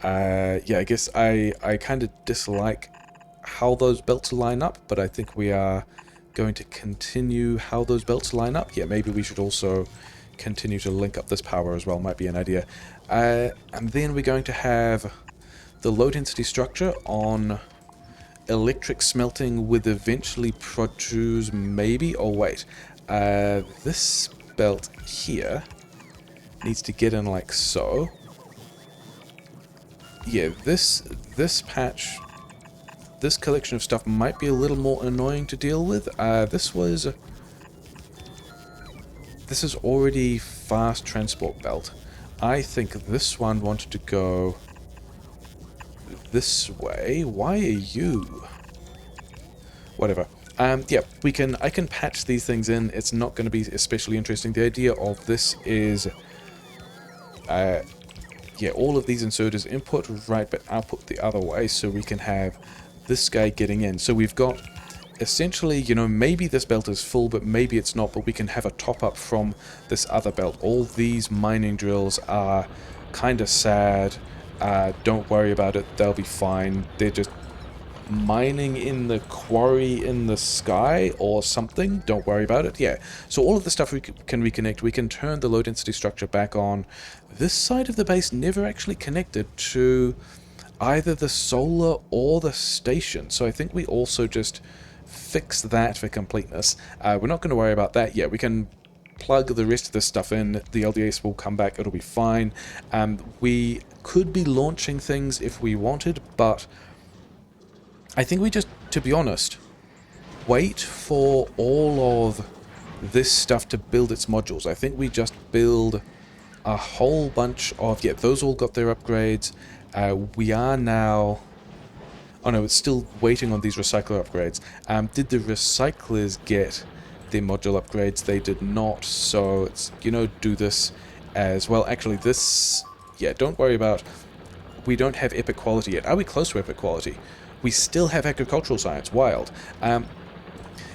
A: Yeah, I guess I kind of dislike how those belts line up, but I think we are going to continue how those belts line up. Yeah, maybe we should also continue to link up this power as well, might be an idea. And then we're going to have the low density structure on electric smelting with eventually produce maybe, oh wait, this belt here needs to get in like so. Yeah, this patch, this collection of stuff might be a little more annoying to deal with. This is already fast transport belt. I think this one wanted to go this way. Why are you? Whatever. Yeah, I can patch these things in. It's not going to be especially interesting. The idea of this is, yeah, all of these inserters input right, but output the other way, so we can have this guy getting in. So we've got, essentially, you know, maybe this belt is full, but maybe it's not, but we can have a top-up from this other belt. All these mining drills are kind of sad. Don't worry about it. They'll be fine. They're just mining in the quarry in the sky or something. Don't worry about it. Yeah, so all of the stuff we can reconnect. We can turn the low density structure back on. This side of the base never actually connected to either the solar or the station, so I think we also just fix that for completeness. We're not going to worry about that yet. We can plug the rest of this stuff in. The LDS will come back. It'll be fine. We could be launching things if we wanted, but I think we just, to be honest, wait for all of this stuff to build its modules. I think we just build a whole bunch of... Yeah, those all got their upgrades. We are now... Oh no, it's still waiting on these recycler upgrades. Did the recyclers get their module upgrades? They did not, so it's, you know, do this as well. Actually, this... Yeah, don't worry about... We don't have epic quality yet. Are we close to epic quality? We still have agricultural science. Wild.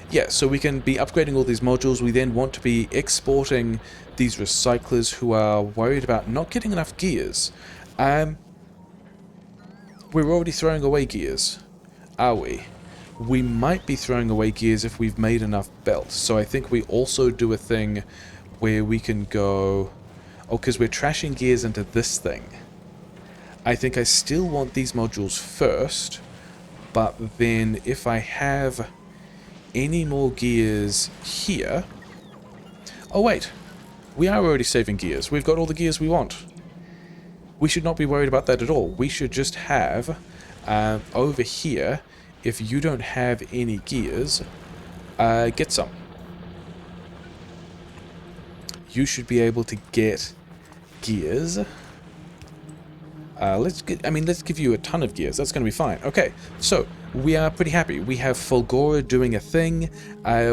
A: Yeah, so we can be upgrading all these modules. We then want to be exporting these recyclers who are worried about not getting enough gears. We're already throwing away gears, are we? We might be throwing away gears if we've made enough belts. So I think we also do a thing where we can go... Oh, because we're trashing gears into this thing. I think I still want these modules first, but then if I have any more gears here... Oh wait, we are already saving gears. We've got all the gears we want. We should not be worried about that at all. We should just have, over here, if you don't have any gears, get some. You should be able to get gears. Let's give you a ton of gears. That's going to be fine. Okay, so we are pretty happy. We have Fulgora doing a thing.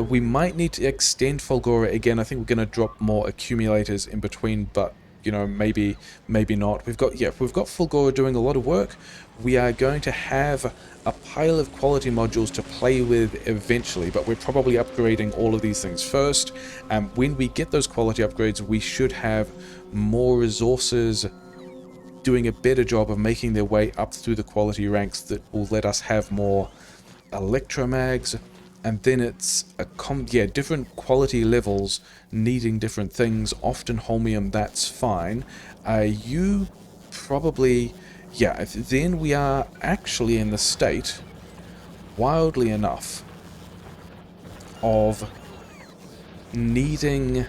A: We might need to extend Fulgora again. I think we're going to drop more accumulators in between, but you know, maybe not. We've got Fulgora doing a lot of work. We are going to have a pile of quality modules to play with eventually, but we're probably upgrading all of these things first. When we get those quality upgrades, we should have more resources doing a better job of making their way up through the quality ranks that will let us have more electromags, and then it's different quality levels needing different things. Often Holmium, that's fine. You probably... Yeah, then we are actually in the state, wildly enough, of needing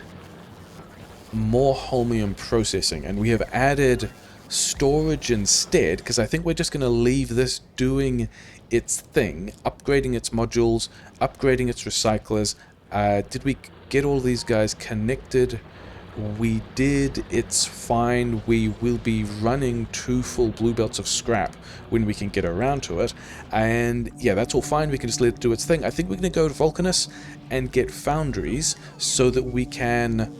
A: more Holmium processing, and we have added storage instead, because I think we're just going to leave this doing its thing, upgrading its modules, upgrading its recyclers. Did we get all these guys connected? We did. It's fine. We will be running 2 full blue belts of scrap when we can get around to it, and yeah, that's all fine. We can just let it do its thing. I think we're going to go to Vulcanus and get foundries so that we can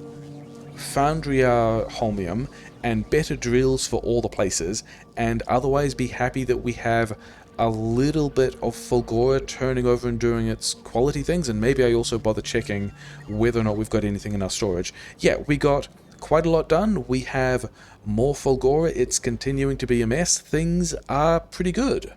A: foundry our Holmium and better drills for all the places, and otherwise be happy that we have a little bit of Fulgora turning over and doing its quality things, and maybe I also bother checking whether or not we've got anything in our storage. Yeah, we got quite a lot done. We have more Fulgora. It's continuing to be a mess. Things are pretty good.